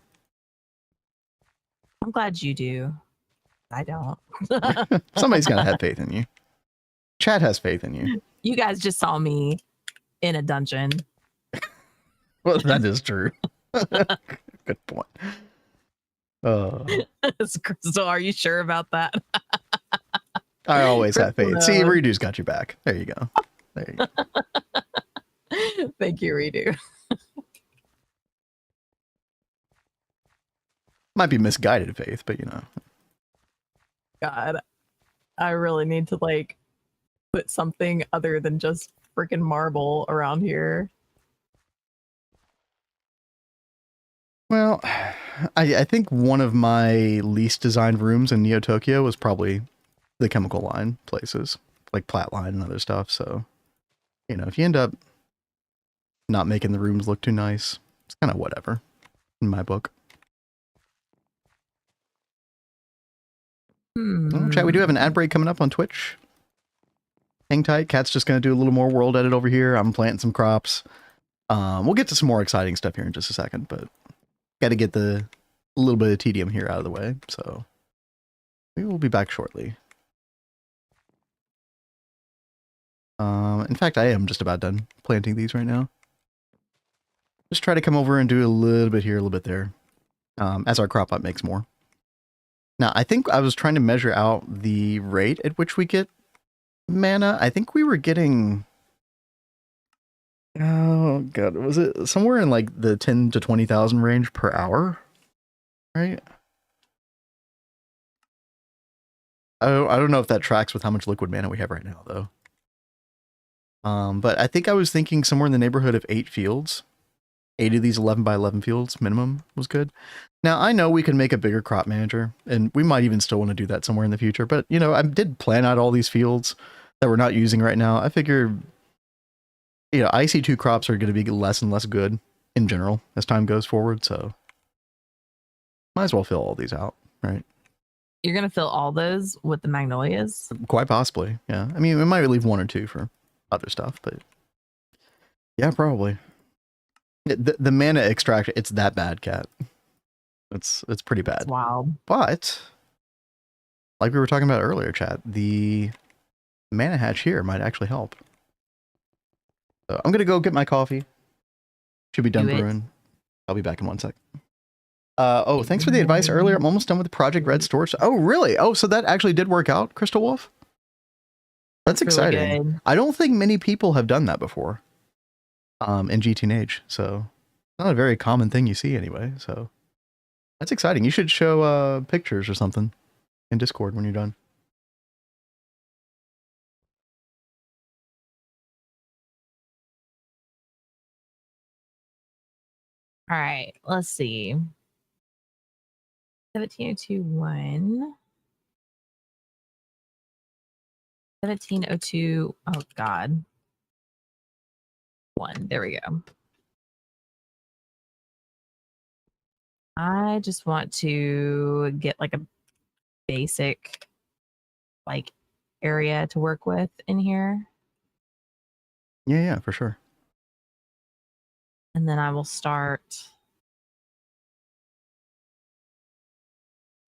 I'm glad you do. I don't. Somebody's gonna have faith in you. Chat has faith in you. You guys just saw me in a dungeon. Well, that is true. Good point. So are you sure about that? I always have faith. See, No. Redo's got your back. There you go. There you go. Thank you, Redo. Might be misguided faith, but you know. God, I really need to like put something other than just freaking marble around here. Well, I think one of my least designed rooms in Neo Tokyo was probably the chemical line places, like plat line and other stuff. So, you know, if you end up not making the rooms look too nice, it's kind of whatever in my book. Oh, chat, we do have an ad break coming up on Twitch. Hang tight. Kat's just going to do a little more world edit over here. I'm planting some crops. We'll get to some more exciting stuff here in just a second, but got to get a little bit of tedium here out of the way. So we will be back shortly. In fact, I am just about done planting these right now. Just try to come over and do a little bit here, a little bit there, as our crop up makes more. Now, I think I was trying to measure out the rate at which we get mana. I think we were getting, oh god, was it somewhere in like the 10 to 20,000 range per hour? Right? I don't know if that tracks with how much liquid mana we have right now, though. But I think I was thinking somewhere in the neighborhood of 8 fields. 8 of these 11 by 11 fields minimum was good. Now, I know we can make a bigger crop manager, and we might even still want to do that somewhere in the future. But, you know, I did plan out all these fields that we're not using right now. I figure, you know, IC2 crops are going to be less and less good in general as time goes forward. So might as well fill all these out, right? You're gonna fill all those with the magnolias? Quite possibly, yeah. I mean, we might leave 1 or 2 for other stuff, but yeah, probably. The mana extraction, it's that bad, Cat. It's pretty bad. That's wild. But like we were talking about earlier, chat, the mana hatch here might actually help. So I'm gonna go get my coffee. Should be done brewing. I'll be back in 1 sec. Oh, thanks for the advice earlier. I'm almost done with the Project Red storage. Oh, really? Oh, so that actually did work out, Crystal Wolf? That's exciting. Really good. I don't think many people have done that before. In GTNH, so not a very common thing you see anyway. So that's exciting. You should show pictures or something in Discord when you're done. All right, let's see. 17021. 1702. Oh god. 1. There we go. I just want to get like a basic like area to work with in here. Yeah, for sure. And then I will start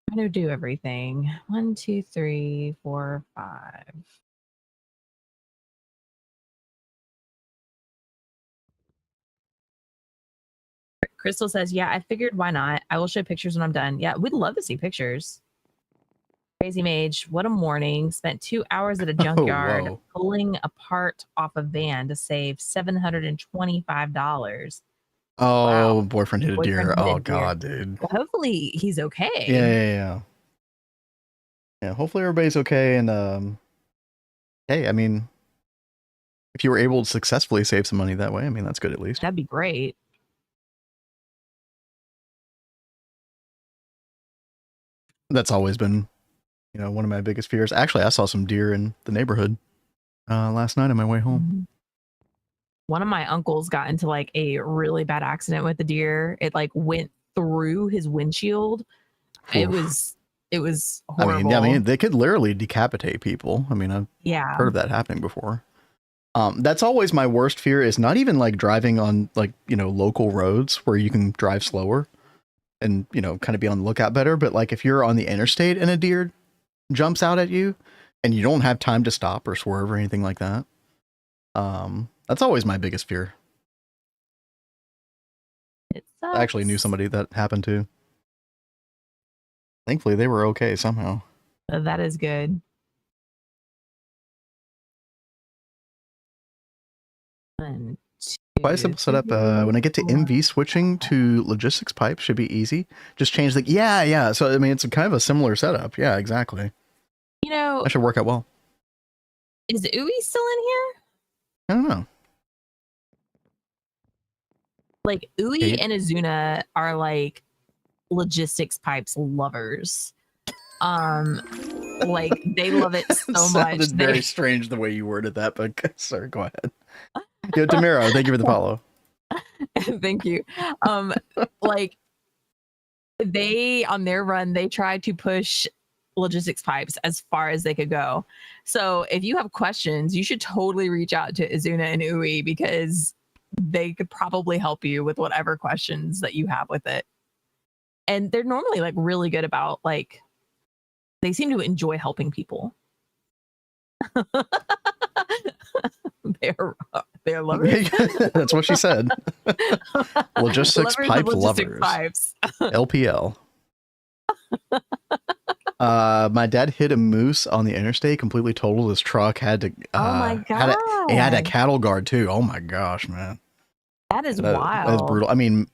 trying to do everything. 1, 2, 3, 4, 5. Crystal says, yeah, I figured why not? I will show pictures when I'm done. Yeah, we'd love to see pictures. Crazy Mage, what a morning. Spent 2 hours at a Oh, junkyard whoa. pulling a part off a van to save $725. Oh, Wow. boyfriend hit a Boyfriend deer. hit a Oh, deer. God, dude. Well, hopefully he's okay. Yeah. Yeah, hopefully everybody's okay. And, hey, I mean, if you were able to successfully save some money that way, I mean, that's good at least. That'd be great. That's always been, you know, one of my biggest fears. Actually, I saw some deer in the neighborhood last night on my way home. Mhm. One of my uncles got into like a really bad accident with a deer. It like went through his windshield. It Oof. was horrible. I mean, they could literally decapitate people. I mean, I've heard of that happening before. That's always my worst fear, is not even like driving on like, you know, local roads where you can drive slower and, you know, kind of be on the lookout better. But like if you're on the interstate and a deer jumps out at you and you don't have time to stop or swerve or anything like that. That's always my biggest fear. It sucks. I actually knew somebody that happened to. Thankfully, they were okay somehow. That is good. One, Quite a simple setup. When I get to MV, switching to logistics pipe should be easy. Just change the yeah. So I mean, it's kind of a similar setup. Yeah, exactly. You know, That should work out well. is Uwe still in here? I don't know. Like Uwe and Azuna are like logistics pipes lovers. Like they love it so much. Sounded very strange the way you worded that, but sorry, go ahead. Yo, Demiro, thank you for the follow. Thank you. Like they on their run, they tried to push logistics pipes as far as they could go. So if you have questions, you should totally reach out to Azuna and Uwe, because they could probably help you with whatever questions that you have with it. And they're normally like really good about like, they seem to enjoy helping people. They're lovers. That's what she said. Logistics pipe lovers. Pipes. LPL. My dad hit a moose on the interstate, completely totaled his truck. Had to. Oh my god! He had a cattle guard too. Oh my gosh, man. That is wild. That's brutal. I mean,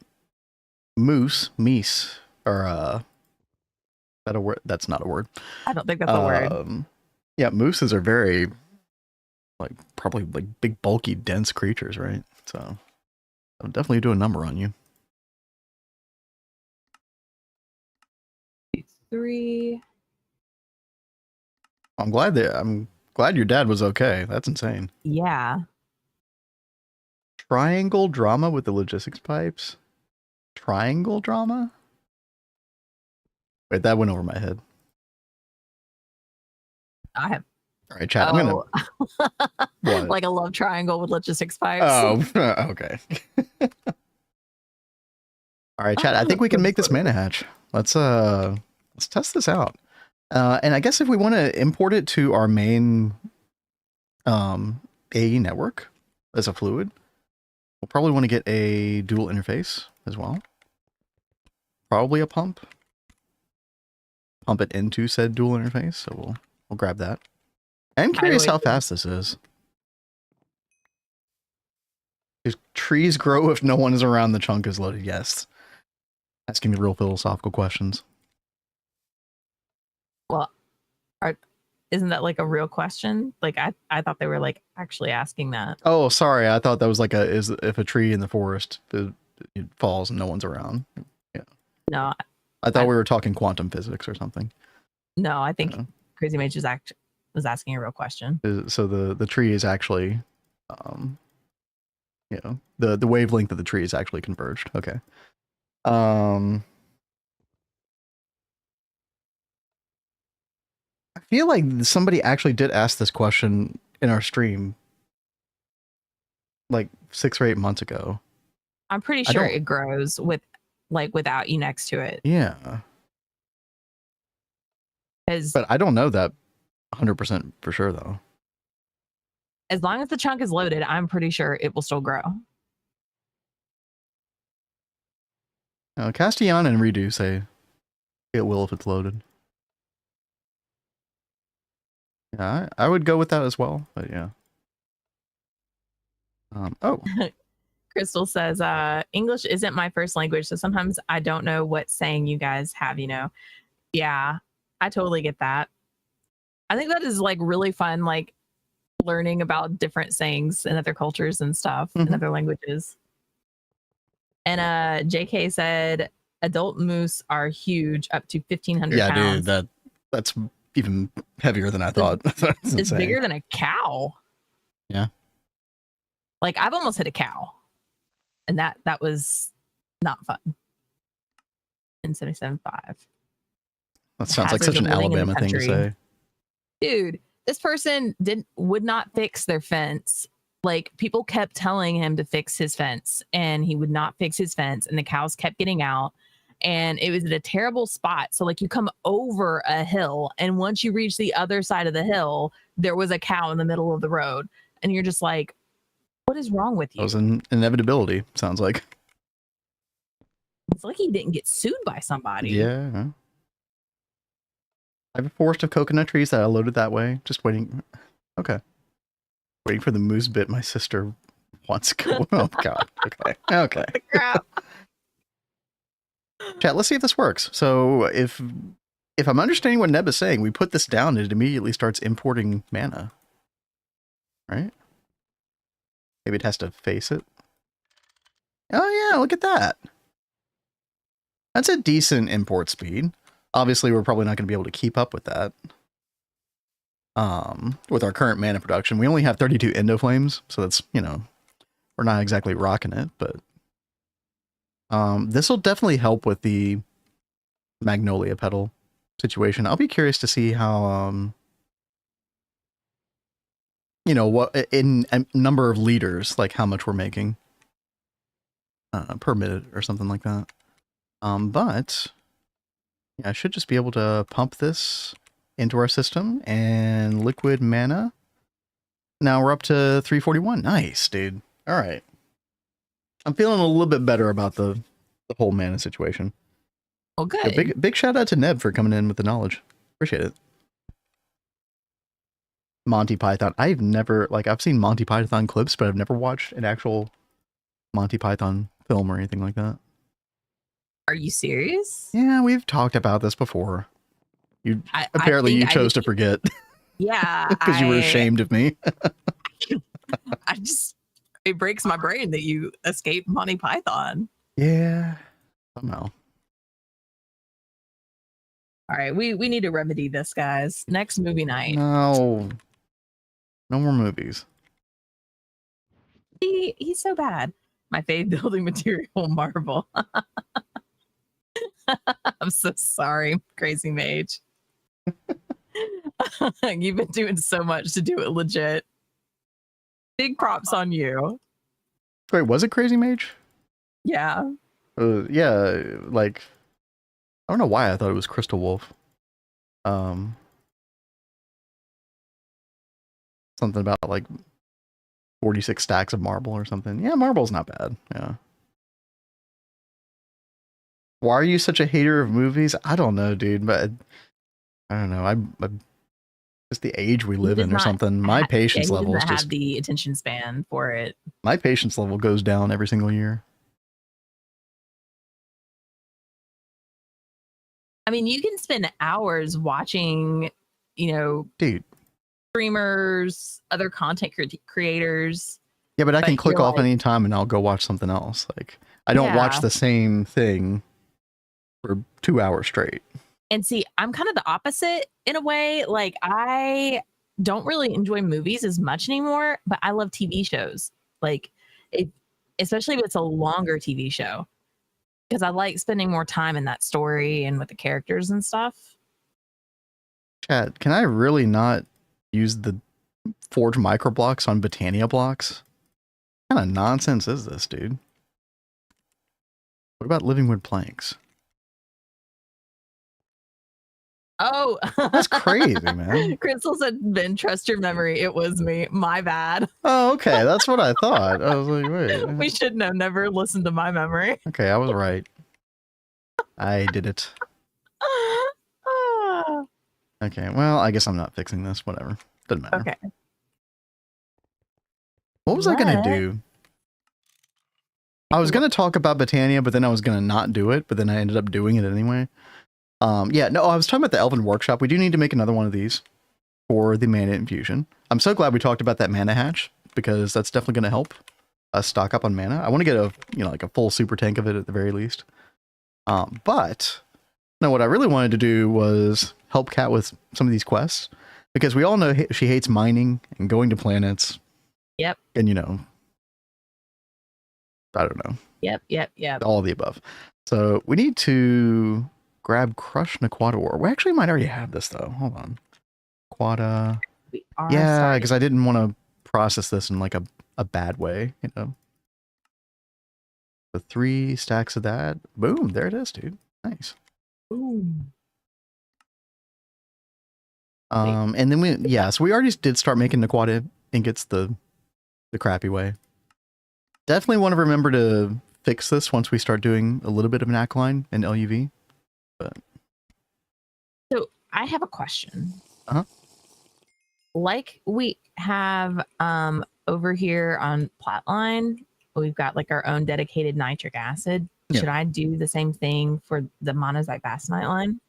meese, or that a word? That's not a word. I don't think that's a word. Yeah, mooses are very, like, probably like big, bulky, dense creatures, right? So, I'll definitely do a number on you. 3. I'm glad your dad was okay. That's insane. Yeah. Triangle drama with the logistics pipes. Triangle drama? Wait, that went over my head. I have. All right, chat. I'm gonna. What? Like a love triangle with logistics pipes. Oh, okay. All right, chat. I think we can make this mana hatch. Let's test this out. And I guess if we want to import it to our main AE network as a fluid, we'll probably want to get a dual interface as well. Probably a pump. Pump it into said dual interface. So we'll grab that. I'm curious how fast this is. Do trees grow if no one is around? The chunk is loaded. Yes. Asking me real philosophical questions. Well, isn't that like a real question? Like I thought they were like actually asking that. Oh, sorry. I thought that was like if a tree in the forest it falls and no one's around. Yeah. No. I thought we were talking quantum physics or something. No, I think Crazy Mage was asking a real question. So the tree is actually, you know, the wavelength of the tree is actually converged. Okay. I feel like somebody actually did ask this question in our stream like 6 or 8 months ago. I'm pretty sure it grows without you next to it. Yeah. But I don't know that 100% for sure though. As long as the chunk is loaded, I'm pretty sure it will still grow. Castellan and Redo say it will if it's loaded. Yeah, I would go with that as well. But yeah. Oh, Crystal says, English isn't my first language, so sometimes I don't know what saying you guys have, you know. Yeah, I totally get that. I think that is like really fun, like learning about different sayings in other cultures and stuff in other languages. And JK said adult moose are huge, up to 1,500 yeah, pounds. dude, that's even heavier than I thought. That's It's insane. bigger than a cow. Yeah. Like I've almost hit a cow, and that was not fun. In 77.5. That sounds like such Hazards an of living in the Alabama thing to country. say. Dude, this person would not fix their fence. Like people kept telling him to fix his fence, and he would not fix his fence, and the cows kept getting out, and it was at a terrible spot. So like you come over a hill, and once you reach the other side of the hill, there was a cow in the middle of the road, and you're just like, what is wrong with That you? was an inevitability, sounds like. It's like he didn't get sued by somebody. Yeah. I have a forest of coconut trees that I loaded that way. Just waiting. Okay. Waiting for the moose bit my sister wants to go. Oh, God. Okay. Okay. Crap. Chat, let's see if this works. So if I'm understanding what Neb is saying, we put this down and it immediately starts importing mana. Right? Maybe it has to face it. Oh, yeah. Look at that. That's a decent import speed. Obviously, we're probably not going to be able to keep up with that. With our current mana production, we only have 32 endo flames, so that's, you know, we're not exactly rocking it, but this will definitely help with the magnolia petal situation. I'll be curious to see how, you know, what in a number of liters, like how much we're making per minute or something like that. But yeah, I should just be able to pump this into our system and liquid mana. Now we're up to 341. Nice, dude. All right. I'm feeling a little bit better about the whole mana situation. Well, good. So big shout out to Neb for coming in with the knowledge. Appreciate it. Monty Python. I've never, like, I've seen Monty Python clips, but I've never watched an actual Monty Python film or anything like that. Are you serious? Yeah, we've talked about this before. Apparently You chose to forget. Yeah. Because you were ashamed of me. It breaks my brain that you escaped Monty Python. Yeah. Somehow. All right, we need to remedy this, guys. Next movie night. No. No more movies. He's so bad. My fave building material, marble. I'm so sorry, crazy mage. You've been doing so much to do it legit. Big props on you. Wait, was it Crazy Mage? Yeah. Yeah, like, I don't know why I thought it was Crystal Wolf. Something about like 46 stacks of marble or something. Yeah, marble's not bad. Yeah. Why are you such a hater of movies? I don't know, dude, but I don't know. I'm just the age we live in or something. My patience level is just have the attention span for it. My patience level goes down every single year. I mean, you can spend hours watching, you know, dude, streamers, other content creators. Yeah, but I can click off anytime and I'll go watch something else. Like, I don't watch the same thing for 2 hours straight. And see, I'm kind of the opposite in a way. Like, I don't really enjoy movies as much anymore, but I love TV shows. Like, especially if it's a longer TV show, because I like spending more time in that story and with the characters and stuff. Chat, can I really not use the Forge micro blocks on Botania blocks? What kind of nonsense is this, dude? What about living wood planks? Oh, that's crazy, man. Crystal said, Ben, trust your memory. It was me. My bad. Oh, okay. That's what I thought. I was like, wait. We should have never listened to my memory. Okay, I was right. I did it. Okay, well, I guess I'm not fixing this. Whatever. Doesn't matter. Okay. What was I going to What? do? I was going to talk about Botania, but then I was going to not do it, but then I ended up doing it anyway. Yeah, no, I was talking about the Elven Workshop. We do need to make another one of these for the mana infusion. I'm so glad we talked about that mana hatch, because that's definitely going to help us stock up on mana. I want to get a, like a full super tank of it at the very least. But no, what I really wanted to do was help Kat with some of these quests, because we all know she hates mining and going to planets. Yep. And I don't know. Yep. All of the above. So we need to grab Crush Naquata Ore. We actually might already have this though. Hold on. Quata. Yeah, because I didn't want to process this in like a bad way, The 3 stacks of that. Boom, there it is, dude. Nice. Ooh. And then so we already did start making Naquata ingots the crappy way. Definitely want to remember to fix this once we start doing a little bit of Knackline and LUV. But So I have a question. Uh-huh. Like we have over here on Plotline, we've got like our own dedicated nitric acid. Yeah. Should I do the same thing for the monazite basanite line?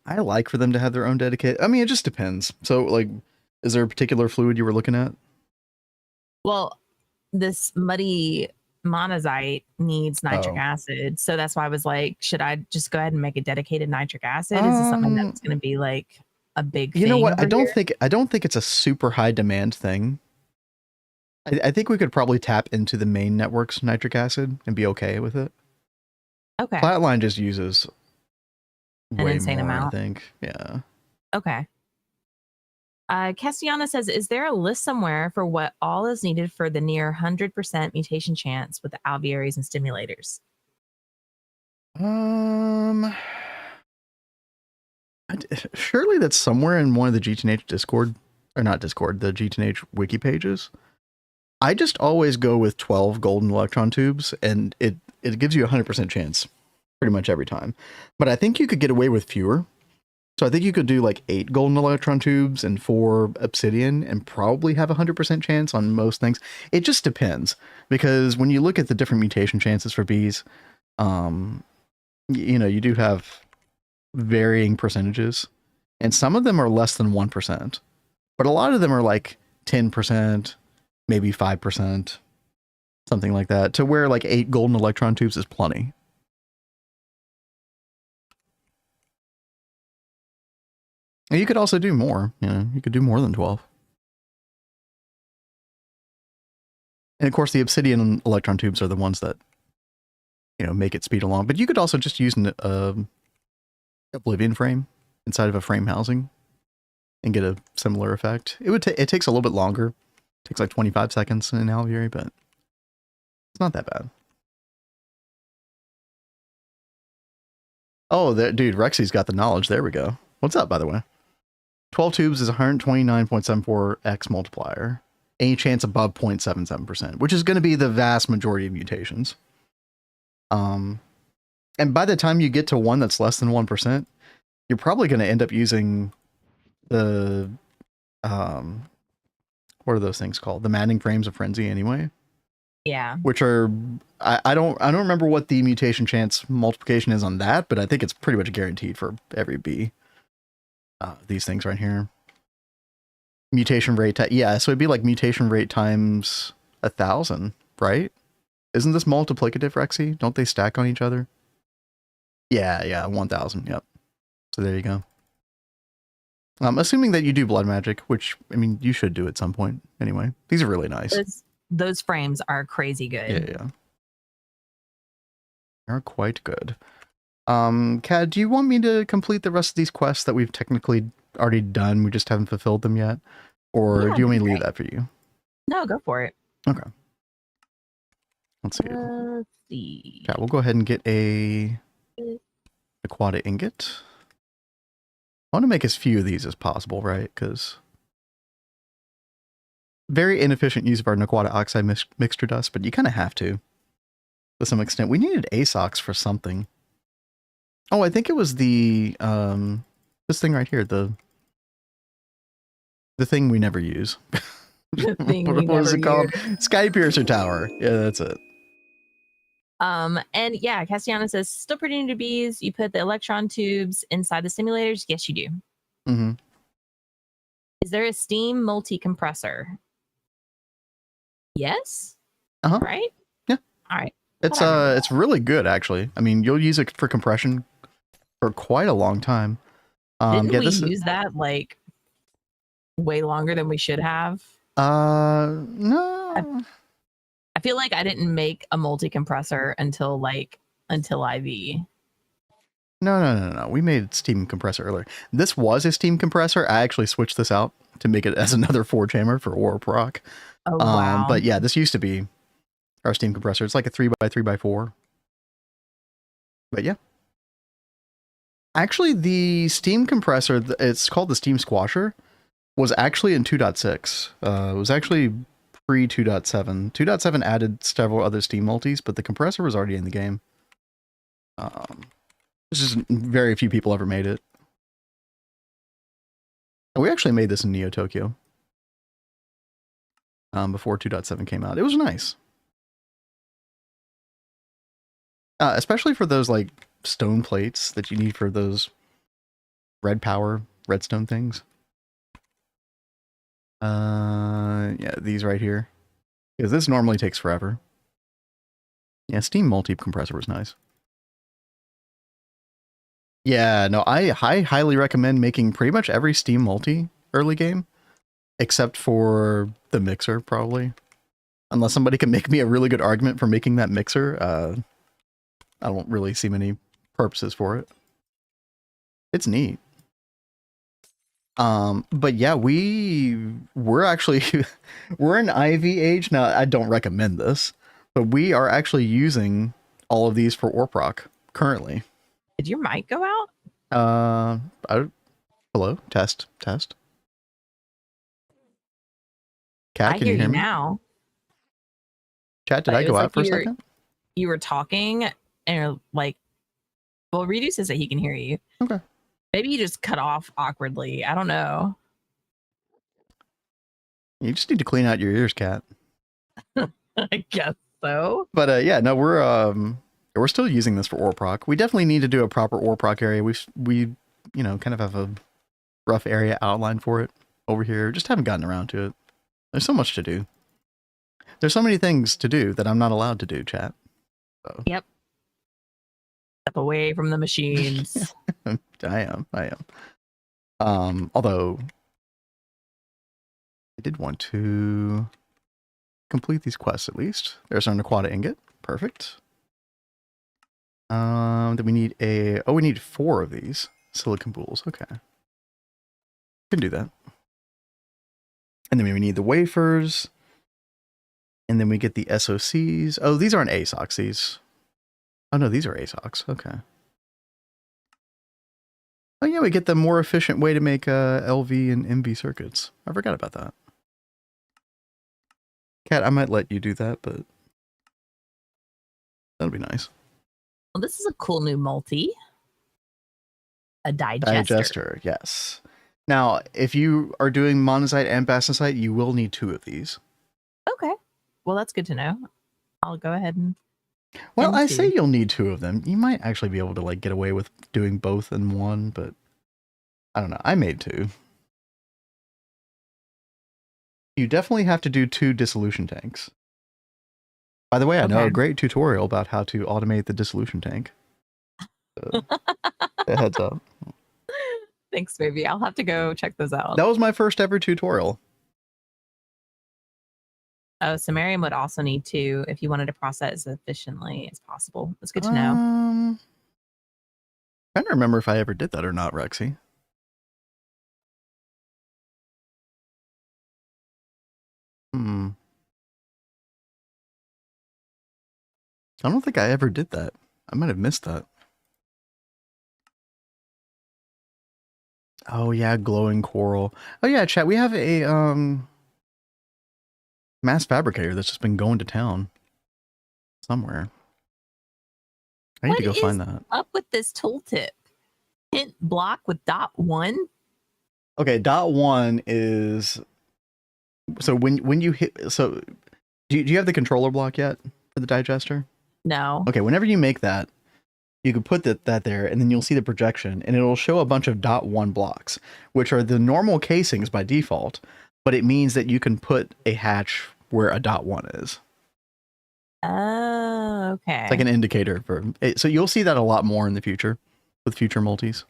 I like for them to have their own dedicated. I mean, it just depends. So, like, is there a particular fluid you were looking at? Well, this muddy monazite needs nitric acid, so that's why I was like, should I just go ahead and make a dedicated nitric acid? Is this something that's going to be like a big thing? You know what? I don't here? think it's a super high demand thing. I think we could probably tap into the main network's nitric acid and be okay with it. Okay. Flatline just uses An insane amount. I think. Yeah. Okay. Castiana says, is there a list somewhere for what all is needed for the near 100% mutation chance with the alvearies and stimulators? Surely that's somewhere in one of the GTNH Discord, or not Discord, the GTNH wiki pages. I just always go with 12 golden electron tubes, and it gives you a 100% chance pretty much every time. But I think you could get away with fewer. So I think you could do like 8 golden electron tubes and 4 obsidian and probably have a 100% chance on most things. It just depends, because when you look at the different mutation chances for bees, you do have varying percentages, and some of them are less than 1%, but a lot of them are like 10%, maybe 5%, something like that, to where like 8 golden electron tubes is plenty. And you could also do more, you could do more than 12. And of course the obsidian electron tubes are the ones that, make it speed along, but you could also just use an oblivion frame inside of a frame housing and get a similar effect. It takes a little bit longer. It takes like 25 seconds in an alveary, but it's not that bad. Oh, dude, Rexy's got the knowledge. There we go. What's up, by the way? 12 tubes is 129.74x multiplier. Any chance above 0.77%, which is going to be the vast majority of mutations. And by the time you get to one that's less than 1%, you're probably going to end up using the, what are those things called? The maddening frames of frenzy anyway. Yeah. Which are, I don't remember what the mutation chance multiplication is on that, but I think it's pretty much guaranteed for every bee. These things right here. Mutation rate, yeah, so it'd be like mutation rate times 1,000, right? Isn't this multiplicative, Rexy? Don't they stack on each other? Yeah, 1,000, yep. So there you go. Assuming that you do blood magic, which, I mean, you should do at some point anyway. These are really nice. Those frames are crazy good. Yeah. They're quite good. Kat, do you want me to complete the rest of these quests that we've technically already done? We just haven't fulfilled them yet? Or do you want me to leave that for you? No, go for it. Okay. Let's see. Kat, we'll go ahead and get a Aquata ingot. I want to make as few of these as possible, right? Because very inefficient use of our Naquata oxide mixture dust, but you kind of have to some extent. We needed ASOX for something. Oh, I think it was the this thing right here, the The thing we never use. The thing we What was never it called? use. Sky Piercer Tower. Yeah, that's it. And yeah, Cassiana says, still pretty new to bees. You put the electron tubes inside the simulators? Yes, you do. Mm-hmm. Is there a steam multi-compressor? Yes. Uh-huh. Right? Yeah. All right. It's really good actually. I mean, you'll use it for compression for quite a long time. Didn't yeah, we use that like way longer than we should have? No. I feel like I didn't make a multi-compressor until IV. No. We made steam compressor earlier. This was a steam compressor. I actually switched this out to make it as another 4-chamber for Warp Rock. Oh wow. But yeah, this used to be our steam compressor. It's like a 3x3x4. But yeah. Actually, the steam compressor, it's called the Steam Squasher, was actually in 2.6. It was actually pre 2.7. 2.7 added several other Steam multis, but the compressor was already in the game. It's just very few people ever made it. And we actually made this in Neo Tokyo. Before 2.7 came out. It was nice. Especially for those like stone plates that you need for those red power redstone things. Yeah, these right here. Because this normally takes forever. Yeah, Steam multi-compressor was nice. Yeah, no, I highly recommend making pretty much every Steam multi early game, except for the mixer, probably. Unless somebody can make me a really good argument for making that mixer, I don't really see many purposes for it. It's neat. But yeah, we're actually we're in IV age now. I don't recommend this, but we are actually using all of these for Orproc currently. Did your mic go out? Hello, test. Cat, I can you hear hear you me? now. Chat, did But I it go was out like for a you were- second? You were talking and you're like, well, Redo says that he can hear you. Okay. Maybe you just cut off awkwardly. I don't know. You just need to clean out your ears, Cat. I guess so. But yeah, no, we're still using this for Orproc. We definitely need to do a proper Orproc area. We kind of have a rough area outline for it over here. Just haven't gotten around to it. There's so much to do. There's so many things to do that I'm not allowed to do, chat. So. Yep. Step away from the machines. I am. Although I did want to complete these quests at least. There's an Aquata ingot. Perfect. Then we need we need 4 of these silicon boules. Okay. Can do that. And then we need the wafers. And then we get the SOCs. Oh, these aren't ASOCs, these. Oh no, these are ASOCs. Okay. Oh yeah, we get the more efficient way to make LV and MV circuits. I forgot about that. Kat, I might let you do that, but that'll be nice. Well, this is a cool new multi. A digester. Digester, yes. Now, if you are doing monazite and bastnasite, you will need 2 of these. Okay. Well, that's good to know. I'll go ahead and... Well, I 2. say you'll need 2 of them. You might actually be able to like get away with doing both in one, but I don't know. I made 2. You definitely have to do 2 dissolution tanks. By the way, I know a great tutorial about how to automate the dissolution tank. So, a heads up. Thanks, baby. I'll have to go check those out. That was my first ever tutorial. Oh, Sumerium would also need 2 if you wanted to process as efficiently as possible. That's good to know. Trying to remember if I ever did that or not, Rexy. I don't think I ever did that. I might have missed that. Oh yeah, glowing coral. Oh yeah, chat, we have a mass fabricator that's just been going to town somewhere. I need to go find that. Up with this tooltip? Hint block with dot 1? Okay, dot one is so when you hit. So do you have the controller block yet for the digester? No. Okay, whenever you make that, you can put that there, and then you'll see the projection, and it'll show a bunch of dot one blocks, which are the normal casings by default, but it means that you can put a hatch where a dot one is. Oh, okay. It's like an indicator for it. So you'll see that a lot more in the future with future multis.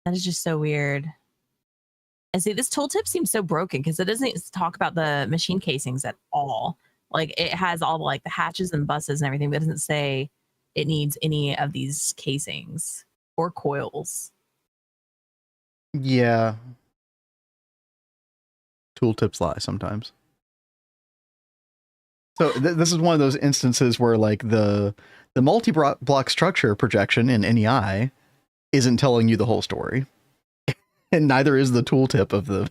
That is just so weird. And see, this tooltip seems so broken because it doesn't talk about the machine casings at all. Like it has all like the hatches and buses and everything, but it doesn't say it needs any of these casings or coils. Yeah. Tooltips lie sometimes. So this is one of those instances where like the multi-block structure projection in NEI isn't telling you the whole story. And neither is the tooltip of the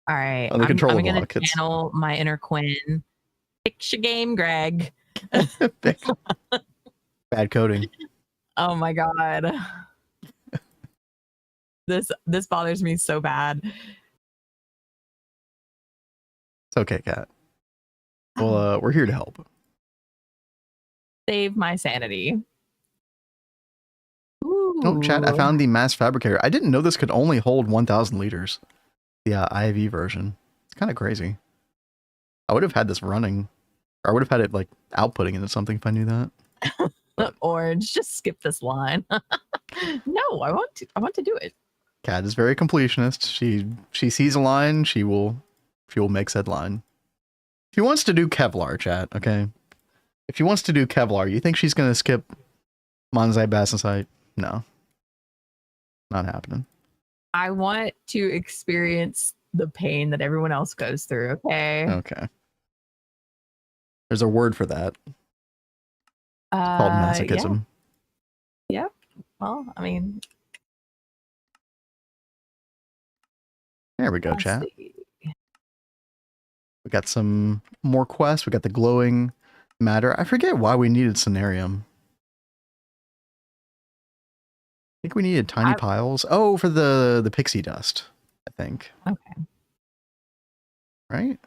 All right. on the controller I'm going block. to channel my inner Quinn. Fix your game, Greg. Bad coding. Oh my God. This bothers me so bad. It's okay, Kat. Well, we're here to help. Save my sanity. Oh, chat, I found the mass fabricator. I didn't know this could only hold 1,000 liters. The IV version. It's kind of crazy. I would have had this running. Or I would have had it like outputting into something if I knew that. Orange, just skip this line. No, I want to do it. Kat is very completionist. She sees a line, she will make said line. She wants to do Kevlar, chat, okay? If she wants to do Kevlar, you think she's gonna skip Monzite Basensite? No. Not happening. I want to experience the pain that everyone else goes through, okay? Okay. There's a word for that. It's called masochism. Yeah. Yep. Well, I mean, There we go, let's chat. see. We got some more quests. We got the glowing matter. I forget why we needed Cenarium. I think we needed tiny piles. Oh, for the pixie dust, I think. Okay. Right?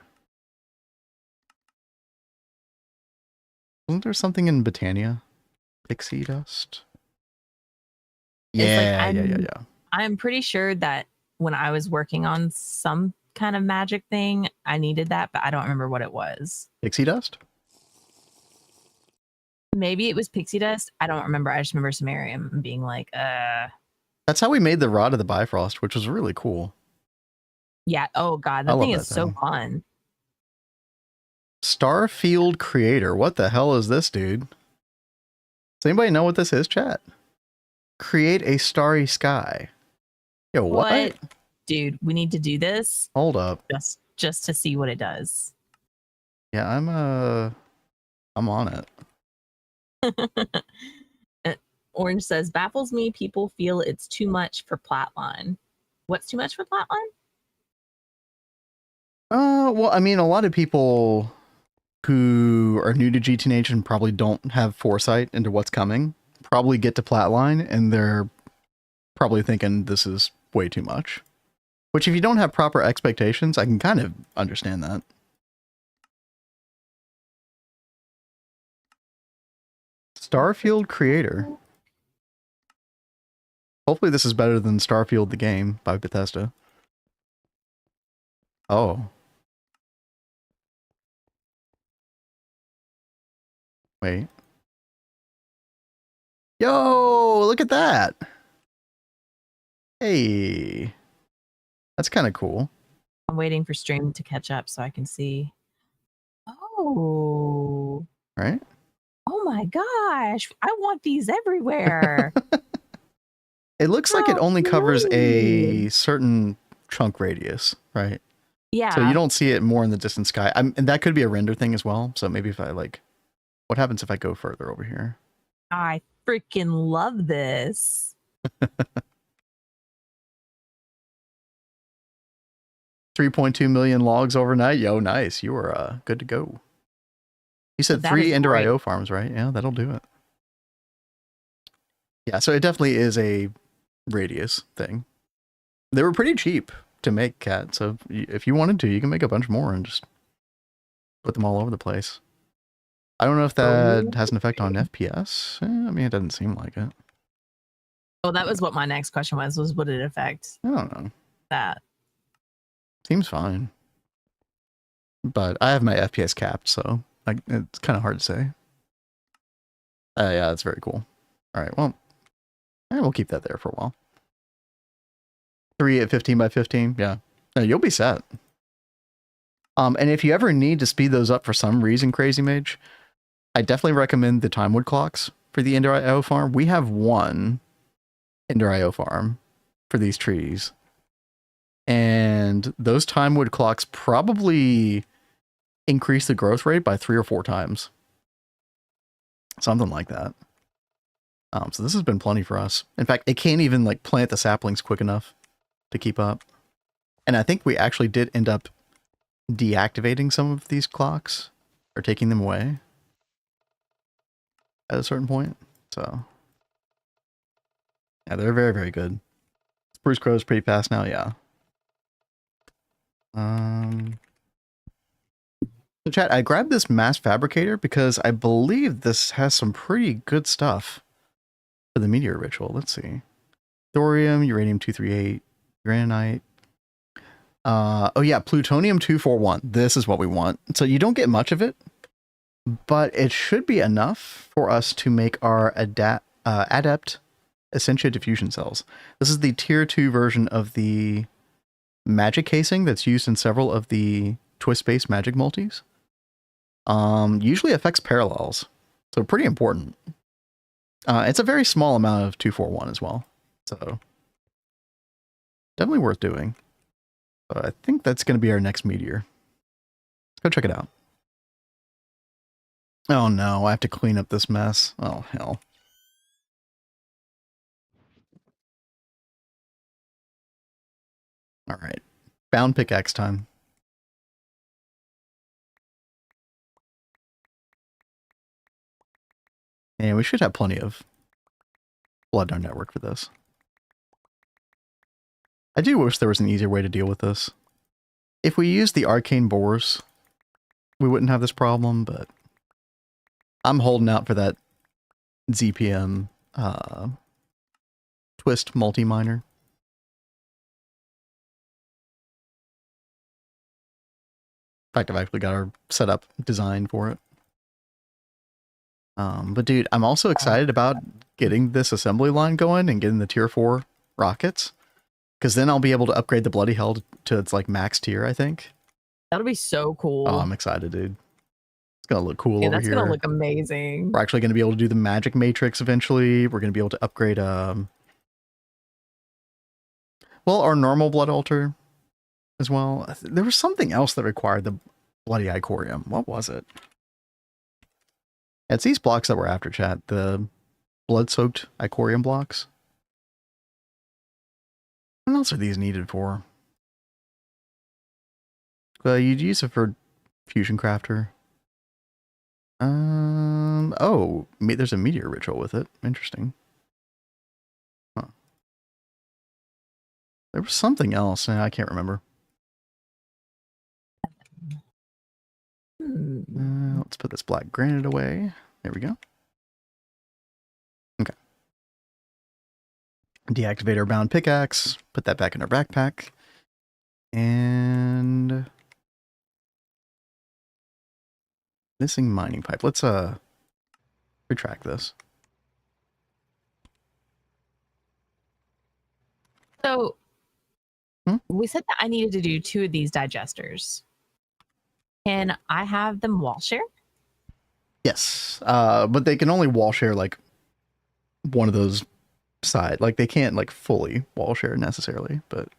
Wasn't there something in Botania? Pixie dust? Yeah, yeah. I'm pretty sure that when I was working on some kind of magic thing, I needed that, but I don't remember what it was. Pixie dust? Maybe it was pixie dust. I don't remember. I just remember Sumerium being like, That's how we made the Rod of the Bifrost, which was really cool. yeah. Oh God, that thing is so fun. Starfield Creator. What the hell is this, dude? Does anybody know what this is, chat? Create a starry sky. Yo, what? Dude, we need to do this. Hold up. Just to see what it does. Yeah, I'm on it. Orange says, baffles me. People feel it's too much for Flatline. What's too much for Flatline? Well, I mean, a lot of people who are new to GTNH and probably don't have foresight into what's coming probably get to Flatline and they're probably thinking this is way too much. Which, if you don't have proper expectations, I can kind of understand that. Starfield Creator. Hopefully this is better than Starfield the game by Bethesda. Oh. Wait. Yo, look at that. Hey. That's kind of cool. I'm waiting for stream to catch up so I can see. Oh. Right? Oh my gosh. I want these everywhere. It looks like it only covers a certain chunk radius, right? Yeah. So you don't see it more in the distant sky. And that could be a render thing as well. So maybe if I like, what happens if I go further over here? I freaking love this. 3.2 million logs overnight. Yo, nice. You are good to go. You said 3 Ender IO farms, right? Yeah, that'll do it. Yeah, so it definitely is a radius thing. They were pretty cheap to make, Cat. So if you wanted to, you can make a bunch more and just put them all over the place. I don't know if that has an effect on FPS. I mean, it doesn't seem like it. Well, that was what my next question was would it affect I don't know. that? Seems fine. But I have my FPS capped, so it's kind of hard to say. Yeah, that's very cool. All right, well, we'll keep that there for a while. 3 at 15 by 15, yeah. No, you'll be set. And if you ever need to speed those up for some reason, Crazy Mage, I definitely recommend the Timewood clocks for the Ender IO farm. We have one Ender IO farm for these trees. And those Timewood clocks probably increase the growth rate by 3 or 4 times. Something like that. So this has been plenty for us. In fact, it can't even like plant the saplings quick enough to keep up. And I think we actually did end up deactivating some of these clocks or taking them away at a certain point. So yeah, they're very, very good. Spruce Crow is pretty fast now, yeah. So chat, I grabbed this mass fabricator because I believe this has some pretty good stuff for the meteor ritual. Let's see. Thorium, uranium-238, granite. Oh yeah, plutonium-241. This is what we want. So you don't get much of it, but it should be enough for us to make our adept Essentia diffusion cells. This is the tier 2 version of the magic casing that's used in several of the twist-based magic multis. Usually affects parallels, so pretty important. It's a very small amount of 241 as well, so definitely worth doing. So I think that's going to be our next meteor. Let's go check it out. Oh no, I have to clean up this mess. Oh hell. All right, bound pickaxe time. And we should have plenty of blood in our network for this. I do wish there was an easier way to deal with this. If we used the arcane bores, we wouldn't have this problem, but I'm holding out for that ZPM twist multi-miner. In fact, I've actually got our setup designed for it. But dude, I'm also excited about getting this assembly line going and getting the tier 4 rockets. Because then I'll be able to upgrade the Bloody Hell to its like max tier, I think. That'll be so cool. Oh, I'm excited, dude. It's going to look cool over that's here. That's going to look amazing. We're actually going to be able to do the magic matrix eventually. We're going to be able to upgrade, well, our normal blood altar as well. There was something else that required the Bloody Icorium. What was it? It's these blocks that we're after, chat. The blood-soaked Icorium blocks. What else are these needed for? You'd use it for Fusion Crafter. Oh, there's a meteor ritual with it. Interesting. Huh. There was something else. I can't remember. Let's put this black granite away. There we go. Okay. Deactivate our bound pickaxe. Put that back in our backpack. And missing mining pipe. Let's retract this. So we said that I needed to do 2 of these digesters. Can I have them wall share? Yes, but they can only wall share like one of those side. Like they can't like fully wall share necessarily, but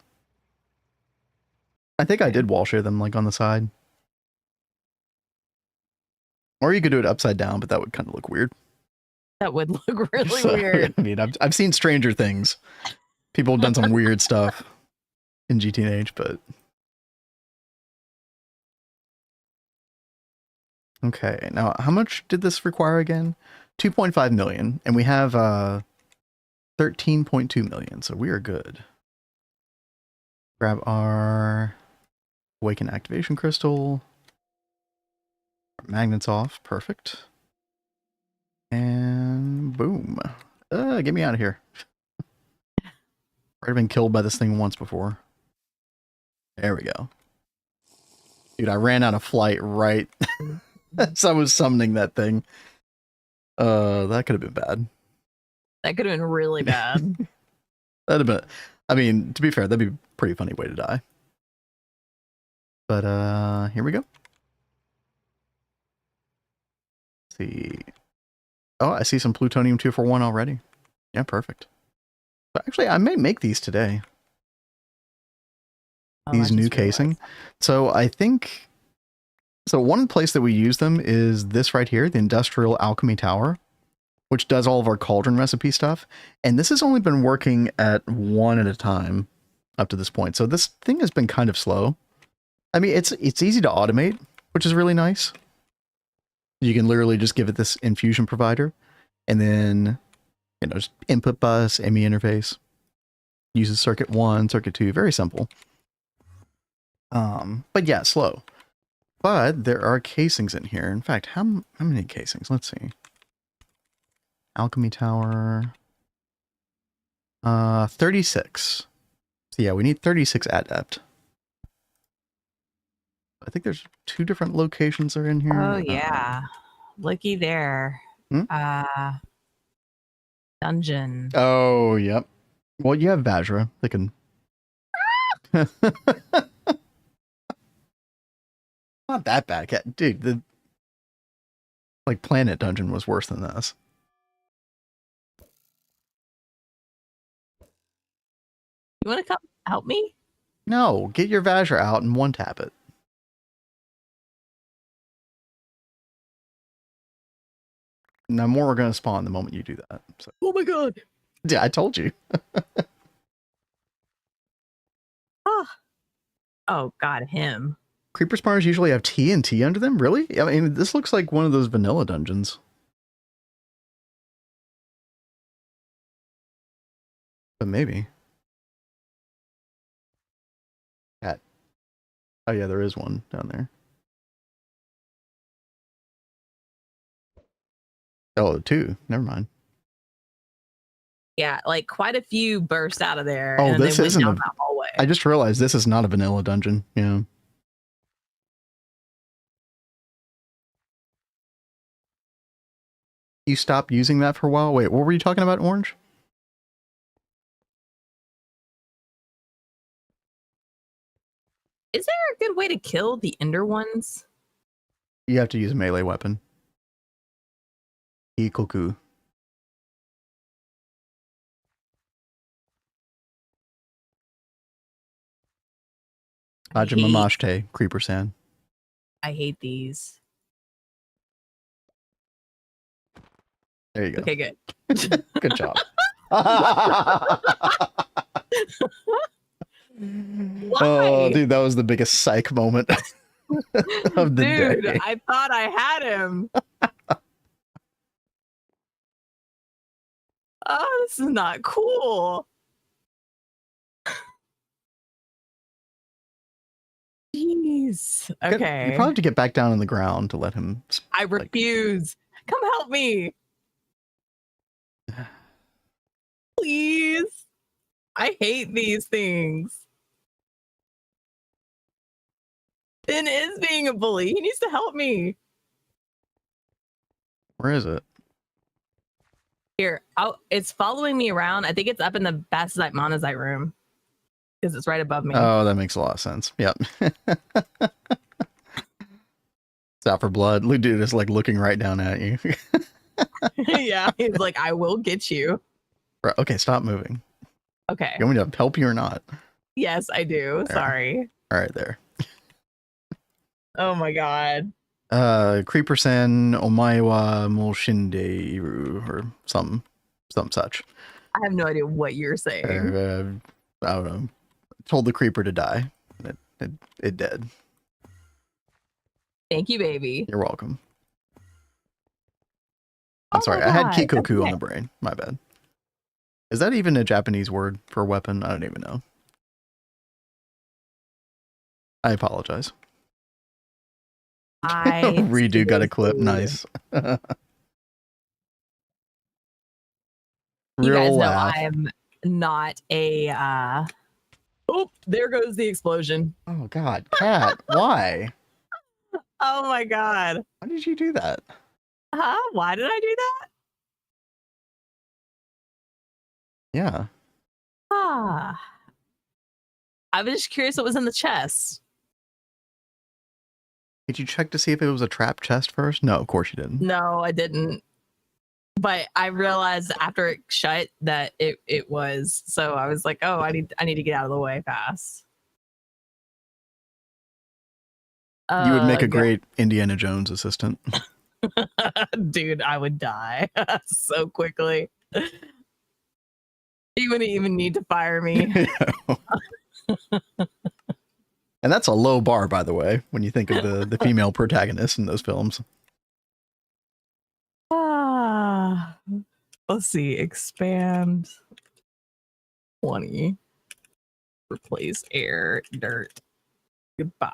I think I did wall share them like on the side. Or you could do it upside down, but that would kind of look weird. That would look really weird. I mean, I've seen Stranger Things. People have done some weird stuff in GTNH, but okay. Now, how much did this require again? 2.5 million, and we have 13.2 million, so we are good. grab our Awaken Activation Crystal. Magnets off. Perfect. And boom. Get me out of here. I've been killed by this thing once before. There we go. Dude, I ran out of flight right as I was summoning that thing. That could have been bad. That could have been really bad. That'd have been, I mean, to be fair, that'd be a pretty funny way to die. But here we go. Let's see. Oh, I see some plutonium 241 already. Yeah, perfect. But actually, I may make these today. These new casing. So I think, so one place that we use them is this right here, the Industrial Alchemy Tower, which does all of our cauldron recipe stuff. And this has only been working at one at a time up to this point. So this thing has been kind of slow. I mean, it's easy to automate, which is really nice. You can literally just give it this infusion provider and then, you know, just input bus, ME interface, uses circuit 1, circuit 2, very simple. But yeah, slow. But there are casings in here. In fact, how many casings? Let's see. Alchemy Tower. 36. So yeah, we need 36 adept. I think there's 2 different locations are in here. Oh yeah. Looky there. Dungeon. Oh, yep. Well, you have Vajra. They can... Not that bad, cat. Dude, the like Planet Dungeon was worse than this. You want to come help me? No, get your Vajra out and one tap it. Now more are going to spawn the moment you do that. So. Oh my god. Yeah, I told you. Oh god, him. Creeper spawners usually have TNT under them? Really? I mean, this looks like one of those vanilla dungeons. But maybe. Cat. Oh yeah, there is one down there. Oh, 2. Never mind. Yeah, like quite a few burst out of there. Oh, and this they went isn't down a... that hallway. I just realized this is not a vanilla dungeon. Yeah. You stopped using that for a while? Wait, what were you talking about, Orange? Is there a good way to kill the ender ones? You have to use a melee weapon. Ikoku. Hajimamashite, Creeper San. I hate these. There you go. Okay, good. Good job. Oh, dude, that was the biggest psych moment of the Dude, day. I thought I had him. Oh, this is not cool. Jeez. Okay. You probably have to get back down on the ground to let him. I refuse. Come help me. Please. I hate these things. Ben is being a bully. He needs to help me. Where is it? Here, it's following me around. I think it's up in the Bastite Monazite room because it's right above me. Oh, that makes a lot of sense. Yep. It's out for blood. Dude is like looking right down at you. Yeah, he's like, I will get you. Right, okay, stop moving. Okay. You want me to help you or not? Yes, I do. There. Sorry. All right, there. Oh my god. Creeper Sen Omaiwa Molshinde or something such. I have no idea what you're saying. I don't know. Told the creeper to die. It did. Thank you, baby. You're welcome. I'm Oh sorry. my I had God, Kikoku okay. on the brain. My bad. Is that even a Japanese word for weapon? I don't even know. I apologize. I Redo got a clip. seriously- Nice. You guys Real know laugh. I'm not a. Oh, there goes the explosion. Oh God, Cat, why? Oh my god. Why did you do that? Huh? Why did I do that? Yeah. Ah. I was just curious what was in the chest. Did you check to see if it was a trap chest first? No, of course you didn't. No, I didn't. But I realized after it shut that it was. So I was like, oh, I need to get out of the way fast. You would make a God. great Indiana Jones assistant. Dude, I would die so quickly. You wouldn't even need to fire me. And that's a low bar, by the way, when you think of the female protagonists in those films. Ah, let's see. Expand 20. Replace air, dirt. Goodbye.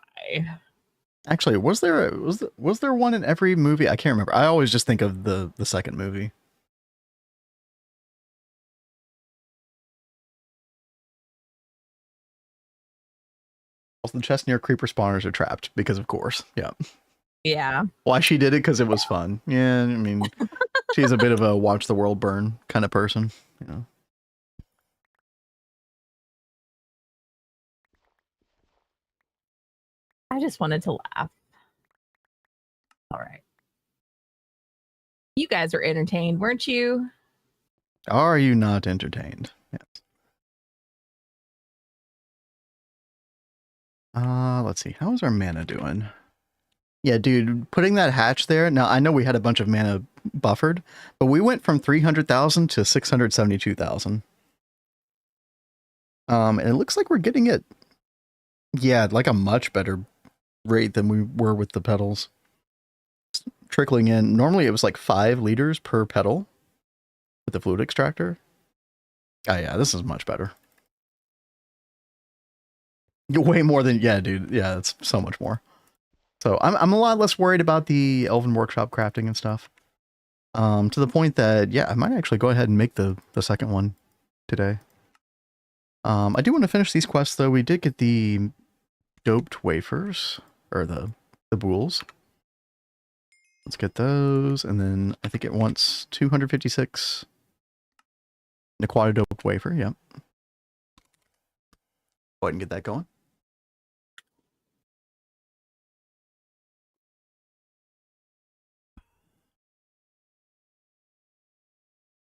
Actually, was there one in every movie? I can't remember. I always just think of the second movie. Also, the chest near creeper spawners are trapped because, of course, yeah. Yeah. Why she did it? Because it was fun. Yeah, I mean, she's a bit of a watch the world burn kind of person, you know. I just wanted to laugh. All right. You guys were entertained, weren't you? Are you not entertained? Yes. Let's see. How's our mana doing? Yeah, dude, putting that hatch there. Now, I know we had a bunch of mana buffered, but we went from 300,000 to 672,000. And it looks like we're getting it. Yeah, like a much better rate than we were with the petals. Trickling in. Normally it was like 5 liters per petal with the fluid extractor. Oh yeah, this is much better. Way more than, yeah, dude. Yeah, it's so much more. So I'm a lot less worried about the Elven Workshop crafting and stuff. To the point that, yeah, I might actually go ahead and make the second one today. I do want to finish these quests though. We did get the doped wafers, or the boules. Let's get those, and then I think it wants 256 Naquata doped wafer, yep. Go ahead and get that going.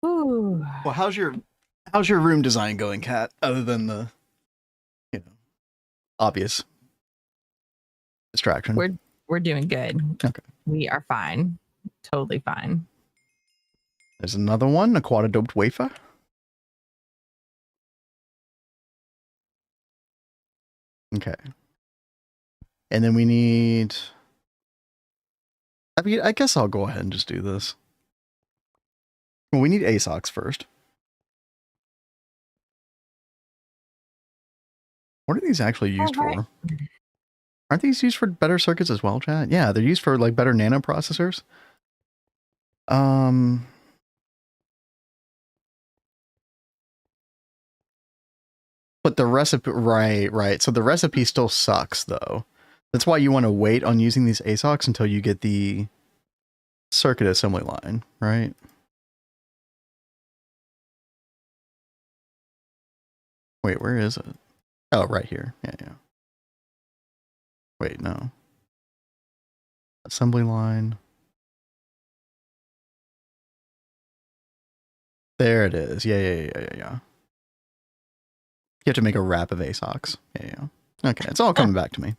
Ooh. Well, how's your room design going, Kat? Other than the, you know, obvious distraction. We're doing good. Okay. We are fine. Totally fine. There's another one, Naquata doped wafer. Okay. And then we need, I mean, I guess I'll go ahead and just do this. Well, we need ASOCs first. What are these actually used for? Aren't these used for better circuits as well, chat? Yeah, they're used for like better nano processors. But the recipe, right. So the recipe still sucks though. That's why you want to wait on using these ASOCs until you get the circuit assembly line, right? Wait, where is it? Oh, right here. Yeah. Wait, no. Assembly line. There it is. Yeah. You have to make a wrap of ASOCs. Yeah. Okay, it's all coming back to me.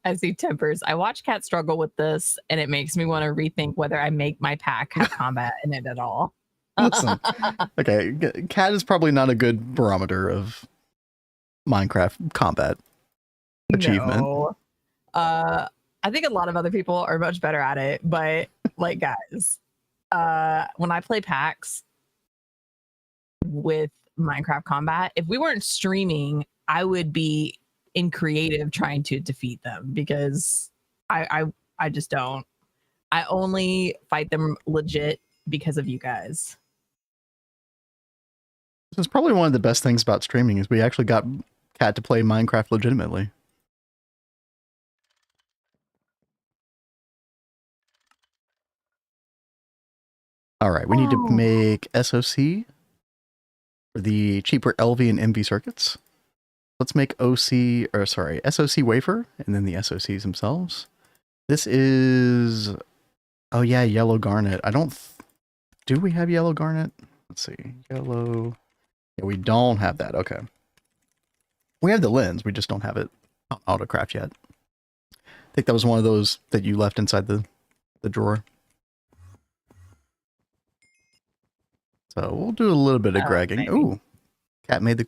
I see tempers. I watch Cat struggle with this, and it makes me want to rethink whether I make my pack have combat in it at all. Listen, okay, Cat is probably not a good barometer of Minecraft combat achievement. No. I think a lot of other people are much better at it, but like guys, when I play packs with Minecraft combat, if we weren't streaming, I would be in creative trying to defeat them because I just don't. I only fight them legit because of you guys. This is probably one of the best things about streaming is we actually got Cat to play Minecraft legitimately. All right, we need to make SOC for the cheaper LV and MV circuits. Let's make SOC wafer and then the SOCs themselves. This is, oh yeah, yellow garnet. Do we have yellow garnet? Let's see, yellow. Yeah, we don't have that. Okay. We have the lens. We just don't have it on autocraft yet. I think that was one of those that you left inside the drawer. So we'll do a little bit of gregging. Ooh, Cat made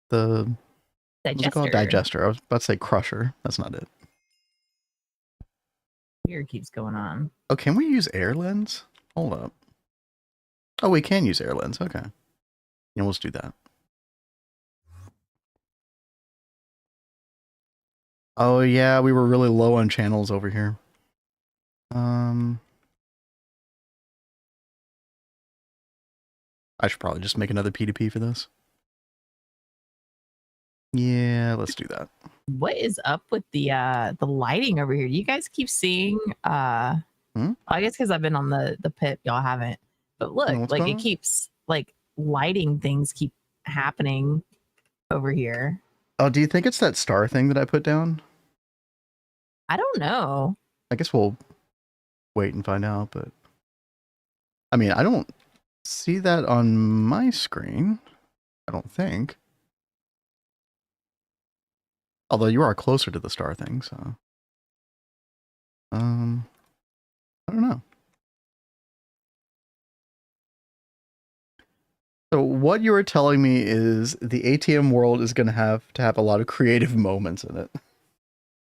the what's it called? Digester. I was about to say crusher. That's not it. Here keeps going on. Oh, can we use air lens? Hold up. Oh, we can use air lens. Okay. Yeah, let's do that. Oh yeah, we were really low on channels over here. I should probably just make another P2P for this. Yeah, let's do that. What is up with the lighting over here? You guys keep seeing I guess because I've been on the pit, y'all haven't. But look, like it keeps like lighting things keep happening over here. Oh, do you think it's that star thing that I put down? I don't know. I guess we'll wait and find out, but I mean, I don't see that on my screen. I don't think. Although you are closer to the star thing, so I don't know. So what you were telling me is the ATM world is going to have a lot of creative moments in it.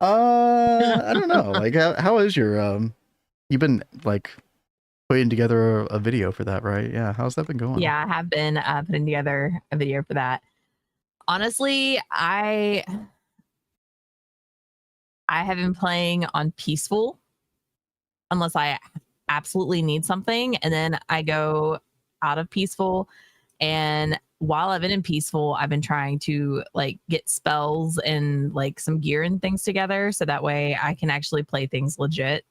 I don't know. Like, how is your you've been like putting together a video for that, right? Yeah. How's that been going? Yeah, I have been putting together a video for that. Honestly, I have been playing on peaceful unless I absolutely need something, and then I go out of peaceful. And while I've been in peaceful, I've been trying to like get spells and like some gear and things together so that way I can actually play things legit.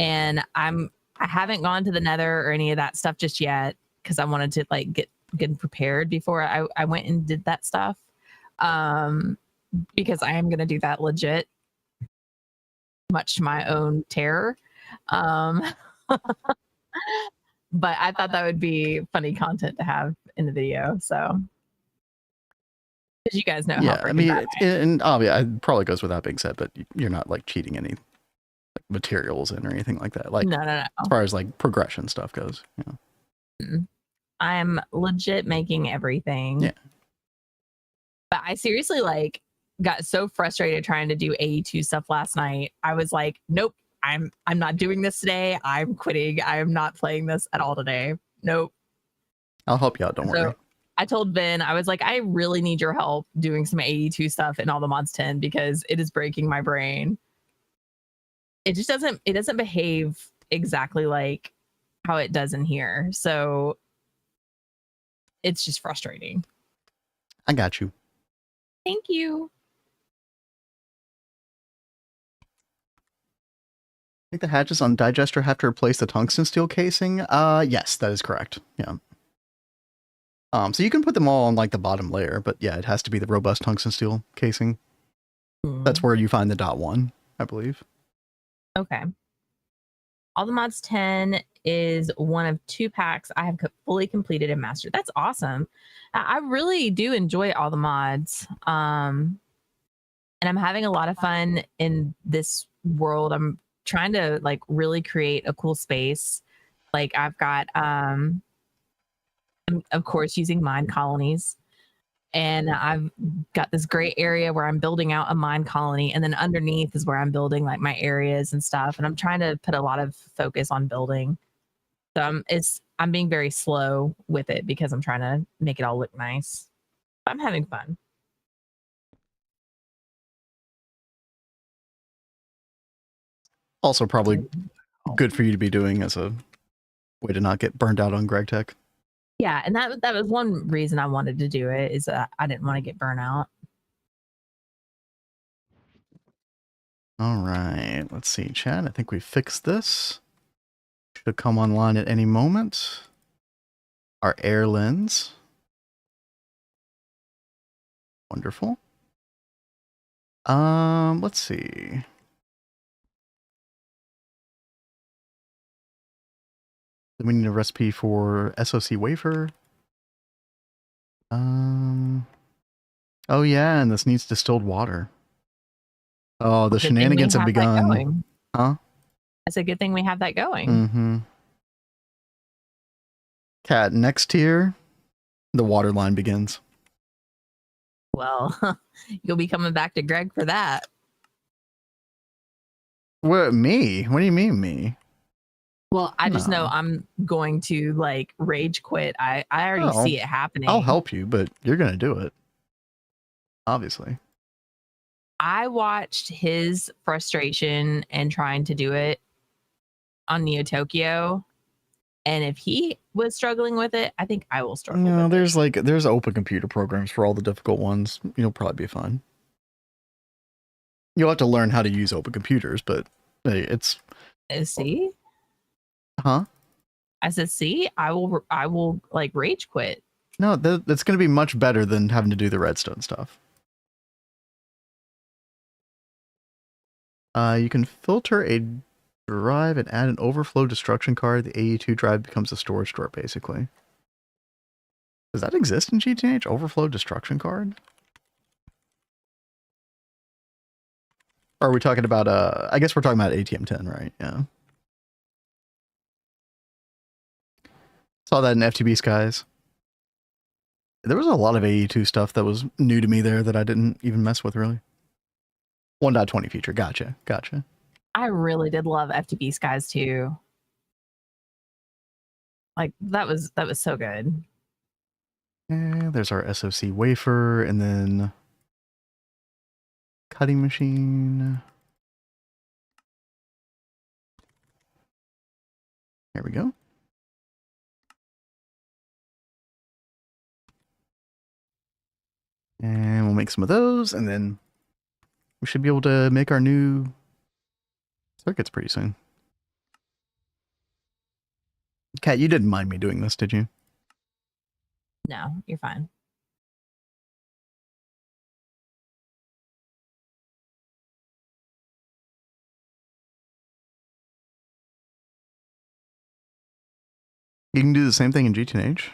And I haven't gone to the nether or any of that stuff just yet because I wanted to like get prepared before I went and did that stuff. Because I am going to do that legit, much to my own terror. But I thought that would be funny content to have in the video. So, because you guys know, yeah, I mean, and yeah, it probably goes without being said, but you're not like cheating any like materials in or anything like that. Like, no. As far as like progression stuff goes, I'm legit making everything. Yeah. But I seriously like got so frustrated trying to do AE2 stuff last night. I was like, nope. I'm not doing this today. I'm quitting. I am not playing this at all today. Nope. I'll help you out. Don't worry. I told Ben, I was like, I really need your help doing some AE2 stuff in all the mods 10 because it is breaking my brain. It just doesn't behave exactly like how it does in here. So it's just frustrating. I got you. Thank you. I think the hatches on Digester have to replace the tungsten steel casing. Yes, that is correct. Yeah. So you can put them all on like the bottom layer, but yeah, it has to be the robust tungsten steel casing. That's where you find the .1, I believe. Okay. All the mods 10 is one of 2 packs I have fully completed and mastered. That's awesome. I really do enjoy all the mods. And I'm having a lot of fun in this world. I'm trying to like really create a cool space. Like I've got I'm of course using mine colonies, and I've got this great area where I'm building out a mine colony, and then underneath is where I'm building like my areas and stuff, and I'm trying to put a lot of focus on building. So I'm being very slow with it because I'm trying to make it all look nice. But I'm having fun. Also probably good for you to be doing as a way to not get burned out on Gregtech. Yeah, and that was one reason I wanted to do it, is that I didn't want to get burnt out. All right, let's see, chat. I think we fixed this. Should come online at any moment. Our air lens. Wonderful. Let's see. Then we need a recipe for SOC wafer. Oh yeah, and this needs distilled water. Oh, the Good thing we shenanigans have that begun. going. Huh? It's a good thing we have that going. Mm-hmm. Cat, next tier, the water line begins. Well, you'll be coming back to Greg for that. What, me? What do you mean, me? Well, I just know No. I'm going to like rage quit. I already Oh, see it happening. I'll help you, but you're gonna do it. Obviously. I watched his frustration and trying to do it on Neo Tokyo. And if he was struggling with it, I think I will struggle No, with it. there's open computer programs for all the difficult ones. You'll probably be fine. You'll have to learn how to use open computers, but hey, it's See? huh? I said, see, I will like rage quit. No, that's going to be much better than having to do the redstone stuff. You can filter a drive and add an overflow destruction card. The AE2 drive becomes a storage drawer, basically. Does that exist in GTNH? Overflow destruction card? Or are we talking about, I guess we're talking about ATM10, right? Yeah. Saw that in FTB Skies. There was a lot of AE2 stuff that was new to me there that I didn't even mess with, really. 1.20 feature. Gotcha. I really did love FTB Skies too. Like that was so good. Yeah, there's our SOC wafer, and then cutting machine. There we go. And we'll make some of those, and then we should be able to make our new circuits pretty soon. Kat, you didn't mind me doing this, did you? No, you're fine. You can do the same thing in GTNH.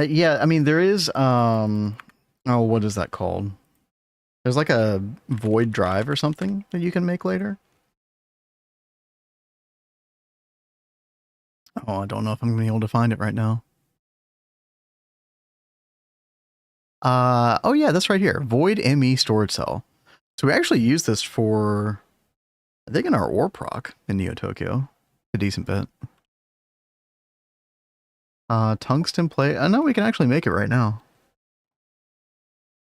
Yeah, I mean, there is, oh, what is that called? There's like a void drive or something that you can make later. Oh, I don't know if I'm going to be able to find it right now. Oh yeah, that's right here. Void ME storage cell. So we actually use this for, I think, in our ore proc in Neo Tokyo. A decent bit. Tungsten plate. No, we can actually make it right now.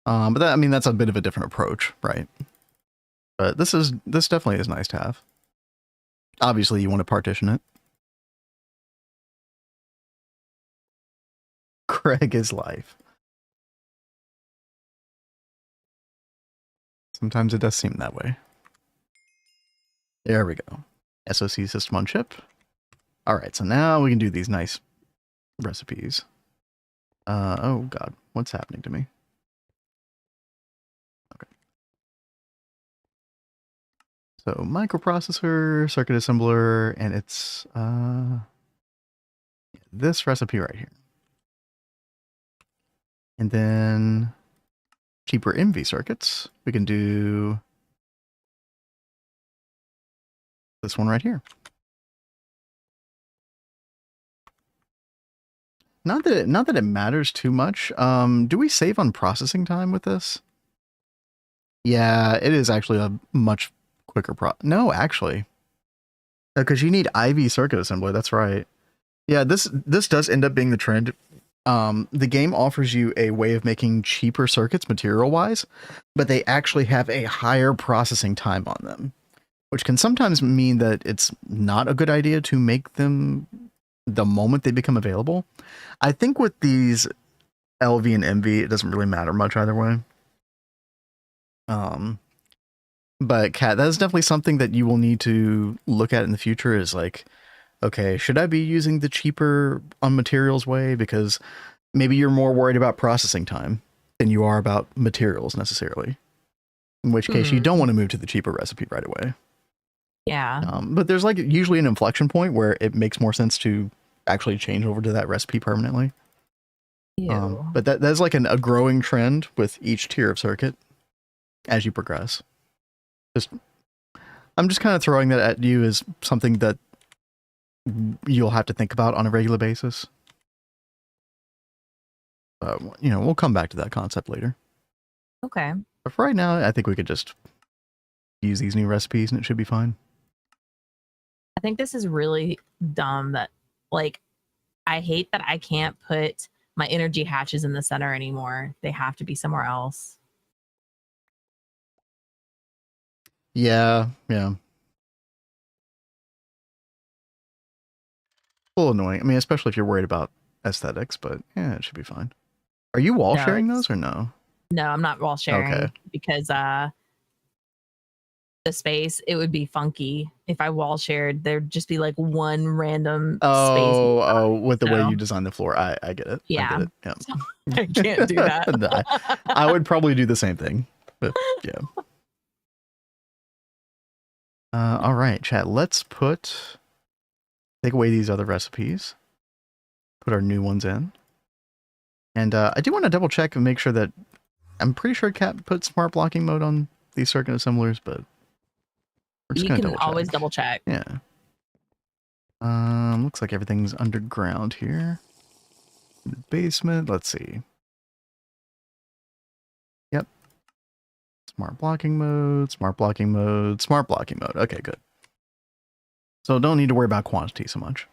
But that, I mean, that's a bit of a different approach, right? But this definitely is nice to have. Obviously, you want to partition it. Craig is life. Sometimes it does seem that way. There we go. SoC system on chip. All right, so now we can do these nice recipes. Oh God, what's happening to me? Okay. So microprocessor, circuit assembler, and it's this recipe right here. And then cheaper MV circuits, we can do this one right here. Not that it matters too much. Do we save on processing time with this? Yeah, it is actually a much quicker no, actually. Because you need IV circuit assembly, that's right. Yeah, this does end up being the trend the game offers you a way of making cheaper circuits material wise, but they actually have a higher processing time on them, which can sometimes mean that it's not a good idea to make them the moment they become available. I think with these LV and MV, it doesn't really matter much either way. But Kat, that is definitely something that you will need to look at in the future is like, okay, should I be using the cheaper on materials way? Because maybe you're more worried about processing time than you are about materials necessarily. In which case you don't want to move to the cheaper recipe right away. Yeah. But there's like usually an inflection point where it makes more sense to actually change over to that recipe permanently. But that's like a growing trend with each tier of circuit as you progress. I'm just kind of throwing that at you as something that you'll have to think about on a regular basis. You know, we'll come back to that concept later. Okay. But for right now, I think we could just use these new recipes and it should be fine. I think this is really dumb that, like, I hate that I can't put my energy hatches in the center anymore. They have to be somewhere else. Yeah. A little annoying. I mean, especially if you're worried about aesthetics, but yeah, it should be fine. Are you wall sharing those or no? No, I'm not wall sharing. Okay. Because the space, it would be funky if I wall shared. There'd just be like one random space. With the way you design the floor. I get it. Yeah. I get it. Yeah. I can't do that. I would probably do the same thing. But yeah. All right, chat. Let's take away these other recipes. Put our new ones in. And I do want to double check and make sure that I'm pretty sure Cat put smart blocking mode on these circuit assemblers, but we're just you gonna can always double check. Yeah. Looks like everything's underground here. The basement. Let's see. Yep. Smart blocking mode, smart blocking mode, smart blocking mode. Okay, good. So don't need to worry about quantity so much.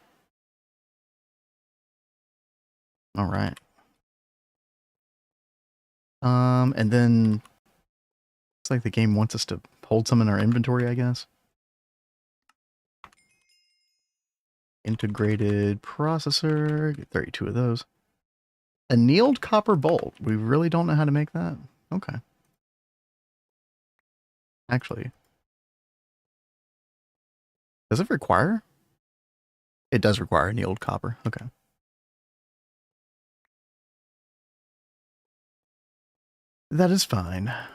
All right. And then it's like the game wants us to hold some in our inventory, I guess. Integrated processor, get 32 of those. Annealed copper bolt. We really don't know how to make that. Okay. Actually, does it require? It does require annealed copper. Okay. That is fine. I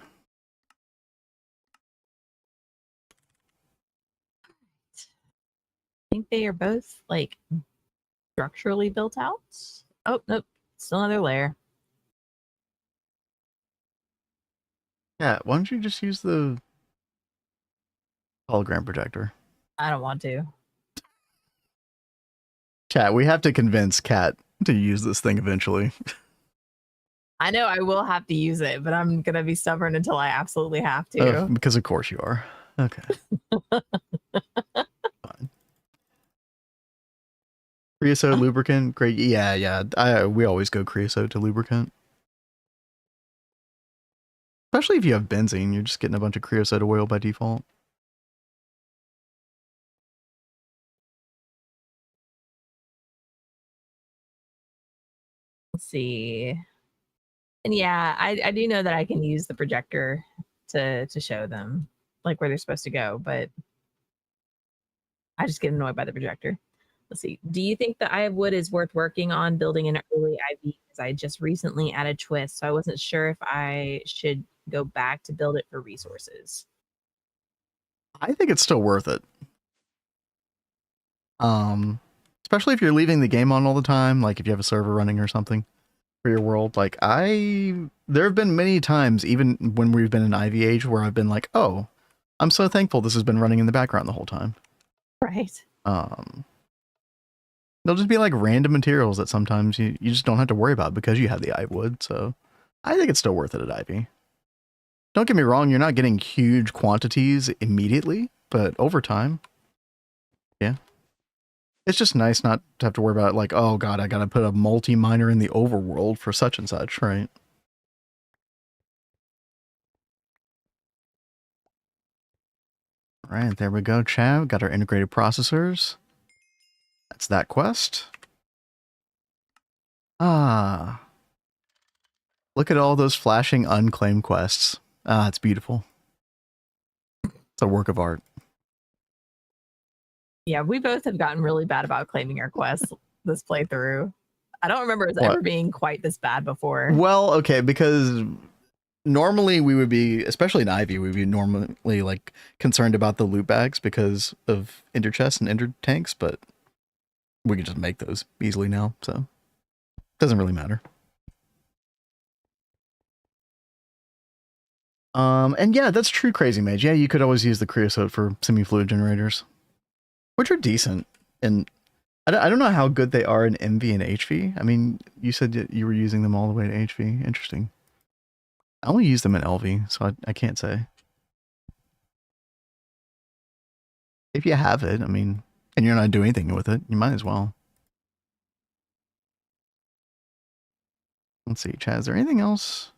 think they are both like structurally built out. Oh, nope. Still another layer. Yeah, why don't you just use the hologram projector? I don't want to. Chat, we have to convince Kat to use this thing eventually. I know I will have to use it, but I'm going to be stubborn until I absolutely have to. Because of course you are. Okay. Fine. Creosote lubricant, great. Yeah. We always go creosote to lubricant. Especially if you have benzene, you're just getting a bunch of creosote oil by default. Let's see. And yeah, I do know that I can use the projector to show them like where they're supposed to go, but I just get annoyed by the projector. Let's see. Do you think the Eye of Wood is worth working on building an early IV? Because I just recently added Twist, so I wasn't sure if I should go back to build it for resources. I think it's still worth it. Especially if you're leaving the game on all the time, like if you have a server running or something for your world. Like there have been many times, even when we've been in Ivy Age, where I've been like, oh, I'm so thankful this has been running in the background the whole time. Right. They'll just be like random materials that sometimes you just don't have to worry about because you have the Eye of Wood. So I think it's still worth it at Ivy. Don't get me wrong, you're not getting huge quantities immediately, but over time, yeah. It's just nice not to have to worry about like, oh god, I gotta put a multi-miner in the overworld for such and such, right? All right, there we go, chat. Got our integrated processors. That's that quest. Ah. Look at all those flashing unclaimed quests. Ah, it's beautiful. It's a work of art. Yeah, we both have gotten really bad about claiming our quests this playthrough. I don't remember it ever being quite this bad before. Well, okay, because normally we would be, especially in Ivy, we'd be normally like concerned about the loot bags because of ender chests and ender tanks, but we can just make those easily now, so it doesn't really matter. And yeah, that's true, Crazy Mage. Yeah, you could always use the creosote for semi-fluid generators, which are decent. And I don't know how good they are in MV and HV. I mean, you said that you were using them all the way to HV. Interesting. I only use them in LV, so I can't say. If you have it, I mean, and you're not doing anything with it, you might as well. Let's see, Chad, is there anything else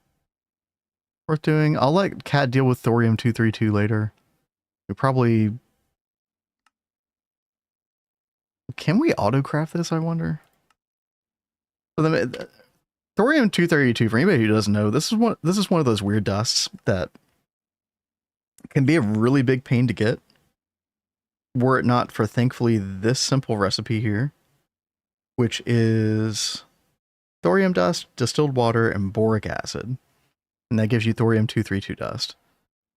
worth doing? I'll let Cat deal with thorium-232 later. We probably... Can we autocraft this, I wonder? So the thorium-232, for anybody who doesn't know, this is one of those weird dusts that can be a really big pain to get. Were it not for, thankfully, this simple recipe here, which is thorium dust, distilled water, and boric acid. And that gives you thorium-232 dust.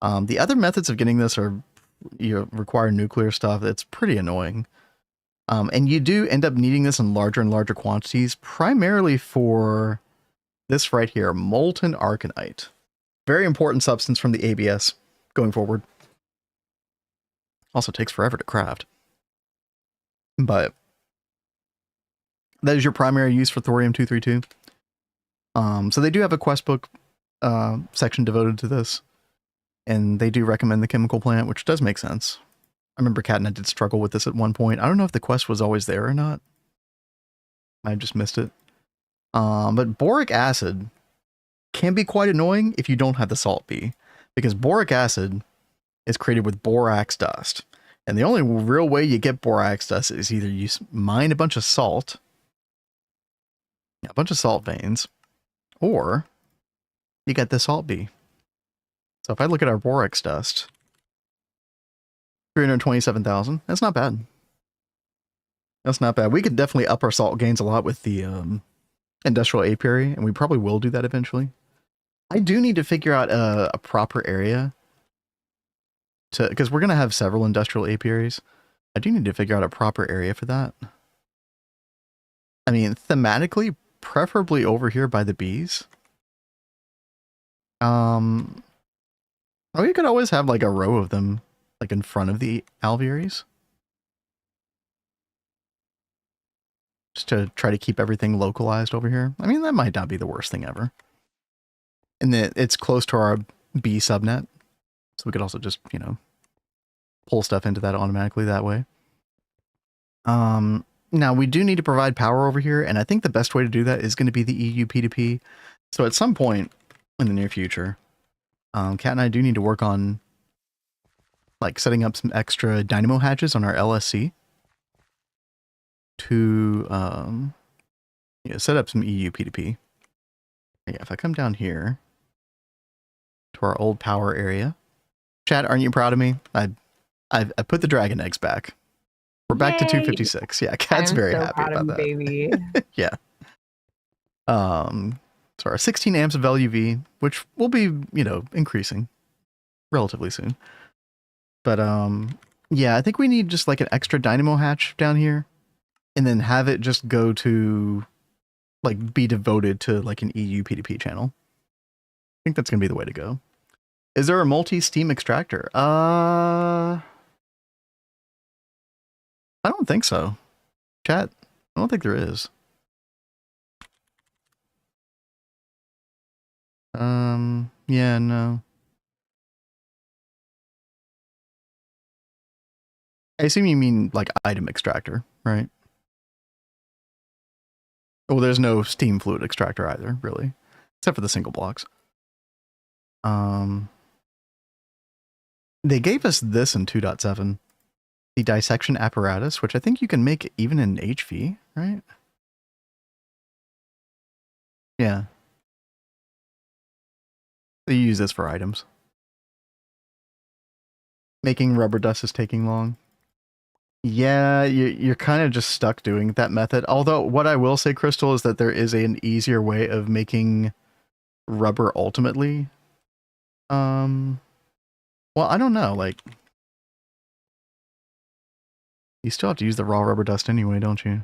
The other methods of getting this are, require nuclear stuff. It's pretty annoying. And you do end up needing this in larger and larger quantities, primarily for this right here, molten arcanite. Very important substance from the ABS going forward. Also takes forever to craft. But that is your primary use for thorium-232. So they do have a quest book section devoted to this. And they do recommend the chemical plant, which does make sense. I remember Kat and I did struggle with this at one point. I don't know if the quest was always there or not. I just missed it. But boric acid can be quite annoying if you don't have the salt B. Because boric acid is created with borax dust. And the only real way you get borax dust is either you mine a bunch of salt, a bunch of salt veins, or you get the salt B. So if I look at our borax dust, 327,000, that's not bad. That's not bad. We could definitely up our salt gains a lot with the industrial apiary, and we probably will do that eventually. I do need to figure out a proper area because we're going to have several industrial apiaries. I do need to figure out a proper area for that. I mean, thematically, preferably over here by the bees. We could always have like a row of them like in front of the alvearies. Just to try to keep everything localized over here. I mean, that might not be the worst thing ever. And then it's close to our bee subnet. So we could also just, pull stuff into that automatically that way. Now we do need to provide power over here, and I think the best way to do that is going to be the EU P2P. So at some point in the near future, Kat and I do need to work on like setting up some extra dynamo hatches on our LSC to set up some EU P2P. Yeah, if I come down here to our old power area, Chad, aren't you proud of me? I put the dragon eggs back. We're back to 256. Yeah, Kat's very happy about that. Baby. Yeah. So our 16 amps of LUV, which will be, increasing relatively soon. But yeah, I think we need just like an extra dynamo hatch down here, and then have it just go to like be devoted to like an EU P2P channel. I think that's gonna be the way to go. Is there a multi-steam extractor? I don't think so. Chat, I don't think there is. Yeah, no. I assume you mean like item extractor, right? Well, there's no steam fluid extractor either, really, except for the single blocks. They gave us this in 2.7, the dissection apparatus, which I think you can make even in HV, right? Yeah. They use this for items. Making rubber dust is taking long. Yeah, you're kind of just stuck doing that method. Although, what I will say, Crystal, is that there is an easier way of making rubber ultimately. Well, I don't know, like... You still have to use the raw rubber dust anyway, don't you?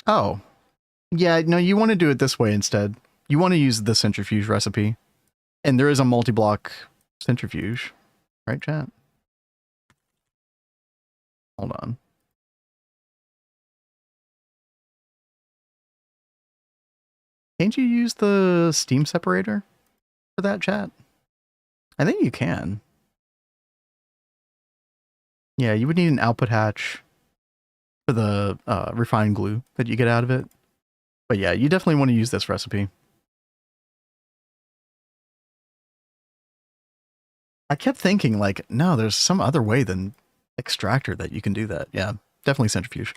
Oh. Yeah, no, you want to do it this way instead. You want to use the centrifuge recipe. And there is a multi-block centrifuge. Right, chat? Hold on. Can't you use the steam separator for that, chat? I think you can. Yeah, you would need an output hatch for the refined glue that you get out of it. But yeah, you definitely want to use this recipe. I kept thinking, like, no, there's some other way than extractor that you can do that. Yeah, definitely centrifuge.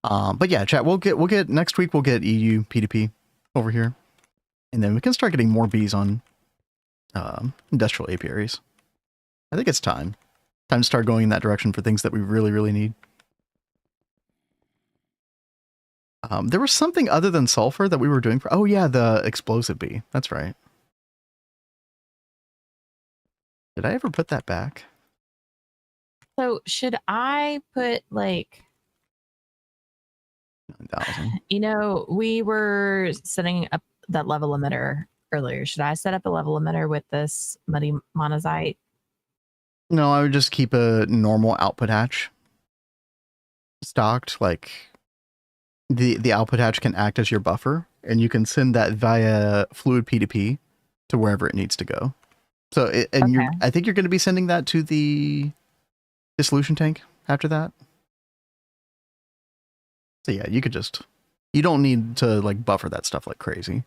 But yeah, chat, we'll get next week we'll get EU P2P over here. And then we can start getting more bees on industrial apiaries. I think it's time. Time to start going in that direction for things that we really, really need. There was something other than sulfur that we were doing for... Oh yeah, the explosive bee. That's right. Did I ever put that back? So should I put like... 9,000. You know, we were setting up that level emitter earlier. Should I set up a level emitter with this muddy monazite? No, I would just keep a normal output hatch stocked. Like the output hatch can act as your buffer, and you can send that via fluid P2P to wherever it needs to go. So, I think you're going to be sending that to the dissolution tank after that. So yeah, you could just, you don't need to like buffer that stuff like crazy.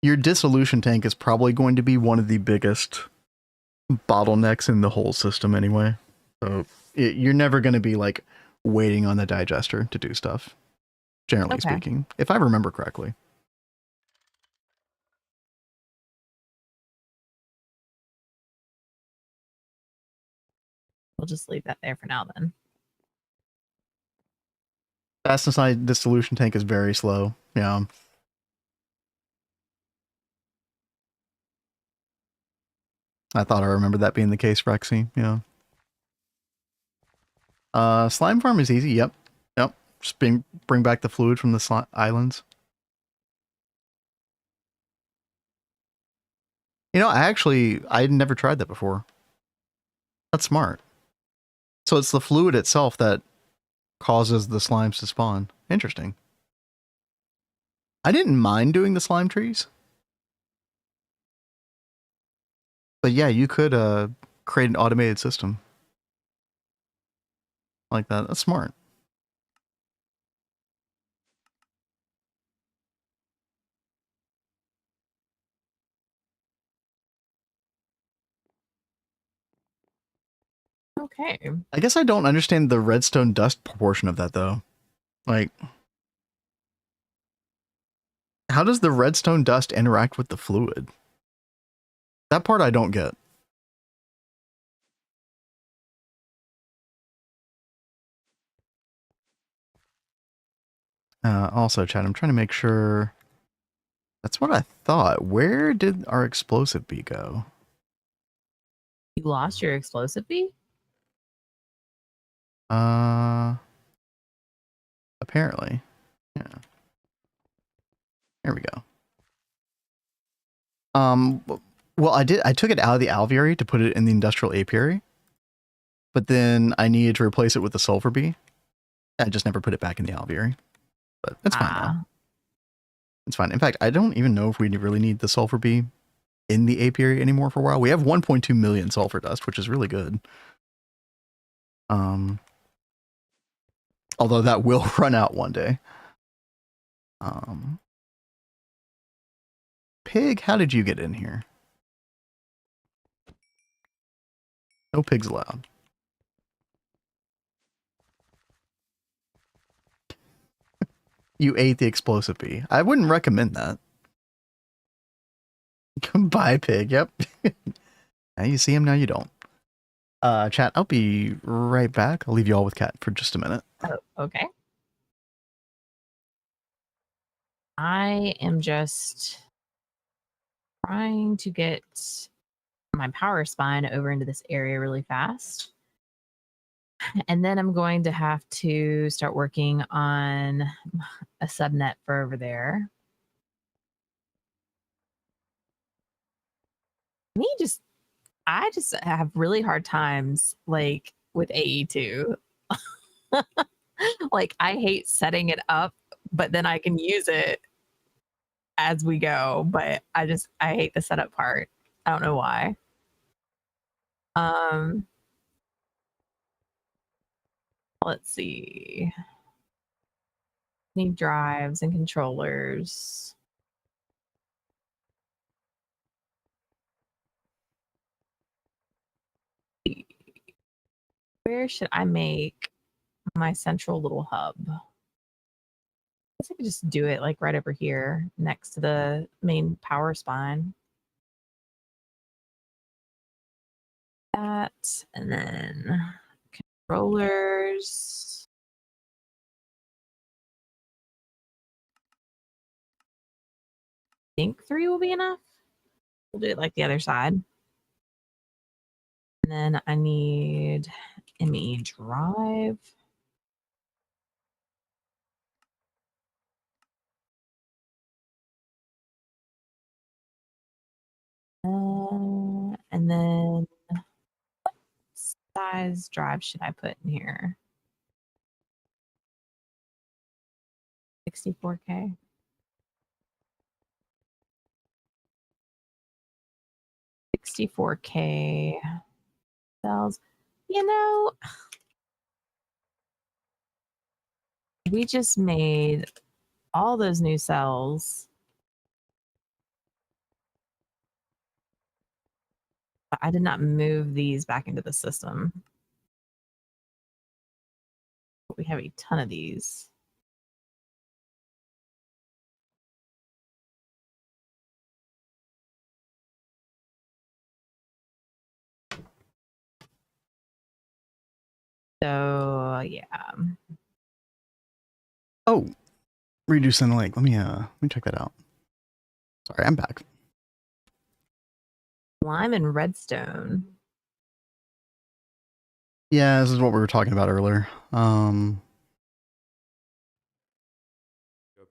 Your dissolution tank is probably going to be one of the biggest bottlenecks in the whole system anyway. So you're never going to be like waiting on the digester to do stuff, generally speaking, if I remember correctly. We'll just leave that there for now then. Fastness on dissolution tank is very slow. Yeah. I thought I remembered that being the case, Rexy. Yeah. Slime farm is easy. Yep. Yep. Just bring back the fluid from the islands. You know, I'd never tried that before. That's smart. So it's the fluid itself that causes the slimes to spawn. Interesting. I didn't mind doing the slime trees. But yeah, you could create an automated system like that. That's smart. Okay. I guess I don't understand the redstone dust proportion of that though. Like, how does the redstone dust interact with the fluid? That part I don't get. Also, chat, I'm trying to make sure. That's what I thought. Where did our explosive bee go? You lost your explosive bee? Apparently. Yeah. There we go. Well, I took it out of the alveary to put it in the industrial apiary, but then I needed to replace it with the sulfur bee. I just never put it back in the alveary, but it's fine now. It's fine. In fact, I don't even know if we really need the sulfur bee in the apiary anymore for a while. We have 1.2 million sulfur dust, which is really good. Although that will run out one day. Pig, how did you get in here? No pigs allowed. You ate the explosive bee. I wouldn't recommend that. Bye, pig. Yep. Now you see him, now you don't. Chat, I'll be right back. I'll leave you all with Cat for just a minute. Oh, okay. I am just trying to get my power spine over into this area really fast. And then I'm going to have to start working on a subnet for over there. I just have really hard times like with AE2. Like I hate setting it up, but then I can use it as we go. But I hate the setup part. I don't know why. Let's see. Need drives and controllers. Where should I make my central little hub? I guess I could just do it like right over here next to the main power spine. That, and then controllers. I think 3 will be enough. We'll do it like the other side. And then I need ME drive. And then what size drive should I put in here? 64K. 64K cells. You know, we just made all those new cells. But I did not move these back into the system. But we have a ton of these. So yeah. Oh, reducing the link. Let me check that out. Sorry, I'm back. Lime and redstone. Yeah, this is what we were talking about earlier. Your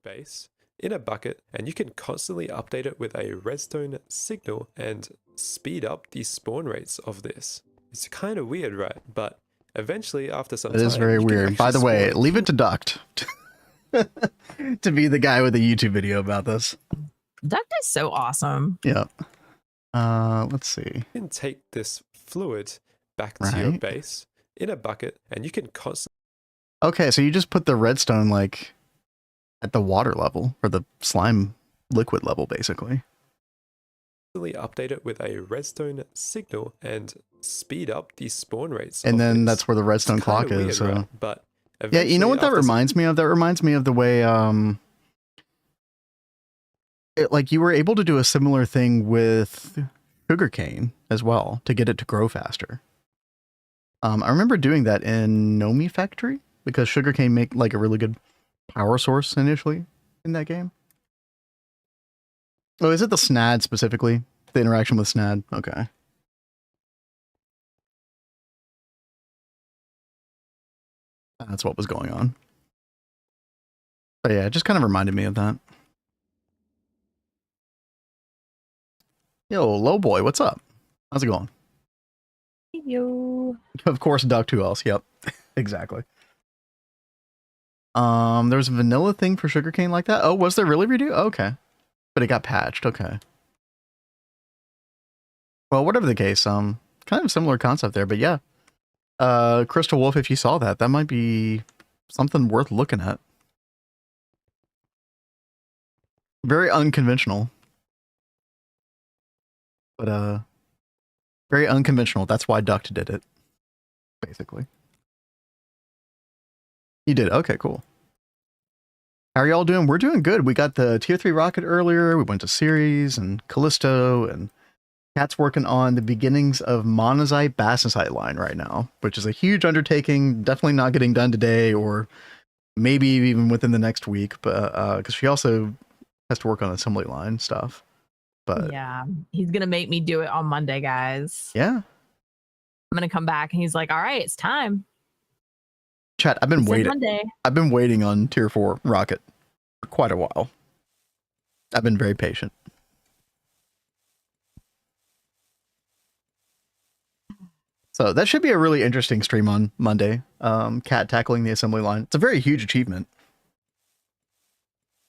base in a bucket, and you can constantly update it with a redstone signal and speed up the spawn rates of this. It's kind of weird, right? But eventually, after some It time, is very you can weird. By the actually way, spawn leave it to Duct to be the guy with a YouTube video about this. Duct is so awesome. Yeah. Let's see. You can take this fluid back to your base in a bucket, and you can constantly. Okay, so you just put the redstone like at the water level or the slime liquid level, basically. Update it with a redstone signal and speed up the spawn rates. And then that's where the redstone clock is. Weird, So. right? But Yeah, you know what that reminds me of? That reminds me of the way like you were able to do a similar thing with sugarcane as well to get it to grow faster. I remember doing that in Nomi Factory because sugarcane make like a really good power source initially in that game. Oh, is it the SNAD specifically? The interaction with SNAD? Okay. That's what was going on. But yeah, it just kind of reminded me of that. Yo, low boy, what's up? How's it going? Yo. Of course, Duck, who else? Yep, exactly. There's a vanilla thing for sugarcane like that. Oh, was there really redo? Okay. But it got patched. Okay. Well, whatever the case, kind of similar concept there, but yeah. Crystal Wolf, if you saw that, that might be something worth looking at. Very unconventional. But very unconventional. That's why Duct did it. Basically. You did. Okay, cool. How are y'all doing? We're doing good. We got the tier 3 rocket earlier. We went to Ceres and Callisto, and Cat's working on the beginnings of monazite bastnasite line right now, which is a huge undertaking. Definitely not getting done today, or maybe even within the next week. But because she also has to work on assembly line stuff. But yeah, he's gonna make me do it on Monday, guys. yeah, I'm gonna come back and he's like, "All right, it's time." Chat, I've been He said waiting. Monday. I've been waiting on tier 4 rocket for quite a while. I've been very patient. So that should be a really interesting stream on Monday. Cat tackling the assembly line. It's a very huge achievement.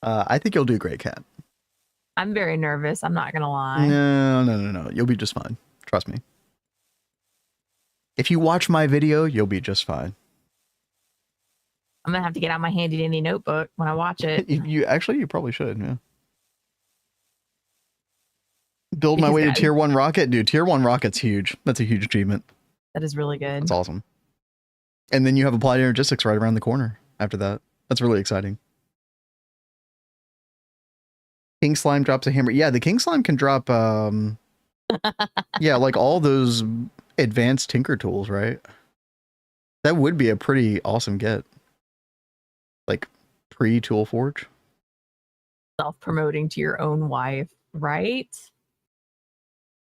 I think you'll do great, Cat. I'm very nervous. I'm not gonna lie. No. You'll be just fine. Trust me. If you watch my video, you'll be just fine. I'm gonna have to get out my handy dandy notebook when I watch it. You probably should, yeah. Build my Because way to guys- tier 1 rocket, dude. Tier 1 rocket's huge. That's a huge achievement. That is really good. That's awesome. And then you have applied energistics right around the corner after that. That's really exciting. King Slime drops a hammer. Yeah, the King Slime can drop yeah, like all those advanced tinker tools, right? That would be a pretty awesome get. Like pre-tool forge. Self-promoting to your own wife, right?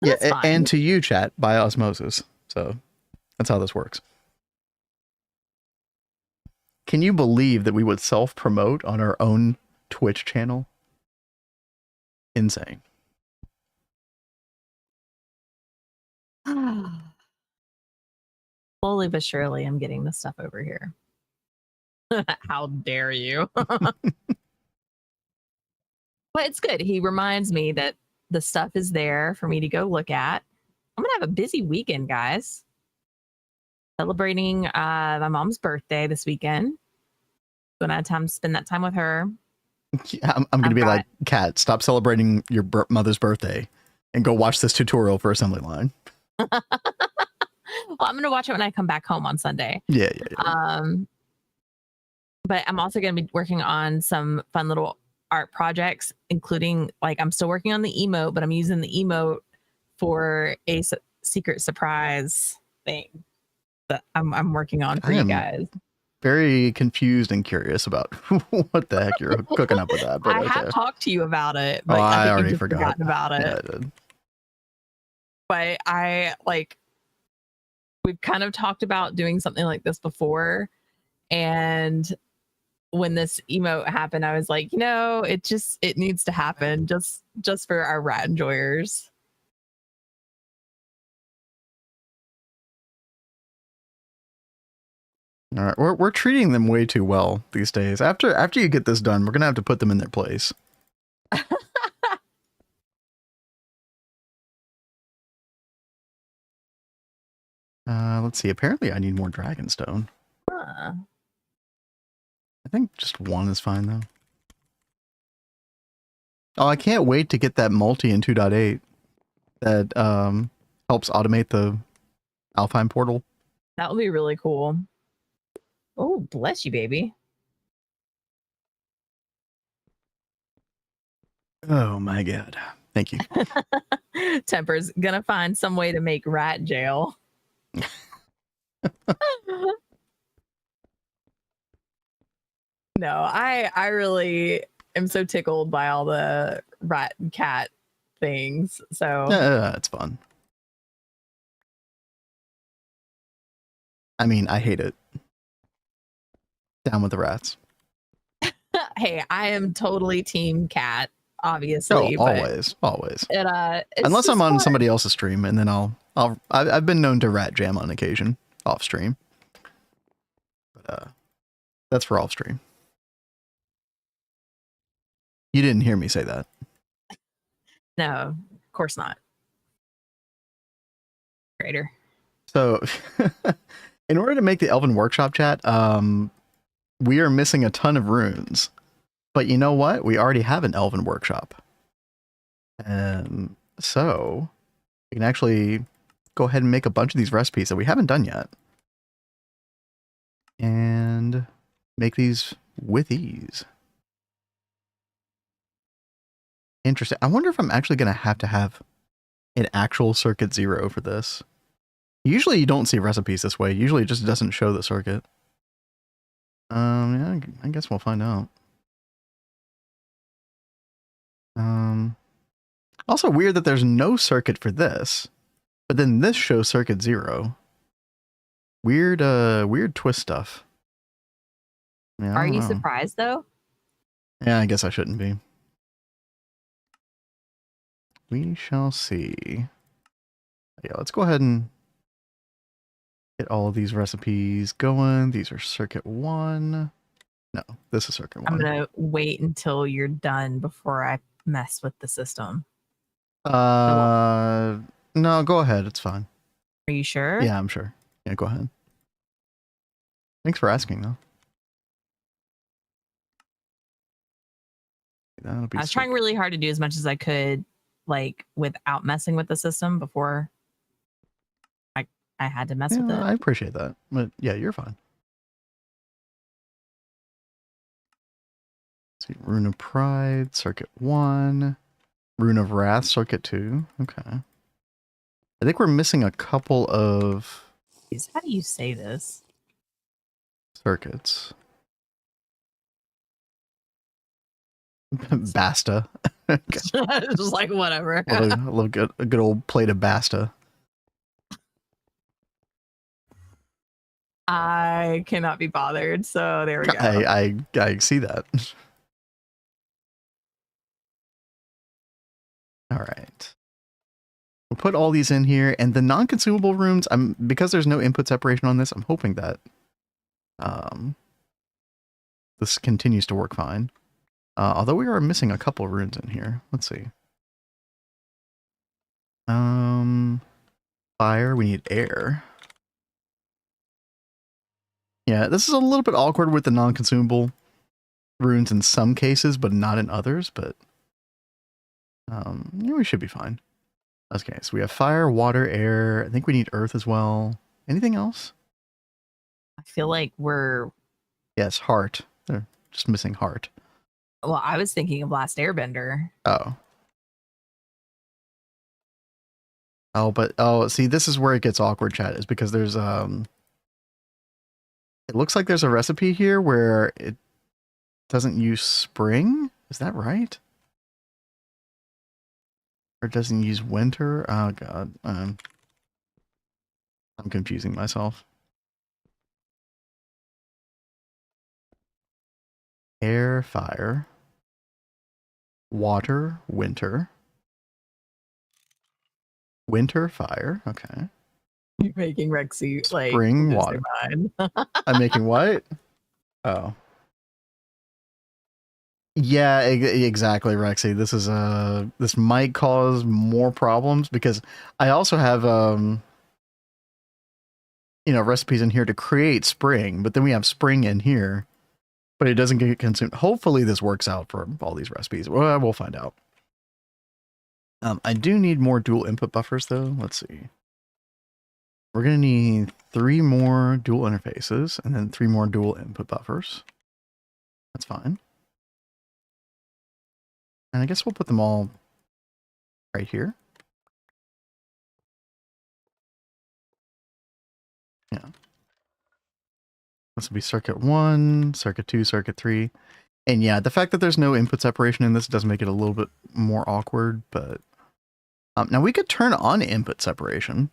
Yeah, That's fine. and to you, chat, by osmosis. So that's how this works. Can you believe that we would self-promote on our own Twitch channel? Insane. Slowly but surely, I'm getting this stuff over here. How dare you? But it's good. He reminds me that the stuff is there for me to go look at. I'm gonna have a busy weekend, guys. Celebrating my mom's birthday this weekend. Gonna have time to spend that time with her. Yeah, I'm going to be like, Cat, stop celebrating your mother's birthday and go watch this tutorial for assembly line. Well, I'm gonna watch it when I come back home on Sunday. Yeah. But I'm also gonna be working on some fun little art projects, including like I'm still working on the emote, but I'm using the emote for a secret surprise thing that I'm working on for you guys. Very confused and curious about what the heck you're cooking up with that. But I have talked to you about it, but I think already you've forgot forgotten about it. Yeah, I did. But I like we've kind of talked about doing something like this before, and when this emote happened, I was like, it needs to happen just for our rat enjoyers. All right, we're treating them way too well these days. After you get this done, we're gonna have to put them in their place. Let's see. Apparently, I need more dragonstone. Huh. I think just one is fine though. Oh, I can't wait to get that multi in 2.8 that helps automate the Alpine portal. That would be really cool. Oh, bless you, baby. Oh my god. Thank you. Temper's gonna find some way to make rat jail. No, I really am so tickled by all the rat and cat things. So It's fun. I mean, I hate it. Down with the rats. hey, I am totally team cat, Oh, obviously. always. But it's Unless I'm just on fun. somebody else's stream, and then I've been known to rat jam on occasion off stream. But that's for off stream. You didn't hear me say that. No, of course not. Greater. So In order to make the Elven Workshop chat, we are missing a ton of runes. But you know what? We already have an Elven Workshop. So we can actually go ahead and make a bunch of these recipes that we haven't done yet. And make these with ease. Interesting. I wonder if I'm actually going to have an actual circuit 0 for this. Usually you don't see recipes this way. Usually it just doesn't show the circuit. Yeah, I guess we'll find out. Also weird that there's no circuit for this, but then this shows circuit 0. Weird, weird twist stuff. Yeah, I Are don't you know. surprised though? Yeah, I guess I shouldn't be. We shall see. Yeah, let's go ahead and get all of these recipes going. These are circuit 1. No, this is circuit 1. I'm gonna wait until you're done before I mess with the system. No, go ahead. It's fine. Are you sure? Yeah, I'm sure. Yeah, go ahead. Thanks for asking, though. That'll be I was trying really hard to do as much as I could, like without messing with the system before I had to mess with it. I appreciate that. But yeah, you're fine. Let's see, Rune of Pride, circuit 1. Rune of Wrath, circuit 2. Okay. I think we're missing a couple of How do you say this? circuits. Basta. Just like whatever. a good old plate of Basta. I cannot be bothered, so there we go. I see that. All right. We'll put all these in here, and the non-consumable runes, because there's no input separation on this, I'm hoping that this continues to work fine. Although we are missing a couple runes in here. Let's see. Fire, we need air. Yeah, this is a little bit awkward with the non-consumable runes in some cases, but not in others, but yeah, we should be fine. Okay, so we have fire, water, air. I think we need earth as well. Anything else? I feel like we're... Yes, heart. They're just missing heart. Well, I was thinking of Last Airbender. Oh. Oh, see, this is where it gets awkward, chat, is because there's, it looks like there's a recipe here where it doesn't use spring. Is that right? Or it doesn't use winter? Oh, God. I'm confusing myself. Air, fire. Water, winter. Winter, fire. Okay. You're making Rexy like Spring, lose their water. mind. I'm making what? Oh. Yeah, exactly, Rexy. This is this might cause more problems because I also have you know, recipes in here to create spring, but then we have spring in here, but it doesn't get consumed. Hopefully this works out for all these recipes. Well, we'll find out. I do need more dual input buffers though. Let's see. We're going to need 3 more dual interfaces and then 3 more dual input buffers. That's fine. And I guess we'll put them all right here. Yeah. This will be circuit 1, circuit 2, circuit 3. And yeah, the fact that there's no input separation in this does make it a little bit more awkward, but now we could turn on input separation.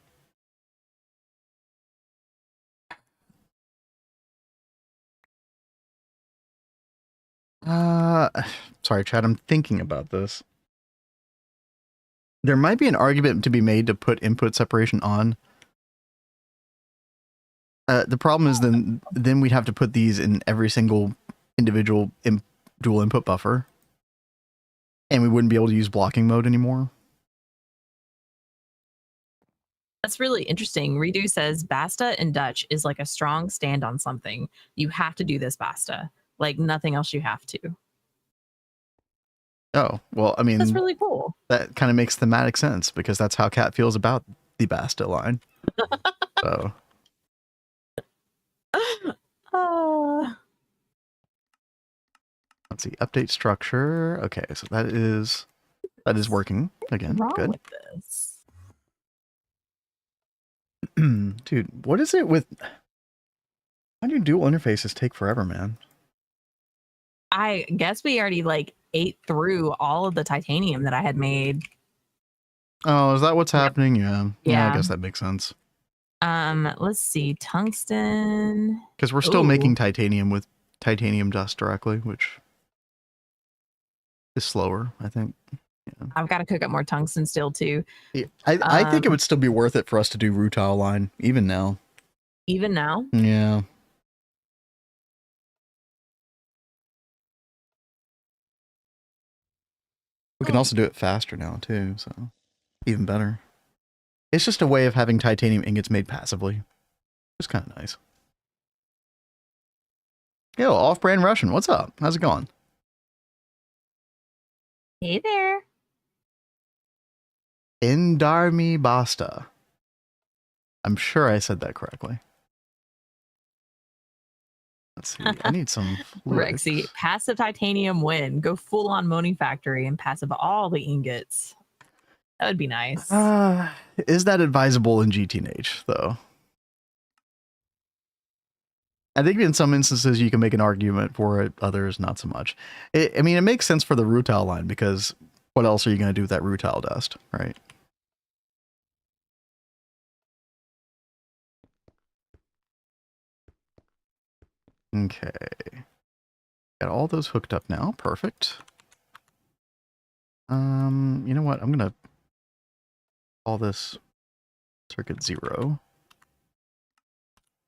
Sorry, Chad, I'm thinking about this. There might be an argument to be made to put input separation on. The problem is then we'd have to put these in every single individual dual input buffer. And we wouldn't be able to use blocking mode anymore. That's really interesting. Redo says Basta in Dutch is like a strong stand on something. You have to do this, Basta. Like nothing else you have to. Oh, well, I mean, That's really cool. that kind of makes thematic sense because that's how Cat feels about the Basta line. So, let's see. Update structure. Okay, so that is working again. What's wrong Good. with this? Dude, what is it with... Why do dual interfaces take forever, man? I guess we already like ate through all of the titanium that I had made. Oh, is that what's happening? Yeah. Yeah, I Yeah. guess that makes sense. Let's see. Tungsten. Because we're still Ooh. making titanium with titanium dust directly, which is slower, I think. Yeah. I've got to cook up more tungsten still too. Yeah, I think it would still be worth it for us to do rutile line, even now. Even now? Yeah. We can also do it faster now, too, so even better. It's just a way of having titanium ingots made passively. It's kind of nice. Yo, Off-Brand Russian, what's up? How's it going? Hey there. Indarmi Basta. I'm sure I said that correctly. Let's see. I need some fluids. Rexy, passive titanium win. Go full on Moaning Factory and passive all the ingots. That would be nice. Is that advisable in GTNH, though? I think in some instances you can make an argument for it, others not so much. I mean, it makes sense for the rutile line because what else are you going to do with that rutile dust, right? Okay. Got all those hooked up now. Perfect. You know what? I'm going to call this circuit 0.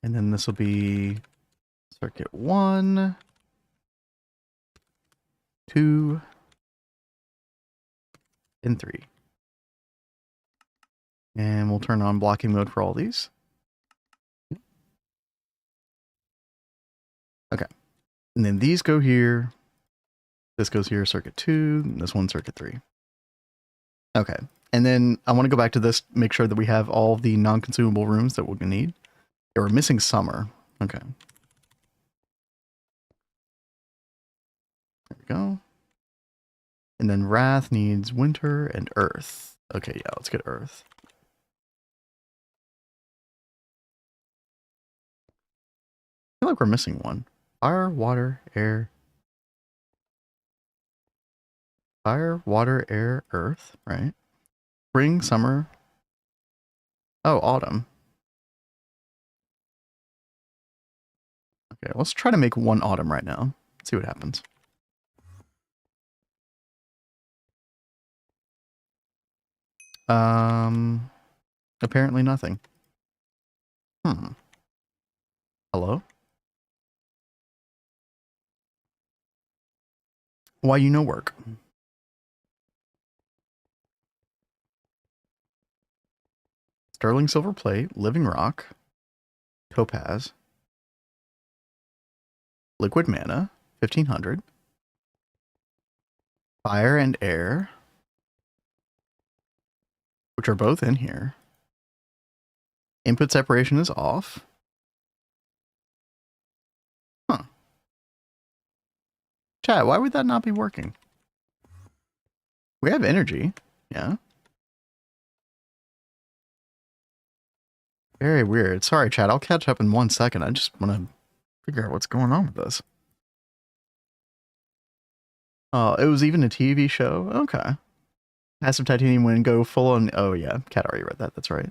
And then this will be circuit 1, 2, and 3. And we'll turn on blocking mode for all these. Okay. And then these go here. This goes here, circuit 2, and this one, circuit 3. Okay. And then I want to go back to this, make sure that we have all the non-consumable rooms that we're going to need. Yeah, we're missing summer. Okay. There we go. And then Wrath needs winter and earth. Okay, yeah, let's get earth. I feel like we're missing one. Fire, water, air. Fire, water, air, earth, right? Spring, summer. Oh, autumn. Okay, let's try to make one autumn right now. See what happens. Apparently nothing. Hello? Why you no work? Sterling silver plate, living rock, topaz, liquid mana, 1500, fire and air, which are both in here. Input separation is off. Huh. Chat, why would that not be working? We have energy. Yeah. Very weird. Sorry, chat. I'll catch up in 1 second. I just want to figure out what's going on with this. Oh, it was even a TV show? Okay. Passive titanium win, go full on... Oh, yeah. Cat already read that. That's right.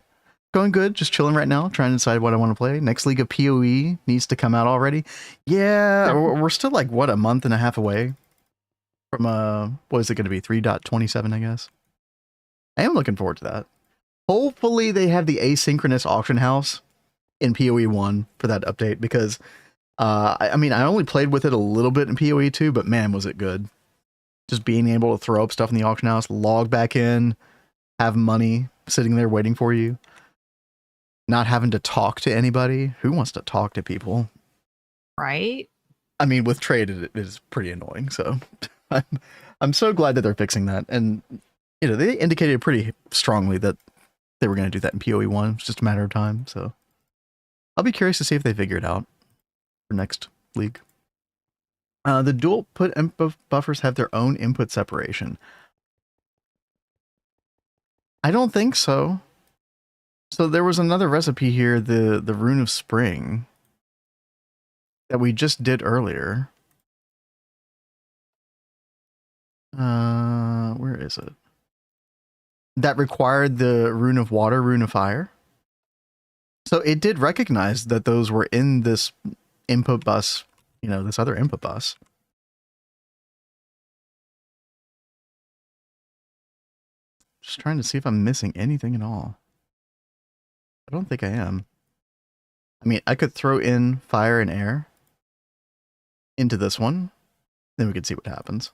Going good. Just chilling right now. Trying to decide what I want to play. Next League of PoE needs to come out already. Yeah. We're still like, what, a month and a half away from, what is it going to be? 3.27, I guess. I am looking forward to that. Hopefully they have the asynchronous auction house in PoE 1 for that update because, I mean, I only played with it a little bit in PoE 2, but man, was it good. Just being able to throw up stuff in the auction house, log back in, have money sitting there waiting for you. not having to talk to anybody. Who wants to talk to people? Right? I mean, with trade, it is pretty annoying. So I'm so glad that they're fixing that. And, you know, they indicated pretty strongly that they were going to do that in PoE 1. It's just a matter of time. So I'll be curious to see if they figure it out for next league. The dual put input buffers have their own input separation. I don't think so. So there was another recipe here, the Rune of Spring, that we just did earlier. Where is it? That required the Rune of Water, Rune of Fire. So it did recognize that those were in this input bus, you know, this other input bus. Just trying to see if I'm missing anything at all. I don't think I am. I mean, I could throw in fire and air into this one. Then we could see what happens.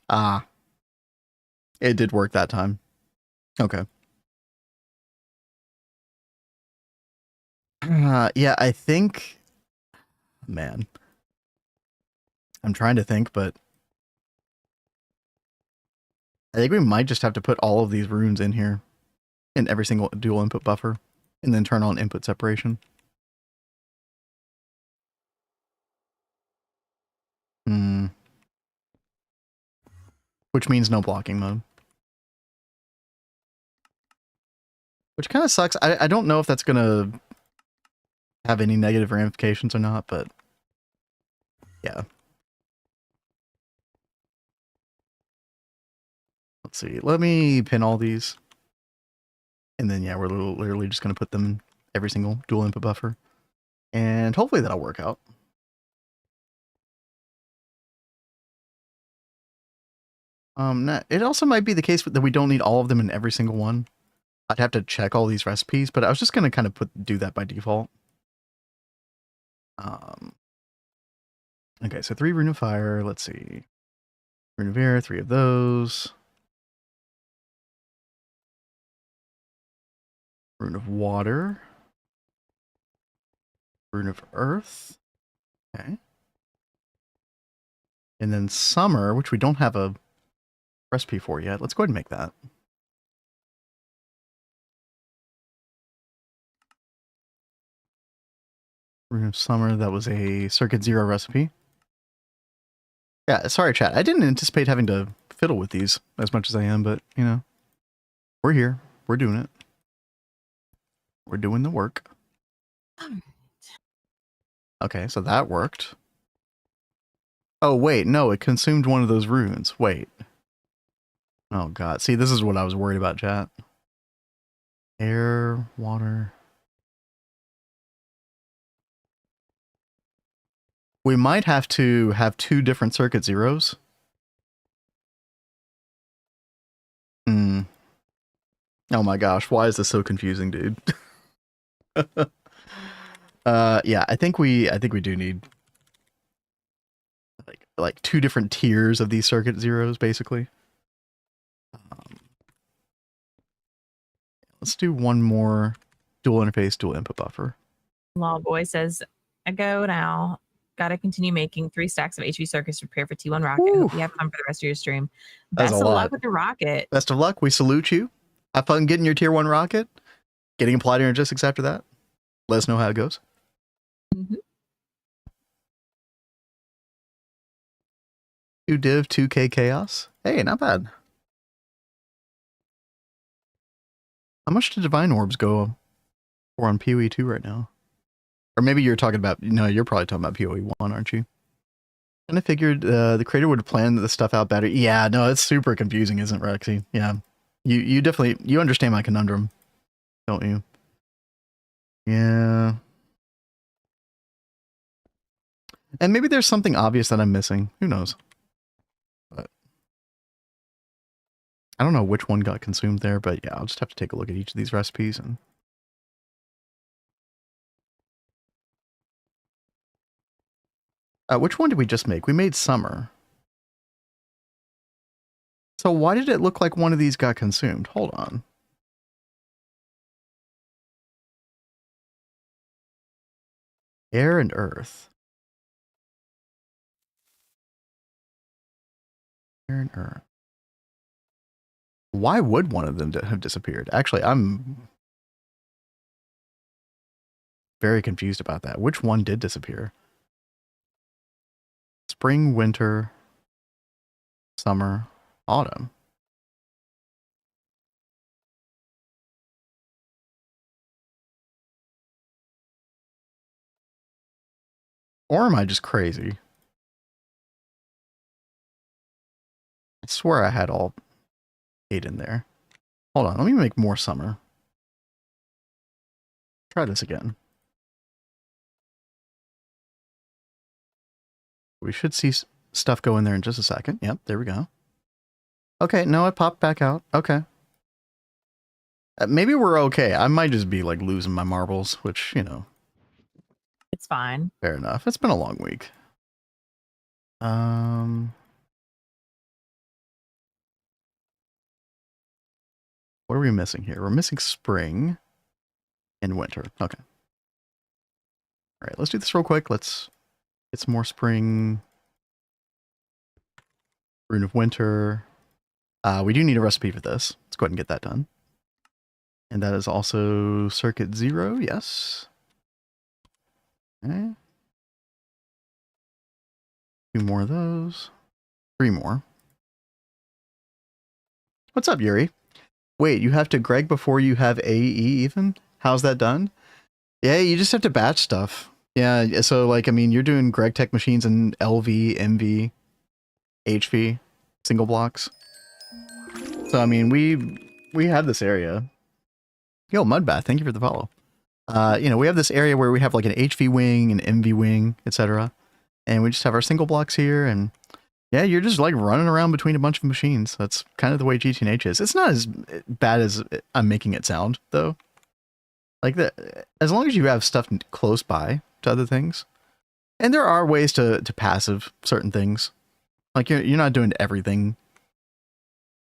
Ah. It did work that time. Okay. Yeah, I think... Man. I'm trying to think, but... I think we might just have to put all of these runes in here. In every single dual input buffer. And then turn on input separation. Which means no blocking mode. Which kind of sucks. I don't know if that's going to have any negative ramifications or not, but yeah. Let's see. Let me pin all these. And then, yeah, we're literally just going to put them in every single dual input buffer. And hopefully that'll work out. It also might be the case that we don't need all of them in every single one. I'd have to check all these recipes, but I was just going to kind of do that by default. Okay, so 3 Rune of Fire. Let's see. Rune of Air, 3 of those. Rune of Water. Rune of Earth. Okay. And then Summer, which we don't have a recipe for yet. Let's go ahead and make that. Rune of Summer, that was a Circuit 0 recipe. Yeah, sorry chat. I didn't anticipate having to fiddle with these as much as I am, but, you know, we're here. We're doing it. We're doing the work. Okay, so that worked. Oh, wait, no, it consumed one of those runes. Wait. Oh, God. See, this is what I was worried about, chat. Air, water. We might have to have 2 different Circuit Zeros. Oh my gosh, why is this so confusing, dude? Yeah, I think we do need like 2 different tiers of these Circuit Zeros, basically. Let's do one more dual interface, dual input buffer. Law Boy says, I go now. Gotta continue making 3 stacks of HV circuits to prepare for T1 rocket. Woo. Hope you have fun for the rest of your stream. That's Best a of lot. luck with the rocket. Best of luck. We salute you. Have fun getting your tier 1 rocket. Getting applied energistics after that. Let us know how it goes. Mm-hmm. 2 div, 2k chaos. Hey, not bad. How much do divine orbs go for on PoE 2 right now? Or maybe you're talking about, no, you're probably talking about PoE 1, aren't you? And I figured the creator would have planned the stuff out better. Yeah, no, it's super confusing, isn't it, Rexy? Yeah. You definitely, you understand my conundrum, don't you? Yeah. And maybe there's something obvious that I'm missing. Who knows? But I don't know which one got consumed there, but yeah, I'll just have to take a look at each of these recipes and which one did we just make? We made Summer. So why did it look like one of these got consumed? Hold on. Air and earth. Air and earth. Why would one of them have disappeared? Actually, I'm very confused about that. Which one did disappear? Spring, winter, summer, autumn. Or am I just crazy? I swear I had all 8 in there. Hold on, let me make more summer. Try this again. We should see stuff go in there in just a second. Yep, there we go. Okay, no, it popped back out. Okay. Maybe we're okay. I might just be like losing my marbles, which, you know. It's fine. Fair enough. It's been a long week. What are we missing here? We're missing spring and winter. Okay. All right, let's do this real quick. Let's get some more spring. Rune of winter. We do need a recipe for this. Let's go ahead and get that done. And that is also circuit 0. Yes. Okay. 2 more of those. 3 more. What's up, Yuri? Wait, you have to Greg before you have AE even? How's that done? Yeah, you just have to batch stuff. Yeah, so like, I mean, you're doing Gregtech machines in LV, MV, HV, single blocks. So, I mean, we have this area. Yo, Mudbath, thank you for the follow. You know, we have this area where we have like an HV wing, an MV wing, etc. And we just have our single blocks here, and yeah, you're just like running around between a bunch of machines. That's kind of the way GTNH is. It's not as bad as I'm making it sound, though. Like as long as you have stuff close by to other things, and there are ways to passive certain things. Like you're not doing everything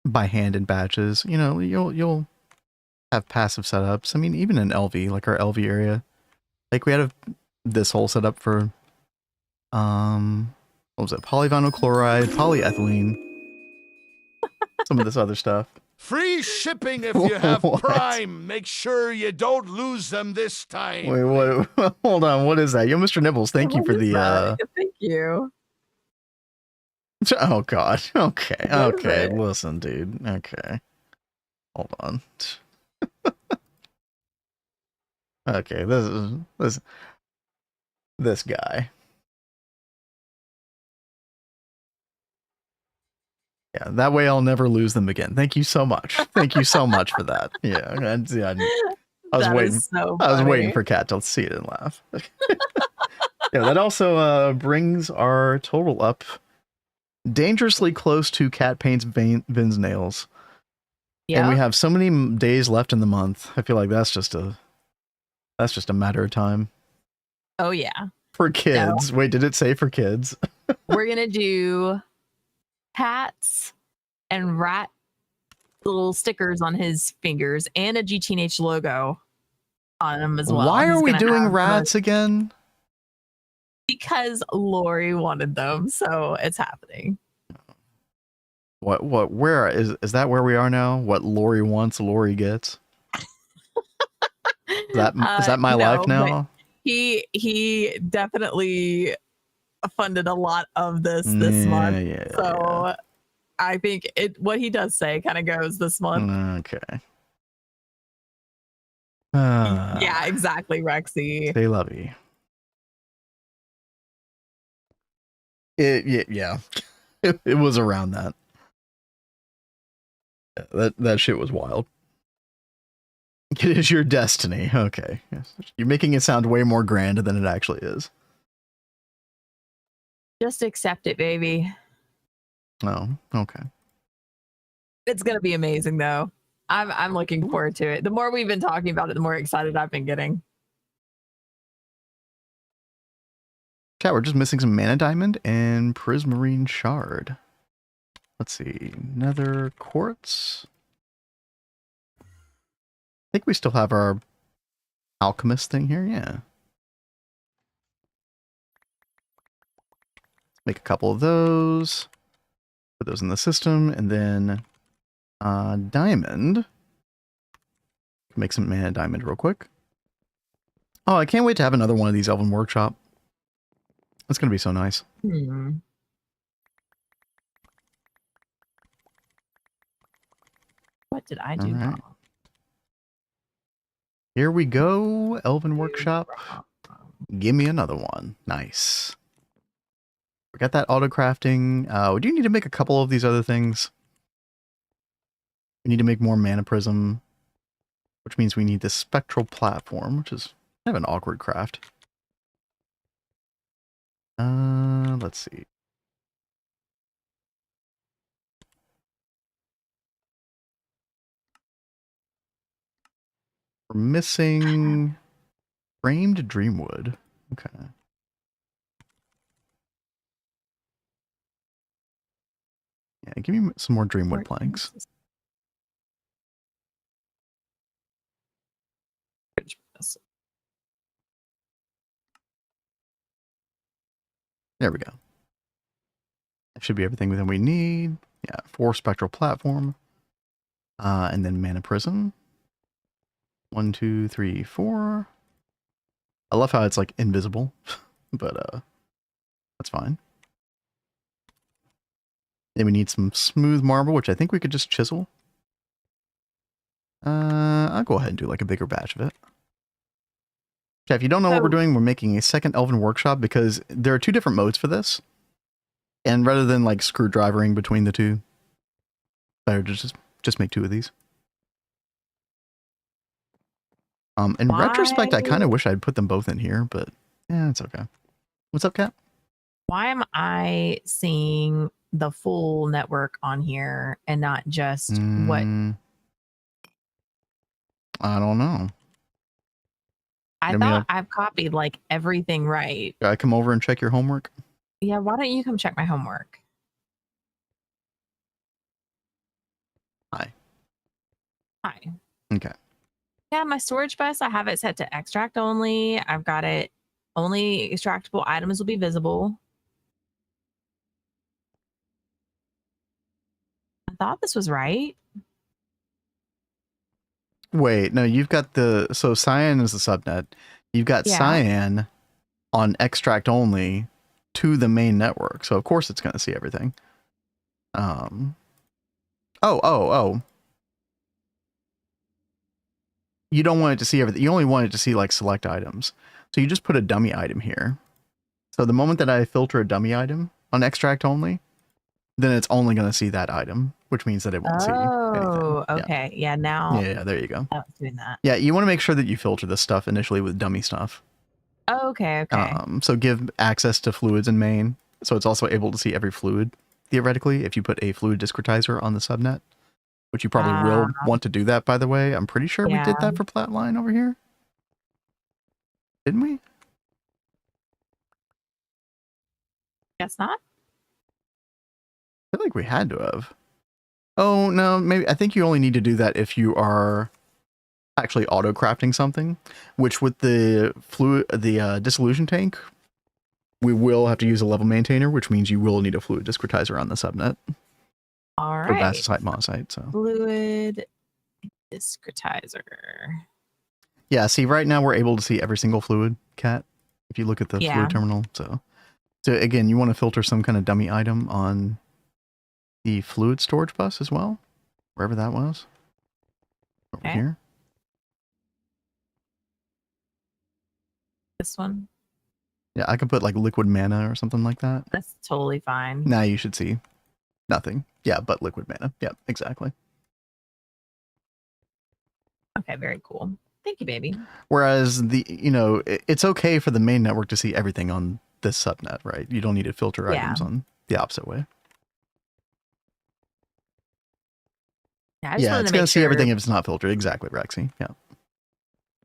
by hand in batches. You know, you'll have passive setups. I mean, even in LV, like our LV area, like we had this whole setup for what was it? Polyvinyl chloride, polyethylene, some of this other stuff. Free shipping if you have What? Prime. Make sure you don't lose them this time. Wait, what? Hold on, what is that? Yo, Mr. Nibbles, thank you What for is the that? Thank you. Oh god. Okay. What is Okay. it? Listen, dude. Okay. Hold on. Okay, this guy. Yeah, that way I'll never lose them again. Thank you so much. Thank you so much for that. Yeah, I was That waiting. is so I was waiting funny. for Kat to see it and laugh. Yeah, that also brings our total up dangerously close to Cat Paint's Vin's nails. And we Yeah. have so many days left in the month. I feel like that's just a matter of time. Oh yeah. For kids. Wait, did it say for kids? We're gonna do hats and rat little stickers on his fingers and a GTNH logo on him as well. Why are He's we gonna doing have rats again? because Lori wanted them, so it's happening. What where is that where we are now? What Lori wants, Lori gets. Is that my No, life but now? he definitely funded a lot of this month. Yeah. So I think what he does say kind of goes this month. Okay. Yeah, exactly, Rexy. Stay lovey. Yeah. It was around that. Yeah, that shit was wild. It is your destiny. Okay. Yes. You're making it sound way more grand than it actually is. Just accept it, baby. Oh, okay. It's gonna be amazing though. I'm looking forward to it. The more we've been talking about it, the more excited I've been getting. Chat, we're just missing some mana diamond and prismarine shard. Let's see. Nether quartz. I think we still have our alchemist thing here. Yeah. Make a couple of those. Put those in the system, and then diamond. Make some mana diamond real quick. Oh, I can't wait to have another one of these Elven Workshop. That's gonna be so nice. What did I do All right. wrong? Here we go, Elven Workshop. Give me another one. Nice. We got that auto crafting. We do need to make a couple of these other things. We need to make more mana prism, which means we need the spectral platform, which is kind of an awkward craft. Let's see. We're missing framed dreamwood. Okay. Yeah, give me some more dreamwood planks. There we go. That should be everything that we need. Yeah, 4 spectral platform. And then mana prism. 1, 2, 3, 4. I love how it's like invisible, but that's fine. Then we need some smooth marble, which I think we could just chisel. I'll go ahead and do like a bigger batch of it. Okay, if you don't know what we're doing, we're making a second Elven Workshop because there are 2 different modes for this. And rather than like screwdrivering between the 2, better to just make 2 of these. In retrospect, I kind of wish I'd put them both in here, but yeah, it's okay. What's up, Kat? Why am I seeing the full network on here and not just what? I don't know. I thought I've copied like everything right. Gotta come over and check your homework? Yeah, why don't you come check my homework? Hi. Hi. Okay. Yeah, my storage bus, I have it set to extract only. I've got it only extractable items will be visible. I thought this was right. Wait, no, you've got the, so cyan is the subnet. You've got cyan on extract only to the main network. So of course it's going to see everything. Oh. You don't want it to see everything. You only want it to see like select items. So you just put a dummy item here. So the moment that I filter a dummy item on extract only, then it's only going to see that item, which means that it won't see anything. Oh, okay. Yeah, now. Yeah, there you go. I was doing that. Yeah, you want to make sure that you filter this stuff initially with dummy stuff. Oh, okay. So give access to fluids in main. So it's also able to see every fluid, theoretically, if you put a fluid discretizer on the subnet, which you probably will want to do that, by the way. I'm pretty sure we did that for Flatline over here. Didn't we? Guess not. I feel like we had to have. Oh, no, maybe. I think you only need to do that if you are actually auto crafting something, which with the dissolution tank, we will have to use a level maintainer, which means you will need a fluid discretizer on the subnet. All right. For bastosite, monosite, so. Fluid discretizer. Yeah, see, right now we're able to see every single fluid, Cat, if you look at the fluid terminal. So again, you want to filter some kind of dummy item on the fluid storage bus as well, wherever that was. Over here. This one? Yeah, I could put like liquid mana or something like that. That's totally fine. Now you should see nothing. Yeah, but liquid mana. Yeah, exactly. Okay, very cool. Thank you, baby. Whereas it's okay for the main network to see everything on this subnet, right? You don't need to filter items on the opposite way. Yeah, it's going to see everything if it's not filtered. Exactly, Rexy. Yeah.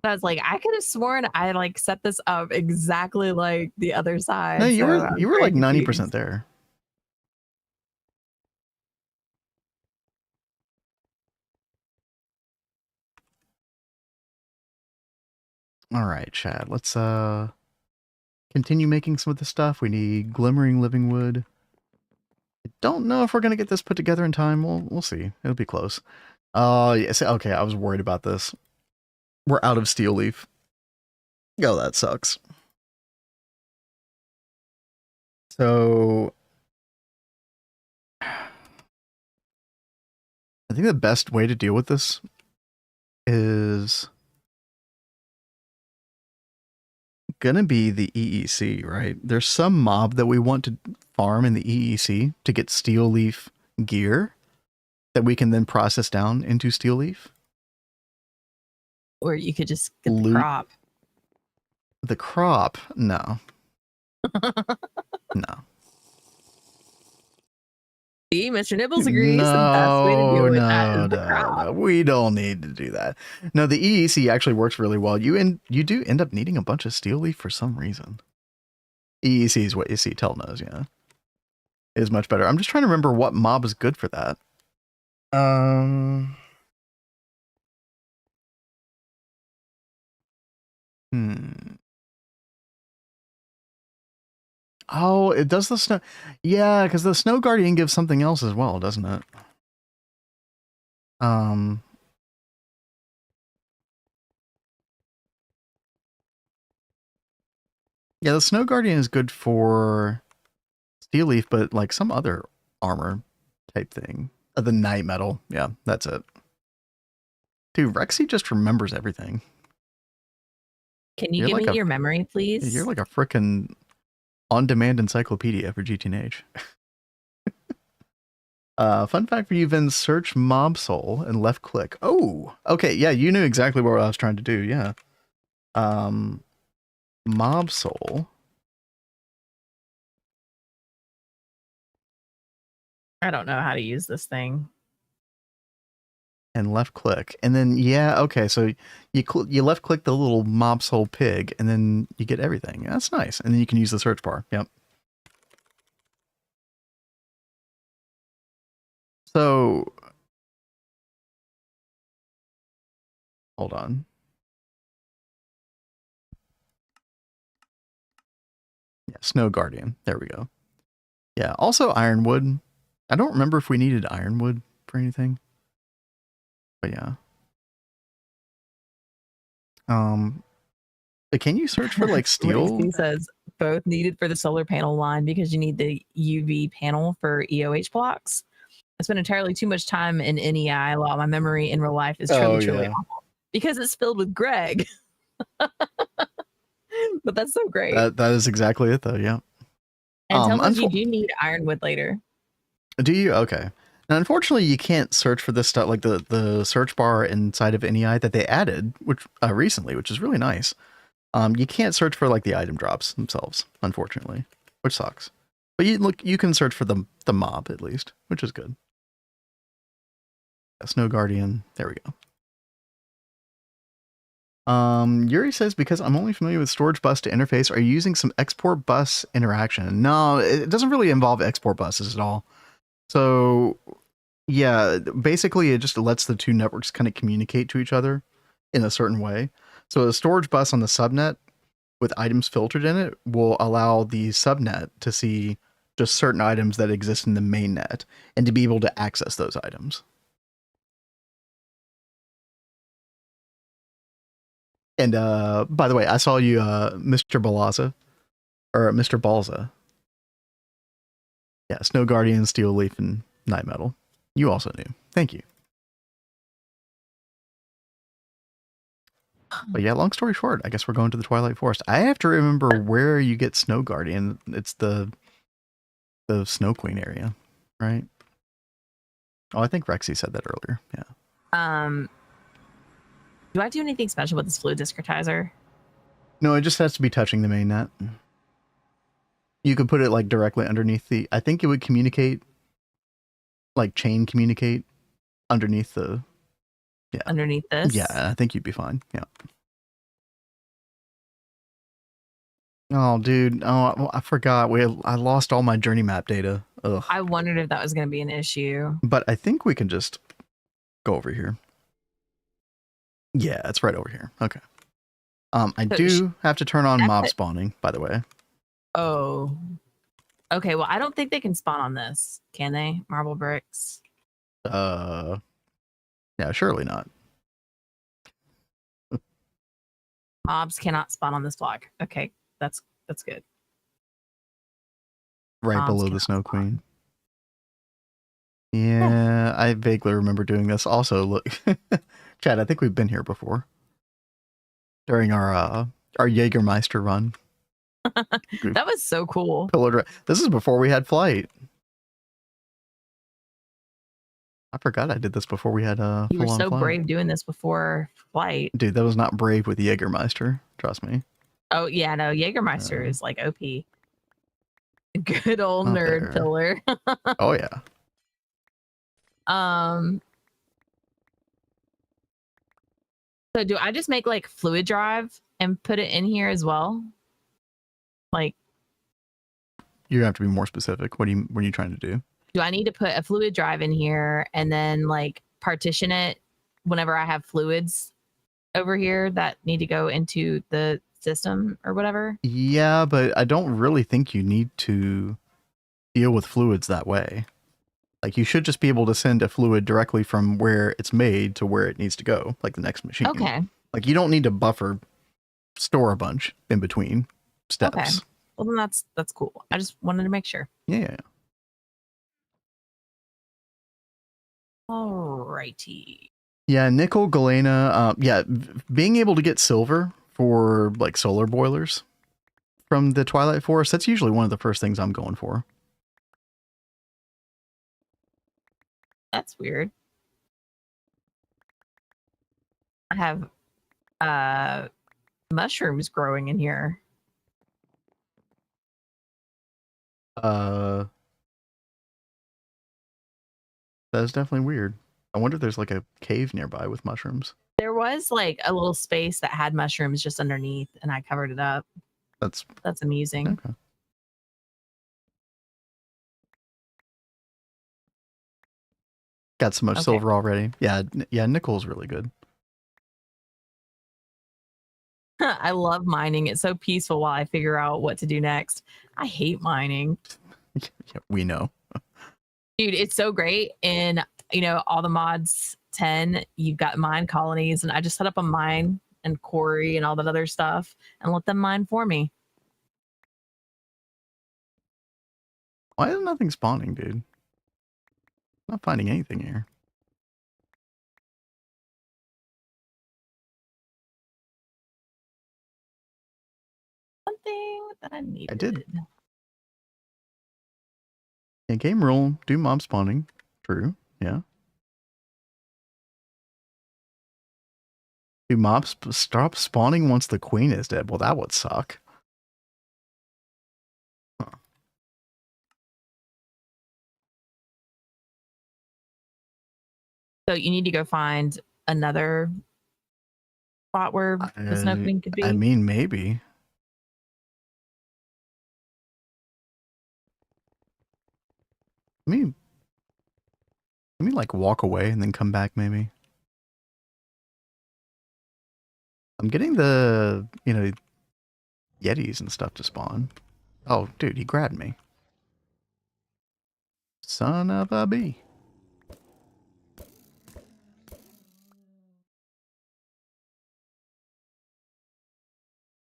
I was like, I could have sworn I like set this up exactly like the other side. No, you were like 90% there. All right, Chad. Let's continue making some of the stuff. We need glimmering living wood. I don't know if we're gonna get this put together in time. We'll see. It'll be close. Yes. Okay, I was worried about this. We're out of steel leaf. Oh, that sucks. So I think the best way to deal with this is gonna be the EEC, right? There's some mob that we want to farm in the EEC to get steel leaf gear that we can then process down into steel leaf. Or you could just get the Loot. crop. The crop, no. No. See, Mr. Nibbles agrees. The best way to deal with that is the crop. No. We don't need to do that. No, the EEC actually works really well. You do end up needing a bunch of steel leaf for some reason. EEC is what you see. Tell knows, yeah. It is much better. I'm just trying to remember what mob is good for that. Oh, it does the snow. Yeah, because the Snow Guardian gives something else as well, doesn't it? Yeah, the Snow Guardian is good for steel leaf, but like some other armor type thing. The night metal. Yeah, that's it. Dude, Rexy just remembers everything. Can you give me your memory, please? You're like a frickin' on-demand encyclopedia for GTNH. Fun fact for you, Vin, search mob soul and left click. Oh, okay. Yeah, you knew exactly what I was trying to do. Yeah. Mob soul. I don't know how to use this thing. And left click. And then, yeah, okay. So you left click the little mob soul pig and then you get everything. That's nice. And then you can use the search bar. Yep. So, hold on. Yeah, Snow Guardian. There we go. Yeah, also ironwood. I don't remember if we needed ironwood for anything. But yeah. Can you search for like steel? He says both needed for the solar panel line because you need the UV panel for EOH blocks. I spent entirely too much time in NEI while my memory in real life is truly awful because it's filled with Greg. But that's so great. That is exactly it though, yeah. And tell us you do need ironwood later. Do you? Okay. Now, unfortunately, you can't search for this stuff like the search bar inside of NEI that they added, which recently, which is really nice. You can't search for like the item drops themselves, unfortunately, which sucks. But you can search for the mob at least, which is good. Snow Guardian. There we go. Yuri says, because I'm only familiar with storage bus to interface, are you using some export bus interaction? No, it doesn't really involve export buses at all. So yeah, basically it just lets the two networks kind of communicate to each other in a certain way. So a storage bus on the subnet with items filtered in it will allow the subnet to see just certain items that exist in the main net and to be able to access those items. And by the way, I saw you, Mr. Balaza, or Mr. Balza. Yeah, Snow Guardian, Steel Leaf, and Night Metal. You also knew. Thank you. But yeah, long story short, I guess we're going to the Twilight Forest. I have to remember where you get Snow Guardian. It's the Snow Queen area, right? Oh, I think Rexy said that earlier. Yeah. Do I do anything special with this fluid discretizer? No, it just has to be touching the main net. You could put it like directly underneath the. I think it would communicate, like chain communicate, underneath the. Yeah. Underneath this. Yeah, I think you'd be fine. Yeah. Oh, dude. Oh, I forgot. I lost all my journey map data. Ugh. I wondered if that was going to be an issue. But I think we can just go over here. Yeah, it's right over here. Okay. I do have to turn on mob spawning, by the way. Oh. Okay, well, I don't think they can spawn on this, can they? Marble bricks. Yeah, surely not. Mobs cannot spawn on this block. Okay, that's good. Right Mobs below the cannot Snow spawn. Queen. Yeah, I vaguely remember doing this. Also, look, Chad, I think we've been here before during our Jägermeister run. That was so cool. This is before we had flight. I forgot I did this before we had You were full-on so flight. brave doing this before flight. Dude, that was not brave with Jägermeister. Trust me. Oh yeah, no, Jägermeister is like OP. Good old Not nerd there. pillar. Oh yeah. So do I just make like fluid drive and put it in here as well? Like, You have to be more specific. What are you trying to do? do I need to put a fluid drive in here and then like partition it whenever I have fluids over here that need to go into the system or whatever? Yeah, but I don't really think you need to deal with fluids that way. Like, you should just be able to send a fluid directly from where it's made to where it needs to go, like the next machine. Okay. Like, you don't need to store a bunch in between steps. Okay. Well, then that's cool. I just wanted to make sure. Yeah. Alrighty. Yeah, nickel, galena. Being able to get silver for like solar boilers from the Twilight Forest, that's usually one of the first things I'm going for. That's weird. I have mushrooms growing in here. That's definitely weird. I wonder if there's like a cave nearby with mushrooms. There was like a little space that had mushrooms just underneath, and I covered it up. That's amusing. okay. Got so much silver already. Yeah, nickel's really good. I love mining. It's so peaceful while I figure out what to do next. I hate mining. Yeah, we know. Dude, it's so great. In, all the mods 10, you've got mine colonies, and I just set up a mine and quarry and all that other stuff and let them mine for me. Why is nothing spawning, dude? I'm not finding anything here. Something that I needed. I did. Yeah, game rule, do mob spawning. True, yeah. Do mobs stop spawning once the queen is dead? Well, that would suck. Huh. So you need to go find another spot where the Snow Queen could be? I mean, maybe. Let me like walk away and then come back maybe. I'm getting the, Yetis and stuff to spawn. Oh, dude, he grabbed me. Son of a bee.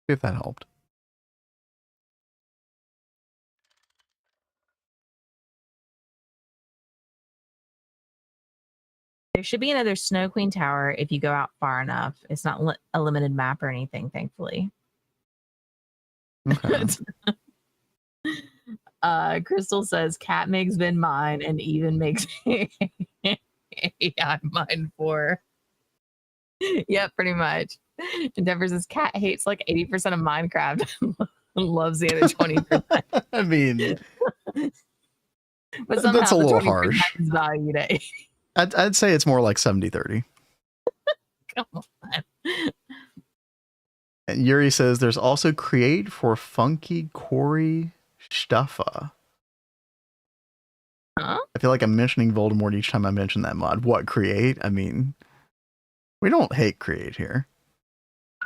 See if that helped. There should be another Snow Queen tower if you go out far enough. It's not a limited map or anything, thankfully. Okay. Crystal says cat makes Vin mine and even makes AI mine for. Yep, pretty much. Endeavor says cat hates like 80% of Minecraft and loves the other 20%. I mean, but somehow that's a the little 20% harsh. is valued at 80. I'd say it's more like 70-30. Come on. And Yuri says there's also create for funky quarry stuffa. Huh? I feel like I'm mentioning Voldemort each time I mention that mod. What, create? I mean, we don't hate create here.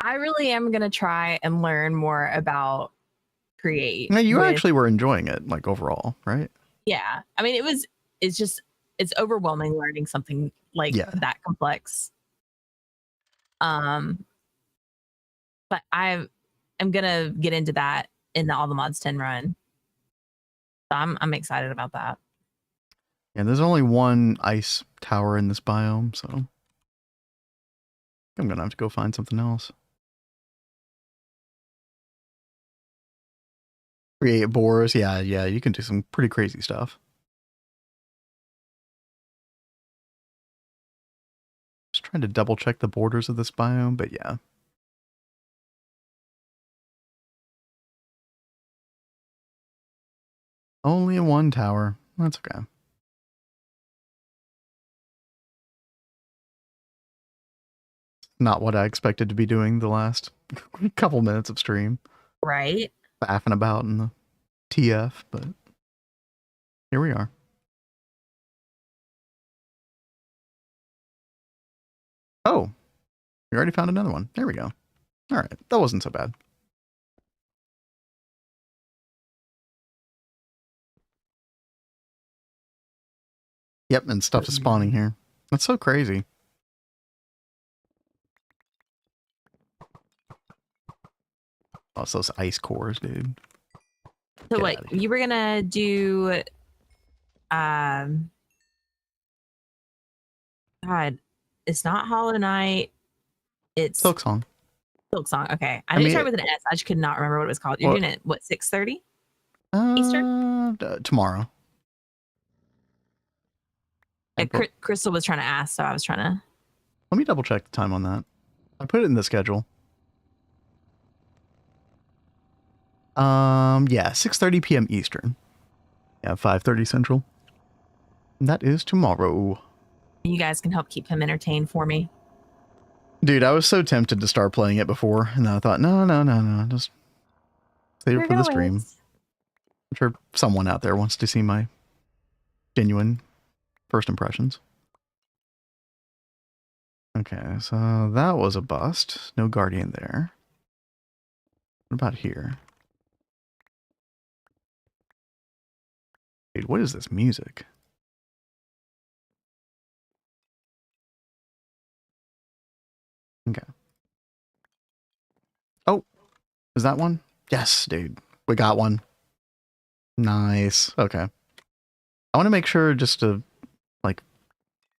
I really am going to try and learn more about create. No, you with- actually were enjoying it, like overall, right? Yeah. I mean, it's overwhelming learning something like Yeah. that complex. But I'm gonna get into that in the All the Mods 10 run. So I'm excited about that. And there's only one ice tower in this biome, so I'm gonna have to go find something else. Create boars, yeah, you can do some pretty crazy stuff. Just trying to double check the borders of this biome, but yeah. Only one tower. That's okay. Not what I expected to be doing the last couple minutes of stream. Right? Faffing about in the TF, but here we are. Oh, we already found another one. There we go. All right, that wasn't so bad. Yep, and stuff is spawning here. That's so crazy. Oh, it's those ice cores, dude. So Get wait, outta here. you were gonna do God, it's not Hollow Knight. It's Silk Song. Silk Song. Okay. I I knew it mean, started with an S. I just could not remember what it was called. You're Well- doing it what, 6:30? Eastern? Tomorrow. Crystal was trying to ask, so I was trying to. Let me double check the time on that. I put it in the schedule. Yeah, 6:30 p.m. Eastern. Yeah, 5:30 Central. And that is tomorrow. You guys can help keep him entertained for me. Dude, I was so tempted to start playing it before, and then I thought, no, just save it for the stream. I'm sure someone out there wants to see my genuine first impressions. Okay, so that was a bust. No guardian there. What about here? Dude, what is this music? Okay. Oh, is that one? Yes, dude. We got one. Nice. Okay. I want to make sure just to, like,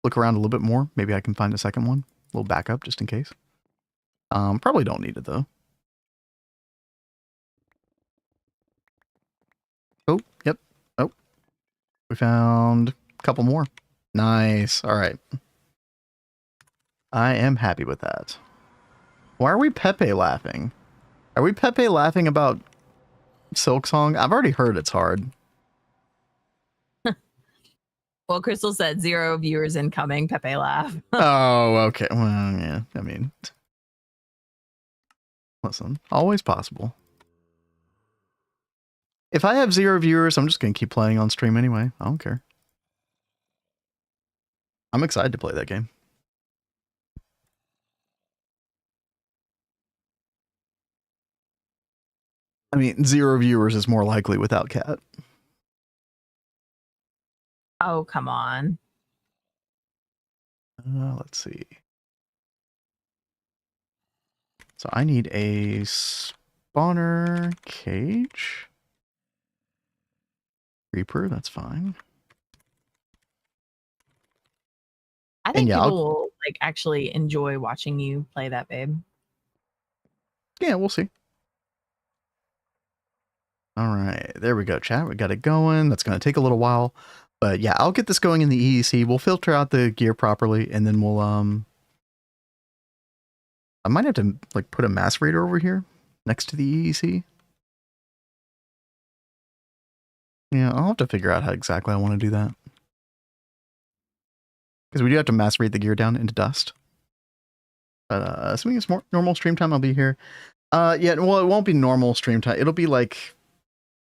look around a little bit more. Maybe I can find a second one. A little backup just in case. Probably don't need it, though. Oh, yep. Oh. We found a couple more. Nice. All right. I am happy with that. Why are we Pepe laughing? Are we Pepe laughing about Silk Song? I've already heard it's hard. Well, Crystal said 0 viewers incoming. Pepe laugh. Oh, okay. Well, yeah. I mean, listen, always possible. If I have 0 viewers, I'm just going to keep playing on stream anyway. I don't care. I'm excited to play that game. I mean, 0 viewers is more likely without Cat. Oh, come on. Let's see. So I need a spawner cage. Reaper, that's fine. I think yeah, people will like actually enjoy watching you play that, babe. Yeah, we'll see. All right, there we go, chat. We got it going. That's going to take a little while. But yeah, I'll get this going in the EEC. We'll filter out the gear properly, and then we'll I might have to like put a macerator over here next to the EEC. Yeah, I'll have to figure out how exactly I want to do that. Because we do have to macerate the gear down into dust. But assuming it's more normal stream time, I'll be here. Yeah, well, it won't be normal stream time. It'll be like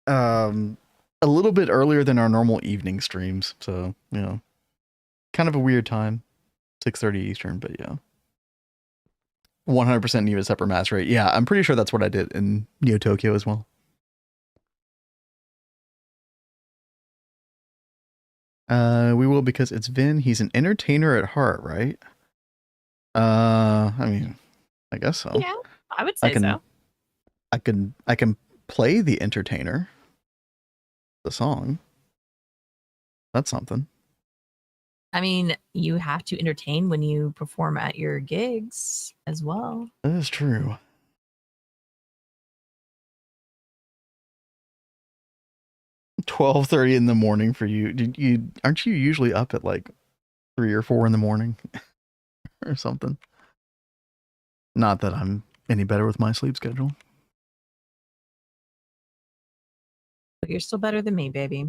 a little bit earlier than our normal evening streams. So, you know, kind of a weird time. 6:30 Eastern, but yeah. 100% need a separate macerate. Yeah, I'm pretty sure that's what I did in Neo Tokyo as well. We will because it's Vin. He's an entertainer at heart, right? I mean, I guess so. Yeah, I would say so. I can play the entertainer, the song. That's something. I mean, you have to entertain when you perform at your gigs as well. That is true. $12:30 in the morning for you. Aren't you usually up at like 3 or 4 in the morning or something? Not that I'm any better with my sleep schedule. But you're still better than me, baby.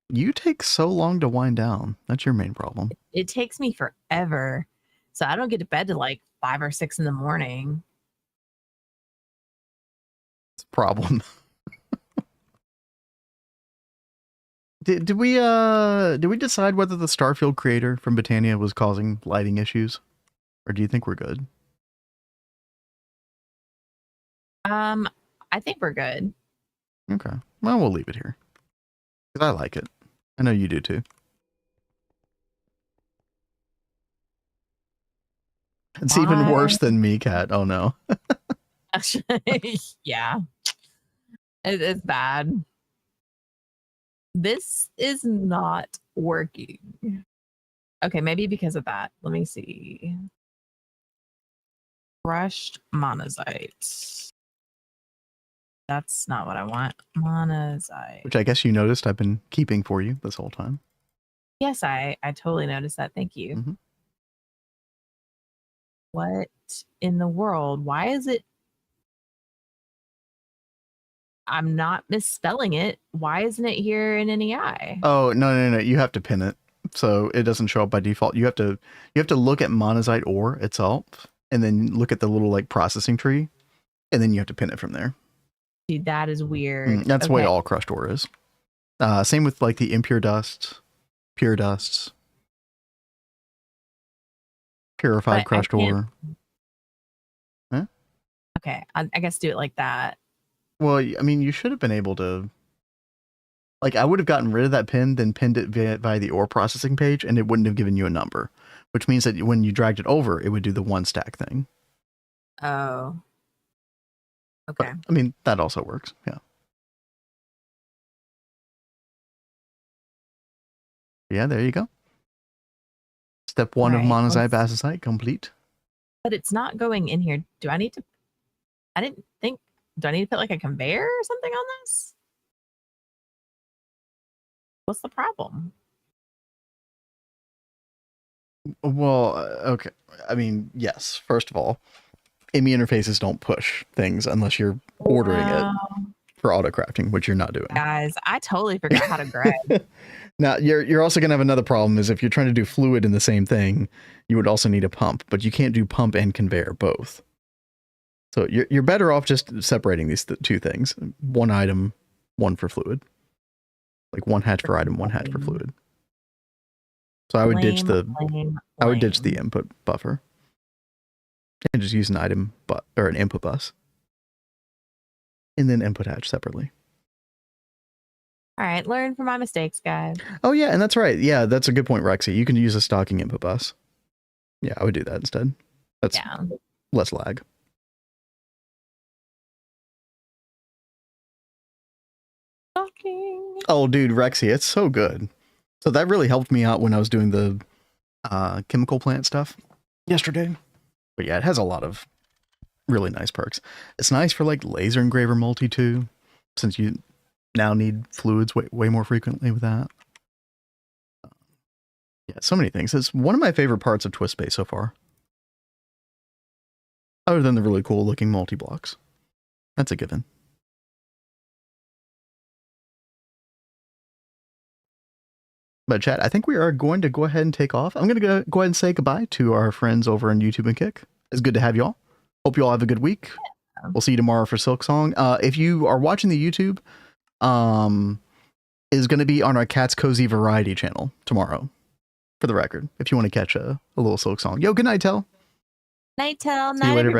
You take so long to wind down. That's your main problem. It takes me forever. So I don't get to bed till like 5 or 6 in the morning. It's a problem. Did we decide whether the Starfield creator from Britannia was causing lighting issues? Or do you think we're good? I think we're good. Okay. Well, we'll leave it here. Because I like it. I know you do too. It's even worse than me, Cat. Oh no. Yeah. It's bad. This is not working. Okay, maybe because of that. Let me see. Crushed monazite. That's not what I want. Monazite. Which I guess you noticed I've been keeping for you this whole time. Yes, I totally noticed that. Thank you. Mm-hmm. What in the world? Why is it? I'm not misspelling it. Why isn't it here in NEI? Oh, no. You have to pin it. So it doesn't show up by default. You have to look at monazite ore itself and then look at the little like processing tree and then you have to pin it from there. Dude, that is weird. That's the way all crushed ore is. Same with like the impure dust, pure dusts, purified crushed ore. Huh? Okay, I guess do it like that. Well, I mean, you should have been able to. Like, I would have gotten rid of that pin, then pinned it via the ore processing page, and it wouldn't have given you a number, which means that when you dragged it over, it would do the one stack thing. Oh. Okay. But, I mean, that also works. Yeah. Yeah, there you go. Step 1 of monazite basicite complete. But it's not going in here. Do I need to? I didn't think. Do I need to put like a conveyor or something on this? What's the problem? Well, okay. I mean, yes. First of all, IMI interfaces don't push things unless you're ordering it for auto crafting, which you're not doing. Guys, I totally forgot how to grab. Now, you're also going to have another problem is if you're trying to do fluid in the same thing, you would also need a pump, but you can't do pump and conveyor both. So you're better off just separating these two things. One item, one for fluid. Like one hatch for item, one hatch for fluid. So I would ditch the input buffer and just use an item or an input bus, and then input hatch separately. All right, learn from my mistakes, guys. Oh yeah, and that's right. Yeah, that's a good point, Rexy. You can use a stocking input bus. Yeah, I would do that instead. That's less lag. Stocking. Oh, dude, Rexy, it's so good. So that really helped me out when I was doing the chemical plant stuff yesterday. But yeah, it has a lot of really nice perks. It's nice for like laser engraver multi too, since you now need fluids way more frequently with that. Yeah, so many things. It's one of my favorite parts of Twist Space so far. Other than the really cool looking multi-blocks. That's a given. But chat, I think we are going to go ahead and take off. I'm going to go ahead and say goodbye to our friends over on YouTube and Kick. It's good to have y'all. Hope you all have a good week. Yeah. We'll see you tomorrow for Silk Song. If you are watching the YouTube, is going to be on our Cat's Cozy Variety channel tomorrow, for the record, if you want to catch a little Silk Song. Yo, good night, Tell. Night, Tell. See you later,